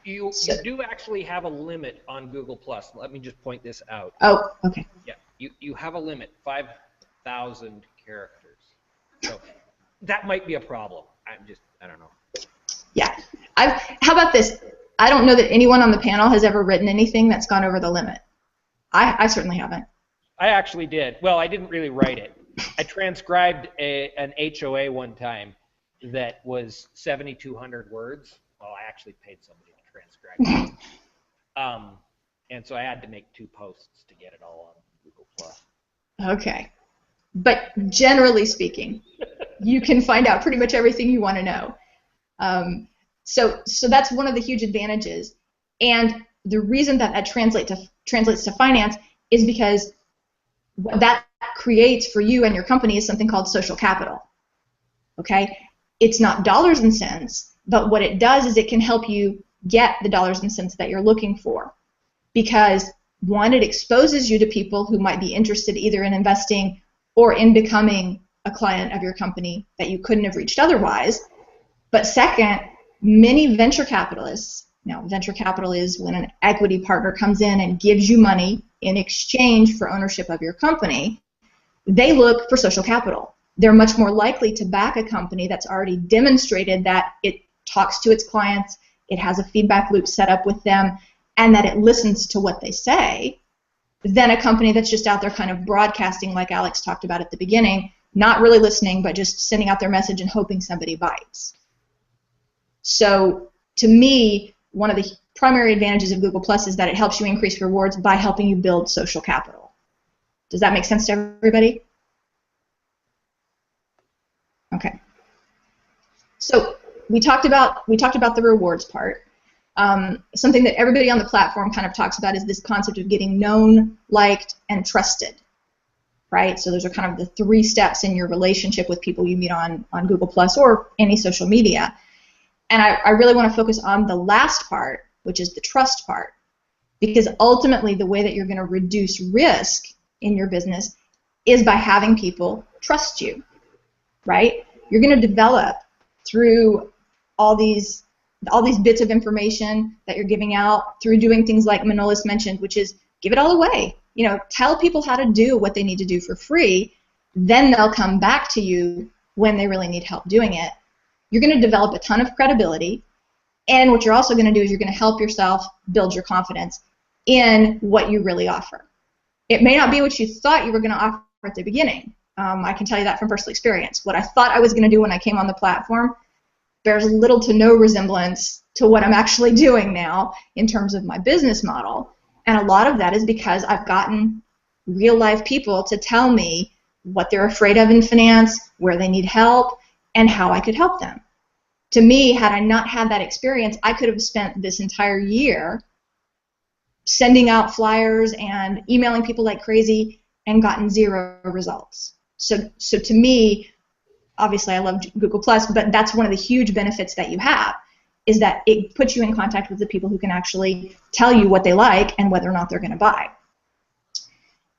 You do actually have a limit on Google Plus. Let me just point this out. Oh, okay. Yeah, you have a limit, 5,000 characters. So that might be a problem. I don't know. Yeah. How about this? I don't know that anyone on the panel has ever written anything that's gone over the limit. I certainly haven't. I actually did. Well, I didn't really write it. I transcribed an HOA one time that was 7,200 words. Well, I actually paid somebody to transcribe it. And so I had to make 2 posts to get it all on Google Plus. Okay. But generally speaking, you can find out pretty much everything you want to know. So that's one of the huge advantages. And the reason that translates to finance is because what that creates for you and your company is something called social capital. Okay? It's not dollars and cents, but what it does is it can help you get the dollars and cents that you're looking for. Because one, it exposes you to people who might be interested either in investing or in becoming a client of your company that you couldn't have reached otherwise. But second, many venture capitalists, now venture capital is when an equity partner comes in and gives you money in exchange for ownership of your company, they look for social capital. They're much more likely to back a company that's already demonstrated that it talks to its clients, it has a feedback loop set up with them, and that it listens to what they say, than a company that's just out there kind of broadcasting like Alex talked about at the beginning, not really listening, but just sending out their message and hoping somebody bites. So to me, one of the primary advantages of Google Plus is that it helps you increase rewards by helping you build social capital. Does that make sense to everybody? Okay. So we talked about the rewards part. Something that everybody on the platform kind of talks about is this concept of getting known, liked, and trusted, right? So those are kind of the 3 steps in your relationship with people you meet on Google Plus or any social media. And I really want to focus on the last part, which is the trust part, because ultimately the way that you're going to reduce risk in your business is by having people trust you, right? You're going to develop through all these bits of information that you're giving out, through doing things like Manolis mentioned, which is give it all away. You know, tell people how to do what they need to do for free, then they'll come back to you when they really need help doing it. You're going to develop a ton of credibility, and what you're also going to do is you're going to help yourself build your confidence in what you really offer. It may not be what you thought you were going to offer at the beginning. I can tell you that from personal experience. What I thought I was going to do when I came on the platform bears little to no resemblance to what I'm actually doing now in terms of my business model. And a lot of that is because I've gotten real life people to tell me what they're afraid of in finance, where they need help, and how I could help them. To me, had I not had that experience, I could have spent this entire year sending out flyers and emailing people like crazy and gotten 0 results. So to me, obviously I love Google Plus, but that's one of the huge benefits that you have, is that it puts you in contact with the people who can actually tell you what they like and whether or not they're going to buy.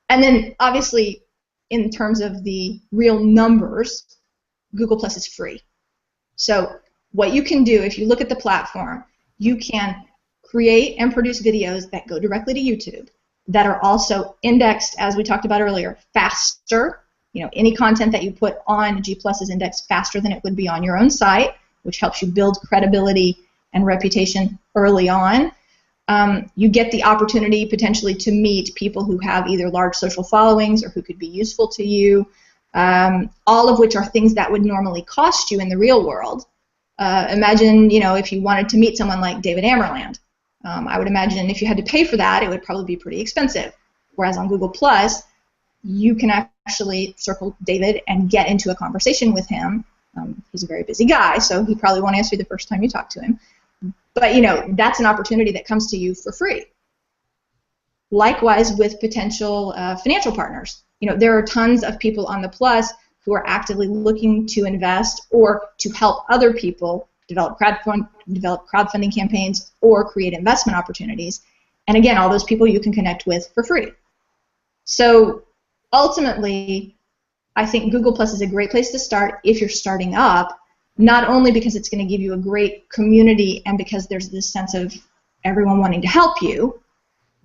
And then obviously in terms of the real numbers, Google Plus is free. So what you can do, if you look at the platform, you can create and produce videos that go directly to YouTube that are also indexed, as we talked about earlier, faster. You know, any content that you put on G Plus is indexed faster than it would be on your own site, which helps you build credibility and reputation early on. You get the opportunity potentially to meet people who have either large social followings or who could be useful to you, all of which are things that would normally cost you in the real world. Imagine, you know, if you wanted to meet someone like David Amerland. I would imagine if you had to pay for that, it would probably be pretty expensive. Whereas on Google Plus, you can actually circle David and get into a conversation with him. He's a very busy guy, so he probably won't answer you the first time you talk to him. But, you know, that's an opportunity that comes to you for free. Likewise with potential financial partners. You know, there are tons of people on the Plus who are actively looking to invest or to help other people develop crowdfunding campaigns or create investment opportunities. And again, all those people you can connect with for free. So ultimately, I think Google Plus is a great place to start if you're starting up, not only because it's going to give you a great community and because there's this sense of everyone wanting to help you,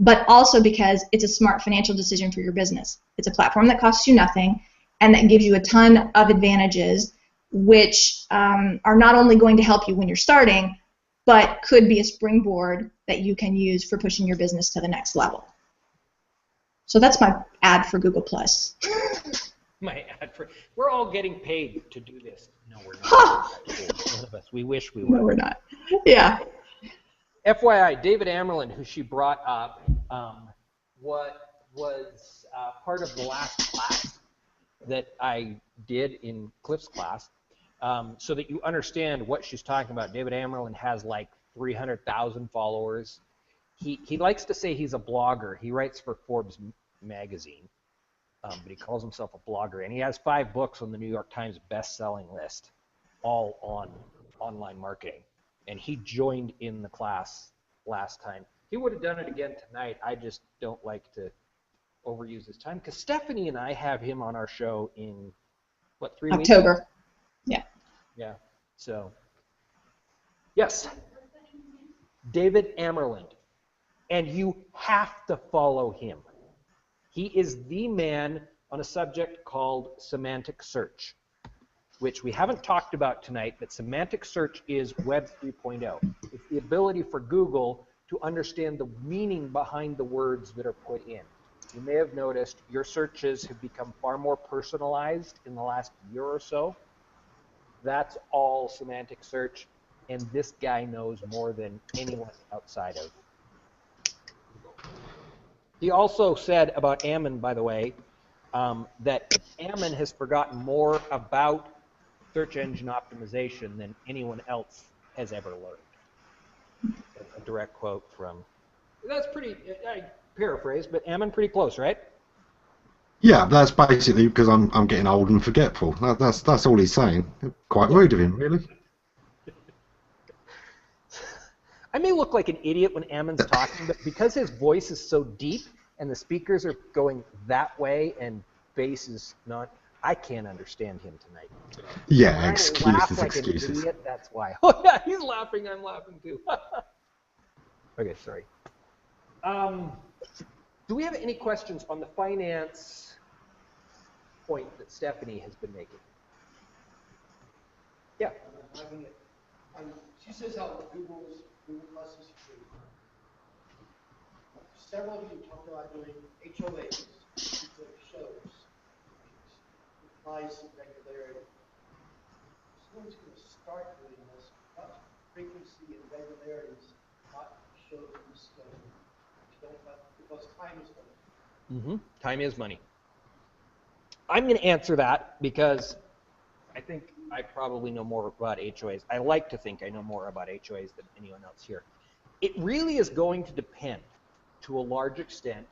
but also because it's a smart financial decision for your business. It's a platform that costs you nothing and that gives you a ton of advantages which are not only going to help you when you're starting, but could be a springboard that you can use for pushing your business to the next level. So that's my ad for Google Plus. My ad for, we're all getting paid to do this. No, we're not. None of us. We wish we were. No, we're not. Yeah. FYI, David Amerland, who she brought up, what was part of the last class that I did in Cliff's class, so that you understand what she's talking about. David Amerland has like 300,000 followers. He likes to say he's a blogger. He writes for Forbes magazine, but he calls himself a blogger. And he has 5 books on the New York Times best-selling list, all on online marketing. And he joined in the class last time. He would have done it again tonight. I just don't like to overuse his time, because Stephanie and I have him on our show in, what, 3 weeks? October. Yeah. Yeah. So, yes. David Amerland. And you have to follow him. He is the man on a subject called semantic search, which we haven't talked about tonight, but semantic search is Web 3.0. It's the ability for Google to understand the meaning behind the words that are put in. You may have noticed your searches have become far more personalized in the last year or so. That's all semantic search. and this guy knows more than anyone outside of Google. He also said about Ammon, by the way, that Ammon has forgotten more about search engine optimization than anyone else has ever learned. A direct quote from, that's pretty, I paraphrase, but Ammon pretty close, right? Yeah, that's basically because I'm getting old and forgetful. That's all he's saying. Quite rude of him, really. I may look like an idiot when Ammon's talking, but because his voice is so deep and the speakers are going that way and bass is not, I can't understand him tonight. Yeah, When excuses, I laugh like excuses. an idiot, that's why. Oh yeah, he's laughing, I'm laughing too. Okay, sorry. Do we have any questions on the finance point that Stephanie has been making? Yeah. She says how Google Plus is free. Several of you talked about doing HOAs, like shows, implies some regularity. Someone's going to start doing this. What frequency and regularities ought shows in the schedule? Because time is money. Time is money. I'm going to answer that because I think I probably know more about HOAs. I like to think I know more about HOAs than anyone else here. It really is going to depend, to a large extent.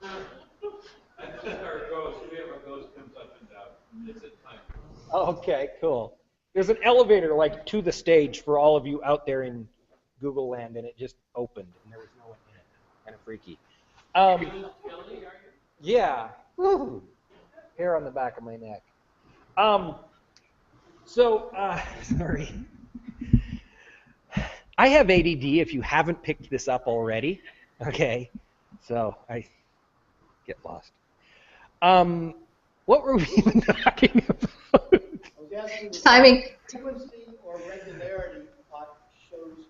Our ghost, we have a ghost comes up and down. It's a time. Okay, cool. There's an elevator like to the stage for all of you out there in Google land, and it just opened, and there was no one in it. Kind of freaky. Yeah. Woo. Hair on the back of my neck. Sorry. I have ADD if you haven't picked this up already. Okay. So I get lost. What were we even talking about? Timing. Frequency or regularity shows.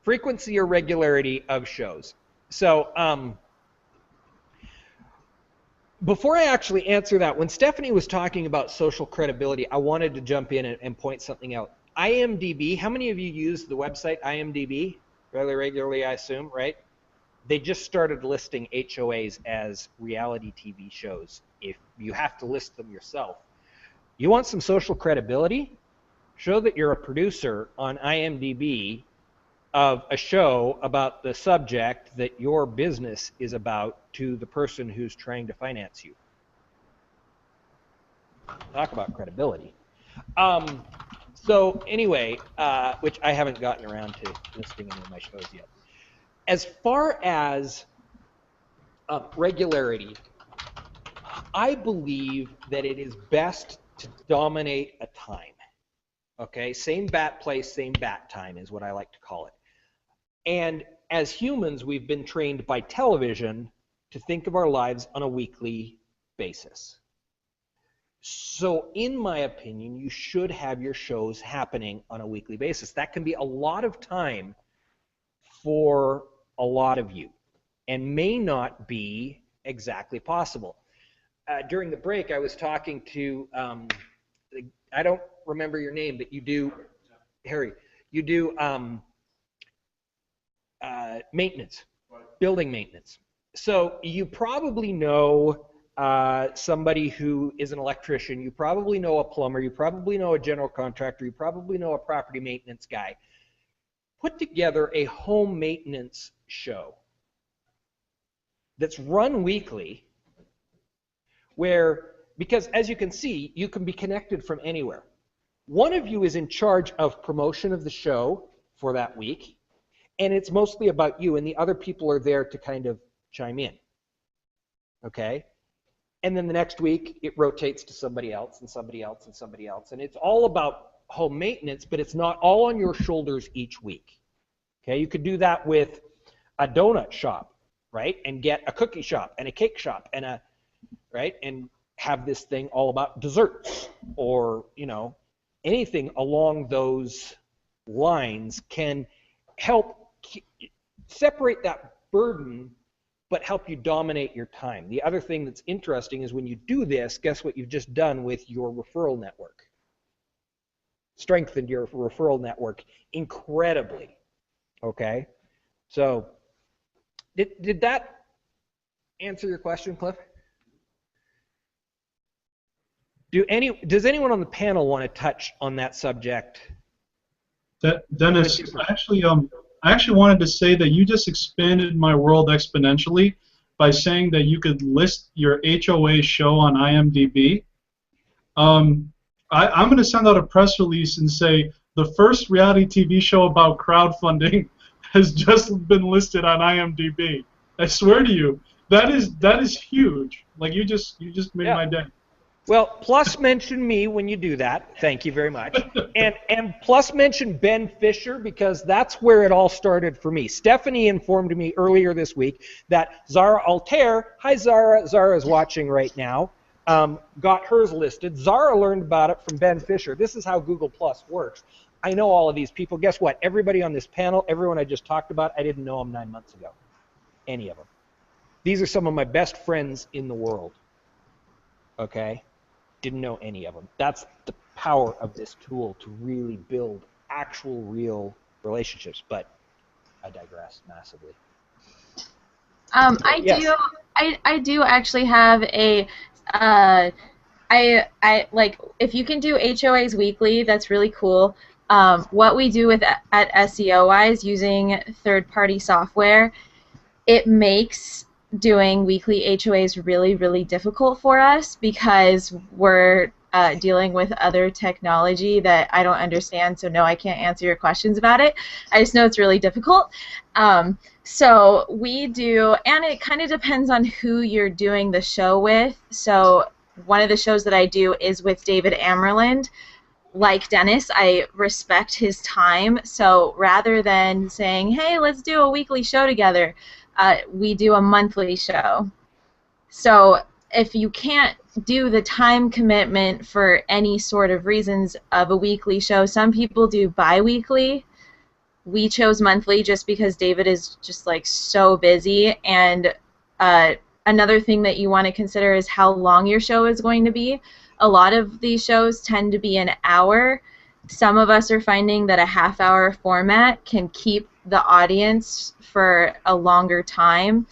Frequency or regularity of shows. So, before I actually answer that, when Stephanie was talking about social credibility, I wanted to jump in and point something out. IMDb, how many of you use the website IMDb? Fairly regularly, I assume, right? They just started listing HOAs as reality TV shows. If you have to list them yourself. You want some social credibility? Show that you're a producer on IMDb of a show about the subject that your business is about to the person who's trying to finance you. Talk about credibility. So anyway, which I haven't gotten around to listing any of my shows yet. As far as regularity, I believe that it is best to dominate a time. Okay, same bat place, same bat time is what I like to call it. And as humans, we've been trained by television to think of our lives on a weekly basis. So in my opinion, you should have your shows happening on a weekly basis. That can be a lot of time for a lot of you and may not be exactly possible. During the break, I was talking to, I don't remember your name, but you do, Harry, you do maintenance, building maintenance. So you probably know somebody who is an electrician, you probably know a plumber, you probably know a general contractor, you probably know a property maintenance guy. Put together a home maintenance show that's run weekly where, because as you can see, you can be connected from anywhere. One of you is in charge of promotion of the show for that week, and it's mostly about you, and the other people are there to kind of chime in. Okay? And then the next week, it rotates to somebody else, and somebody else, and somebody else, and it's all about home maintenance, but it's not all on your shoulders each week. Okay? You could do that with a donut shop, right? And get a cookie shop, and a cake shop, and a, right? And have this thing all about desserts, or, you know, anything along those lines can help separate that burden, but help you dominate your time. The other thing that's interesting is when you do this, guess what you've just done with your referral network? strengthened your referral network incredibly. Okay, so did that answer your question, Cliff? Does anyone on the panel want to touch on that subject? Dennis, I actually wanted to say that you just expanded my world exponentially by saying that you could list your HOA show on IMDb. I'm going to send out a press release and say the first reality TV show about crowdfunding has just been listed on IMDb. I swear to you, that is huge. Like you just made my day. Well, plus mention me when you do that. Thank you very much. And plus mention Ben Fisher, because that's where it all started for me. Stephanie informed me earlier this week that Zara Altair, hi Zara, Zara's watching right now, got hers listed. Zara learned about it from Ben Fisher. This is how Google Plus works. I know all of these people. Guess what? Everybody on this panel, everyone I just talked about, I didn't know them 9 months ago. Any of them. These are some of my best friends in the world. Okay? Didn't know any of them. That's the power of this tool to really build actual real relationships, but I digress massively. I do actually have a I like, if you can do HOAs weekly, that's really cool. What we do at SEO Wise using third-party software, it makes doing weekly HOAs really, really difficult for us because we're dealing with other technology that I don't understand, so no, I can't answer your questions about it. I just know it's really difficult. So we do, and it kind of depends on who you're doing the show with. So one of the shows that I do is with David Amerland. Like Dennis, I respect his time, so rather than saying, hey, let's do a weekly show together, we do a monthly show. So if you can't do the time commitment for any sort of reasons of a weekly show, some people do bi-weekly. We chose monthly just because David is just like so busy. And another thing that you want to consider is how long your show is going to be. A lot of these shows tend to be an hour. Some of us are finding that a half-hour format can keep the audience for a longer time.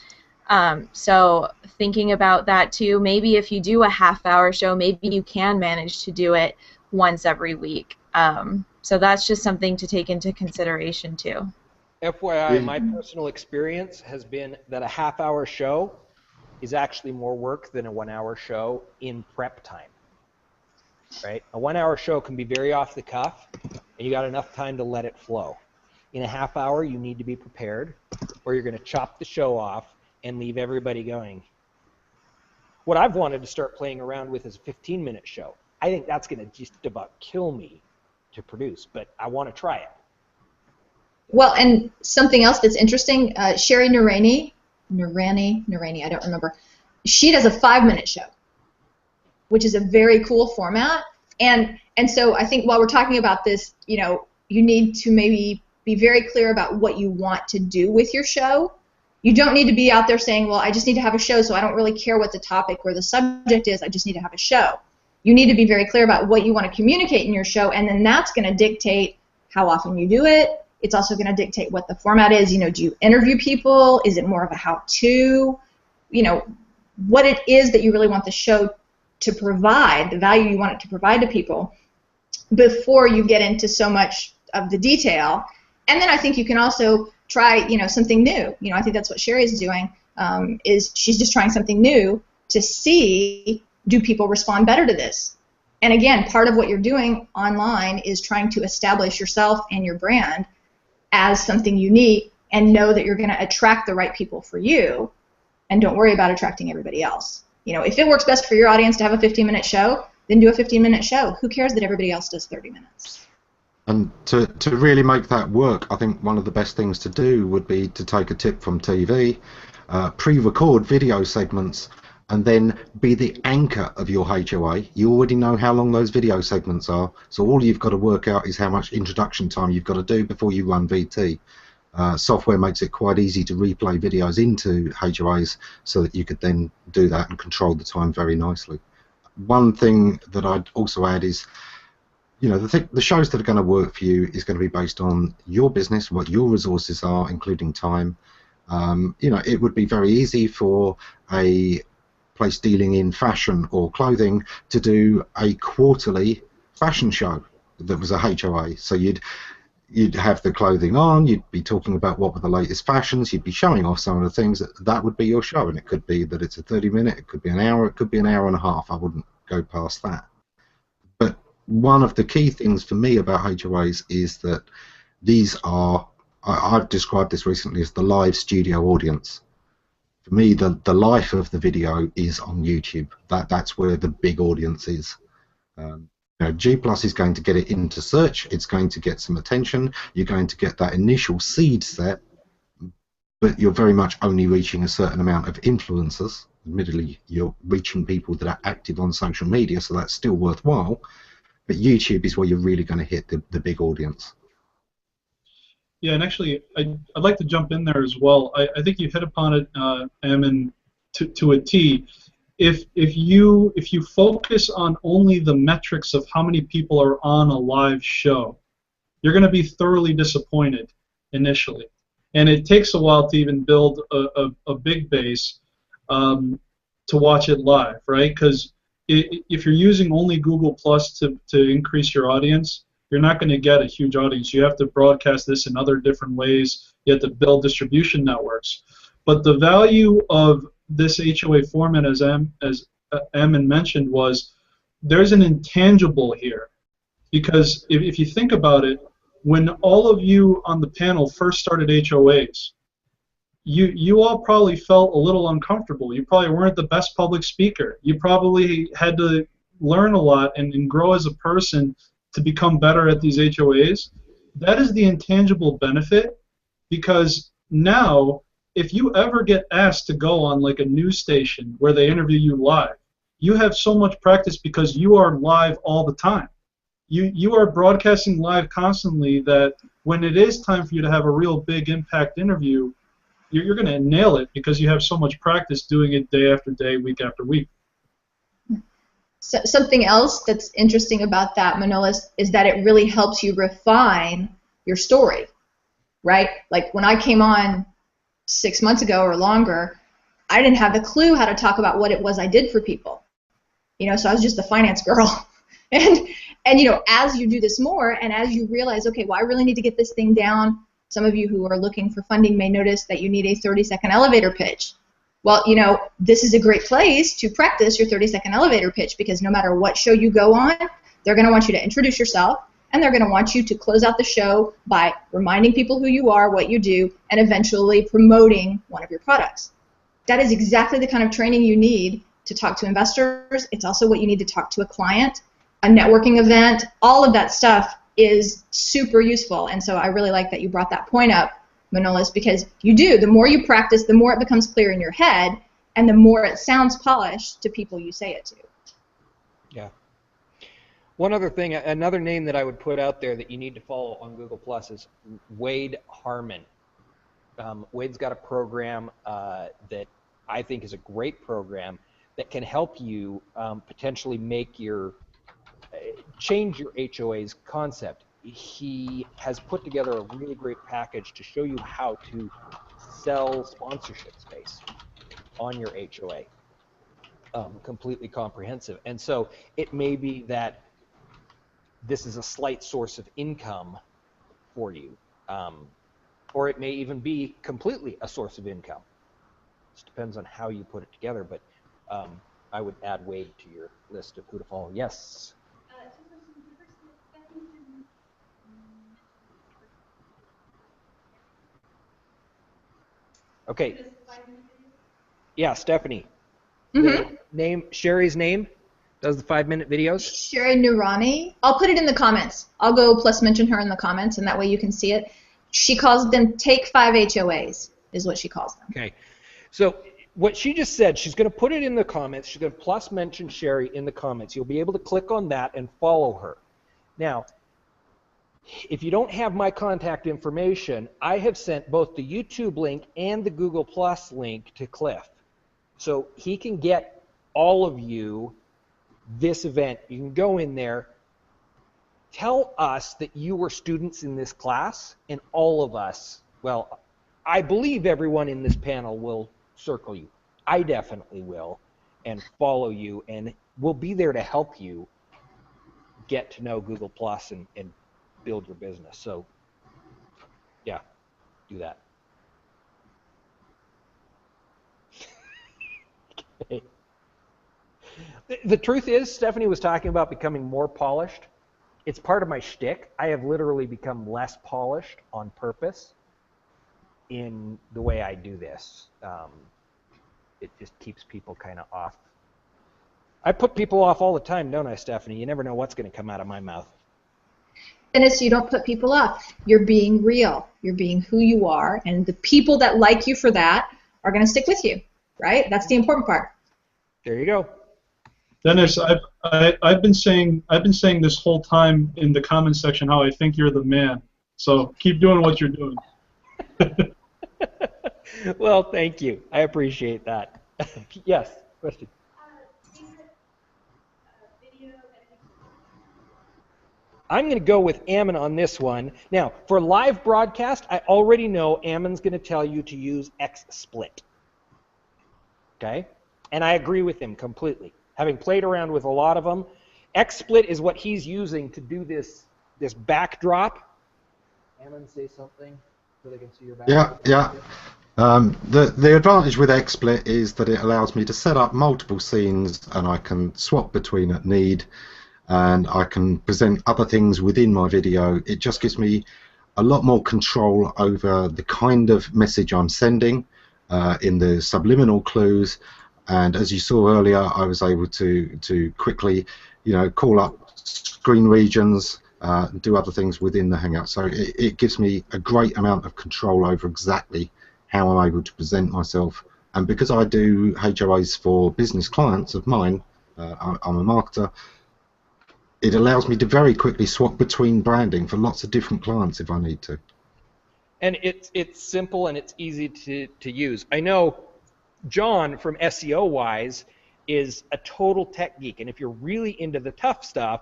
So thinking about that too, maybe if you do a half-hour show, maybe you can manage to do it once every week. So that's just something to take into consideration too. FYI, my personal experience has been that a half-hour show is actually more work than a 1 hour show in prep time. Right? A 1 hour show can be very off the cuff, and you got enough time to let it flow. In a half hour, you need to be prepared, or you're going to chop the show off and leave everybody going. What I've wanted to start playing around with is a 15-minute show. I think that's going to just about kill me to produce, but I want to try it. Well, and something else that's interesting, Sherry Narani, I don't remember, she does a 5-minute show, which is a very cool format. And so I think while we're talking about this, you know, you need to maybe be very clear about what you want to do with your show. You don't need to be out there saying, well, I just need to have a show, so I don't really care what the topic or the subject is, I just need to have a show. You need to be very clear about what you want to communicate in your show, and then that's going to dictate how often you do it. It's also going to dictate what the format is. You know, do you interview people? Is it more of a how-to? You know, what it is that you really want the show to provide, the value you want it to provide to people before you get into so much of the detail. And then I think you can also try, you know, something new. You know, I think that's what Sherry's doing, is she's just trying something new to see, do people respond better to this? And again, part of what you're doing online is trying to establish yourself and your brand as something unique and know that you're going to attract the right people for you, and don't worry about attracting everybody else. You know, if it works best for your audience to have a 15-minute show, then do a 15-minute show. Who cares that everybody else does 30 minutes? And to really make that work, I think one of the best things to do would be to take a tip from TV, pre-record video segments, and then be the anchor of your HOA. You already know how long those video segments are, so all you've got to work out is how much introduction time you've got to do before you run VT. Software makes it quite easy to replay videos into HOAs so that you could then do that and control the time very nicely. One thing that I'd also add is, you know, the shows that are going to work for you is going to be based on your business, what your resources are, including time. You know, it would be very easy for a place dealing in fashion or clothing to do a quarterly fashion show that was a HOA. So you'd have the clothing on, you'd be talking about what were the latest fashions, you'd be showing off some of the things. That would be your show, and it could be that it's a 30-minute, it could be an hour, it could be an hour and a half. I wouldn't go past that. But one of the key things for me about HOAs is that these are, I've described this recently as the live studio audience. For me, the life of the video is on YouTube. That's where the big audience is. You know, G+ is going to get it into search. It's going to get some attention. You're going to get that initial seed set, but you're very much only reaching a certain amount of influencers. Admittedly, you're reaching people that are active on social media, so that's still worthwhile. But YouTube is where you're really going to hit the big audience. Yeah, and actually, I'd like to jump in there as well. I think you hit upon it, Ammon, to a T. If you focus on only the metrics of how many people are on a live show, you're going to be thoroughly disappointed initially, and it takes a while to even build a big base to watch it live, right? Because if you're using only Google Plus to increase your audience, you're not going to get a huge audience. You have to broadcast this in other different ways. You have to build distribution networks. But the value of this HOA format, as Ammon mentioned, was there's an intangible here. Because if you think about it, when all of you on the panel first started HOAs, you all probably felt a little uncomfortable. You probably weren't the best public speaker. You probably had to learn a lot and grow as a person to become better at these HOAs. That is the intangible benefit, because now if you ever get asked to go on like a news station where they interview you live, you have so much practice because you are live all the time. You are broadcasting live constantly that when it is time for you to have a real big impact interview, you're going to nail it because you have so much practice doing it day after day, week after week. So, something else that's interesting about that, Manolis, is that it really helps you refine your story, right? Like when I came on 6 months ago or longer, I didn't have a clue how to talk about what it was I did for people. You know, so I was just the finance girl. And you know, as you do this more and as you realize, okay, well, I really need to get this thing down. Some of you who are looking for funding may notice that you need a 30-second elevator pitch. Well, you know, this is a great place to practice your 30-second elevator pitch, because no matter what show you go on, they're going to want you to introduce yourself, and they're going to want you to close out the show by reminding people who you are, what you do, and eventually promoting one of your products. That is exactly the kind of training you need to talk to investors. It's also what you need to talk to a client, a networking event. All of that stuff is super useful, and so I really like that you brought that point up, Manolis, because you do. The more you practice, the more it becomes clear in your head, and the more it sounds polished to people you say it to. Yeah. One other thing, another name that I would put out there that you need to follow on Google Plus is Wade Harmon. Wade's got a program that I think is a great program that can help you potentially make change your HOA's concept. He has put together a really great package to show you how to sell sponsorship space on your HOA. Completely comprehensive. And so it may be that this is a slight source of income for you, or it may even be completely a source of income. It depends on how you put it together, but I would add Wade to your list of who to follow. Yes? Okay. Yeah, Stephanie. Mm-hmm. Name Sherry's name does the 5-minute videos. Sherry Nurani. I'll put it in the comments. I'll go plus mention her in the comments, and that way you can see it. She calls them Take 5 HOAs, is what she calls them. Okay. So what she just said, she's going to put it in the comments. She's going to plus mention Sherry in the comments. You'll be able to click on that and follow her. Now, if you don't have my contact information, I have sent both the YouTube link and the Google Plus link to Cliff. So he can get all of you this event. You can go in there, tell us that you were students in this class, and all of us, well, I believe everyone in this panel will circle you. I definitely will, and follow you, and we'll be there to help you get to know Google Plus and build your business. So, yeah, do that. Okay. The truth is, Stephanie was talking about becoming more polished. It's part of my shtick. I have literally become less polished on purpose in the way I do this. It just keeps people kind of off. I put people off all the time, don't I, Stephanie? You never know what's going to come out of my mouth. Dennis, you don't put people off. You're being real. You're being who you are, and the people that like you for that are going to stick with you, right? That's the important part. There you go. Dennis, I've been saying this whole time in the comments section how I think you're the man. So keep doing what you're doing. Well, thank you. I appreciate that. Yes, question. I'm going to go with Ammon on this one. Now, for live broadcast, I already know Ammon's going to tell you to use XSplit. Okay? And I agree with him completely. Having played around with a lot of them, XSplit is what he's using to do this backdrop. Ammon, say something so they can see your backdrop. Yeah. The advantage with XSplit is that it allows me to set up multiple scenes, and I can swap between at need, and I can present other things within my video. It just gives me a lot more control over the kind of message I'm sending in the subliminal clues. And as you saw earlier, I was able to quickly, call up screen regions, do other things within the Hangout. So it gives me a great amount of control over exactly how I'm able to present myself. And because I do HOAs for business clients of mine, I'm a marketer, it allows me to very quickly swap between branding for lots of different clients if I need to. And it's simple and it's easy to use. I know John from SEO Wise is a total tech geek, and if you're really into the tough stuff,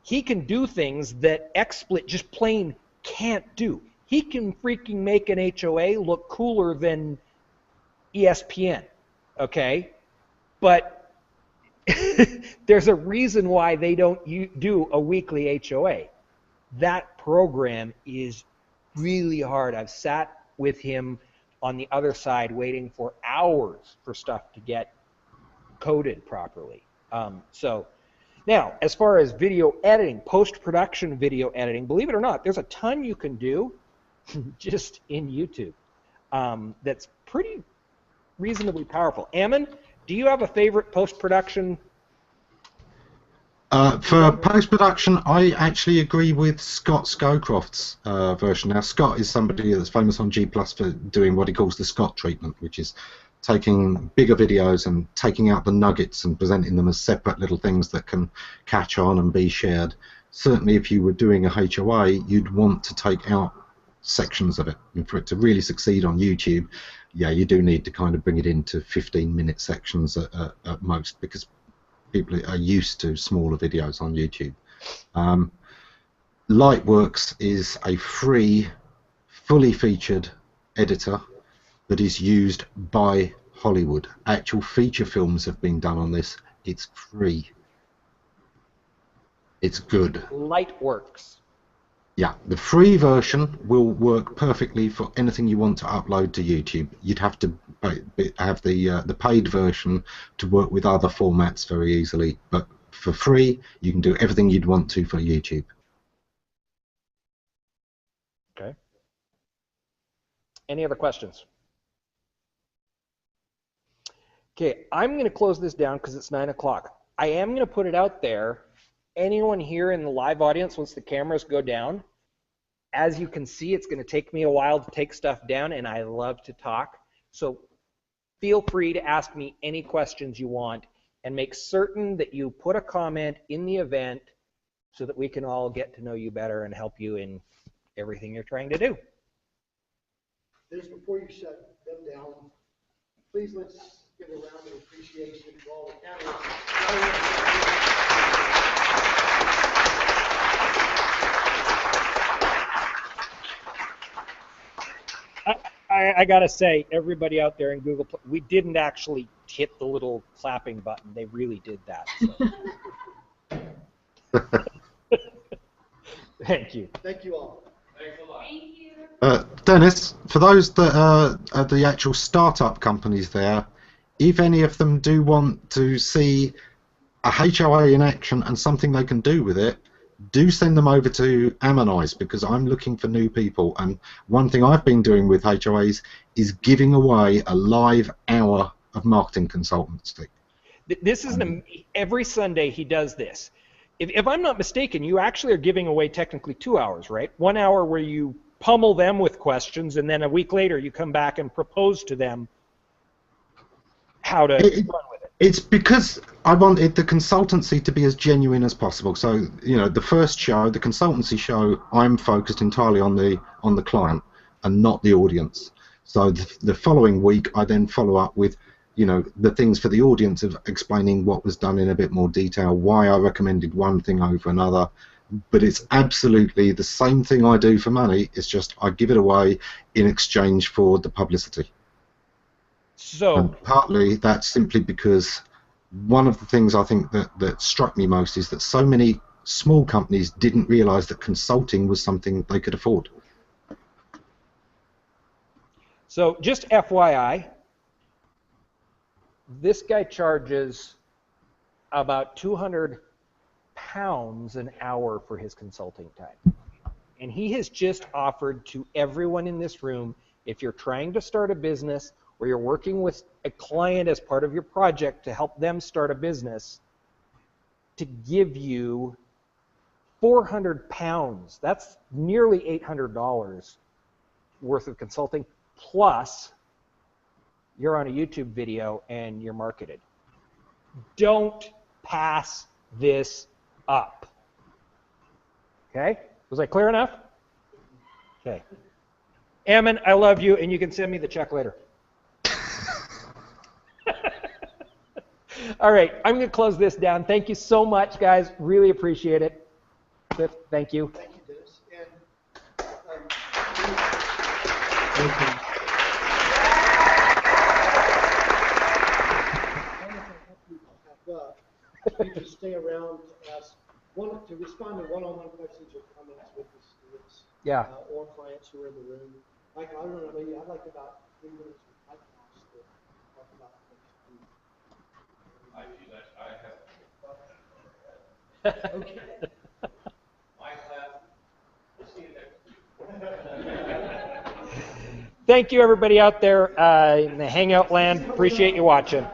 he can do things that XSplit just plain can't do. He can freaking make an HOA look cooler than ESPN, okay? But there's a reason why they don't do a weekly HOA. That program is really hard. I've sat with him on the other side waiting for hours for stuff to get coded properly. So now, as far as video editing, post-production video editing, believe it or not, there's a ton you can do just in YouTube that's pretty reasonably powerful. Ammon, do you have a favorite post-production? For post-production, I actually agree with Scott Scowcroft's version. Now, Scott is somebody that's famous on G+ for doing what he calls the Scott treatment, which is taking bigger videos and taking out the nuggets and presenting them as separate little things that can catch on and be shared. Certainly, if you were doing a HOA, you'd want to take out sections of it. And for it to really succeed on YouTube, yeah, you do need to kind of bring it into 15-minute sections at most, because people are used to smaller videos on YouTube. Lightworks is a free, fully featured editor that is used by Hollywood. Actual feature films have been done on this. It's free. It's good. Lightworks. Yeah, the free version will work perfectly for anything you want to upload to YouTube. You'd have to have the paid version to work with other formats very easily, but for free, you can do everything you'd want to for YouTube. Okay. Any other questions? Okay, I'm going to close this down because it's 9 o'clock. I am going to put it out there. Anyone here in the live audience, once the cameras go down, as you can see, it's going to take me a while to take stuff down, and I love to talk. So feel free to ask me any questions you want, and make certain that you put a comment in the event so that we can all get to know you better and help you in everything you're trying to do. Just before you shut them down, please let's give a round of appreciation to all the panelists. I gotta say, everybody out there in Google, we didn't actually hit the little clapping button. They really did that. So. Thank you. Thank you all. Thanks a lot. Thank you. Dennis, for those that are the actual startup companies there, if any of them do want to see a HOA in action and something they can do with it, do send them over to Ammonize, because I'm looking for new people. And one thing I've been doing with HOAs is giving away a live hour of marketing consultancy. This is every Sunday he does this. If I'm not mistaken, you actually are giving away technically 2 hours, right? 1 hour where you pummel them with questions, and then a week later you come back and propose to them how to run with it. It's because I wanted the consultancy to be as genuine as possible. So, you know, the first show, the consultancy show, I'm focused entirely on the client and not the audience. So the following week, I then follow up with, you know, the things for the audience of explaining what was done in a bit more detail, why I recommended one thing over another. But it's absolutely the same thing I do for money. It's just I give it away in exchange for the publicity. So, and partly that's simply because one of the things I think that struck me most is that so many small companies didn't realize that consulting was something they could afford. So just FYI, this guy charges about 200 pounds an hour for his consulting time. And he has just offered to everyone in this room, if you're trying to start a business or you're working with a client as part of your project to help them start a business, to give you 400 pounds. That's nearly $800 worth of consulting, plus you're on a YouTube video and you're marketed. Don't pass this up. Okay? Was I clear enough? Okay. Ammon, I love you, and you can send me the check later. All right, I'm going to close this down. Thank you so much, guys. Really appreciate it. Cliff, thank you. Thank you, Dennis. And you can stay around to ask to respond to one-on-one questions or comments with the students, or clients who are in the room. Like, I don't know, maybe I'd like about 3 minutes with my class to talk about next week. I do that. I have. Okay. My class. We'll see you next week. Thank you, everybody out there in the Hangout land. Appreciate you watching.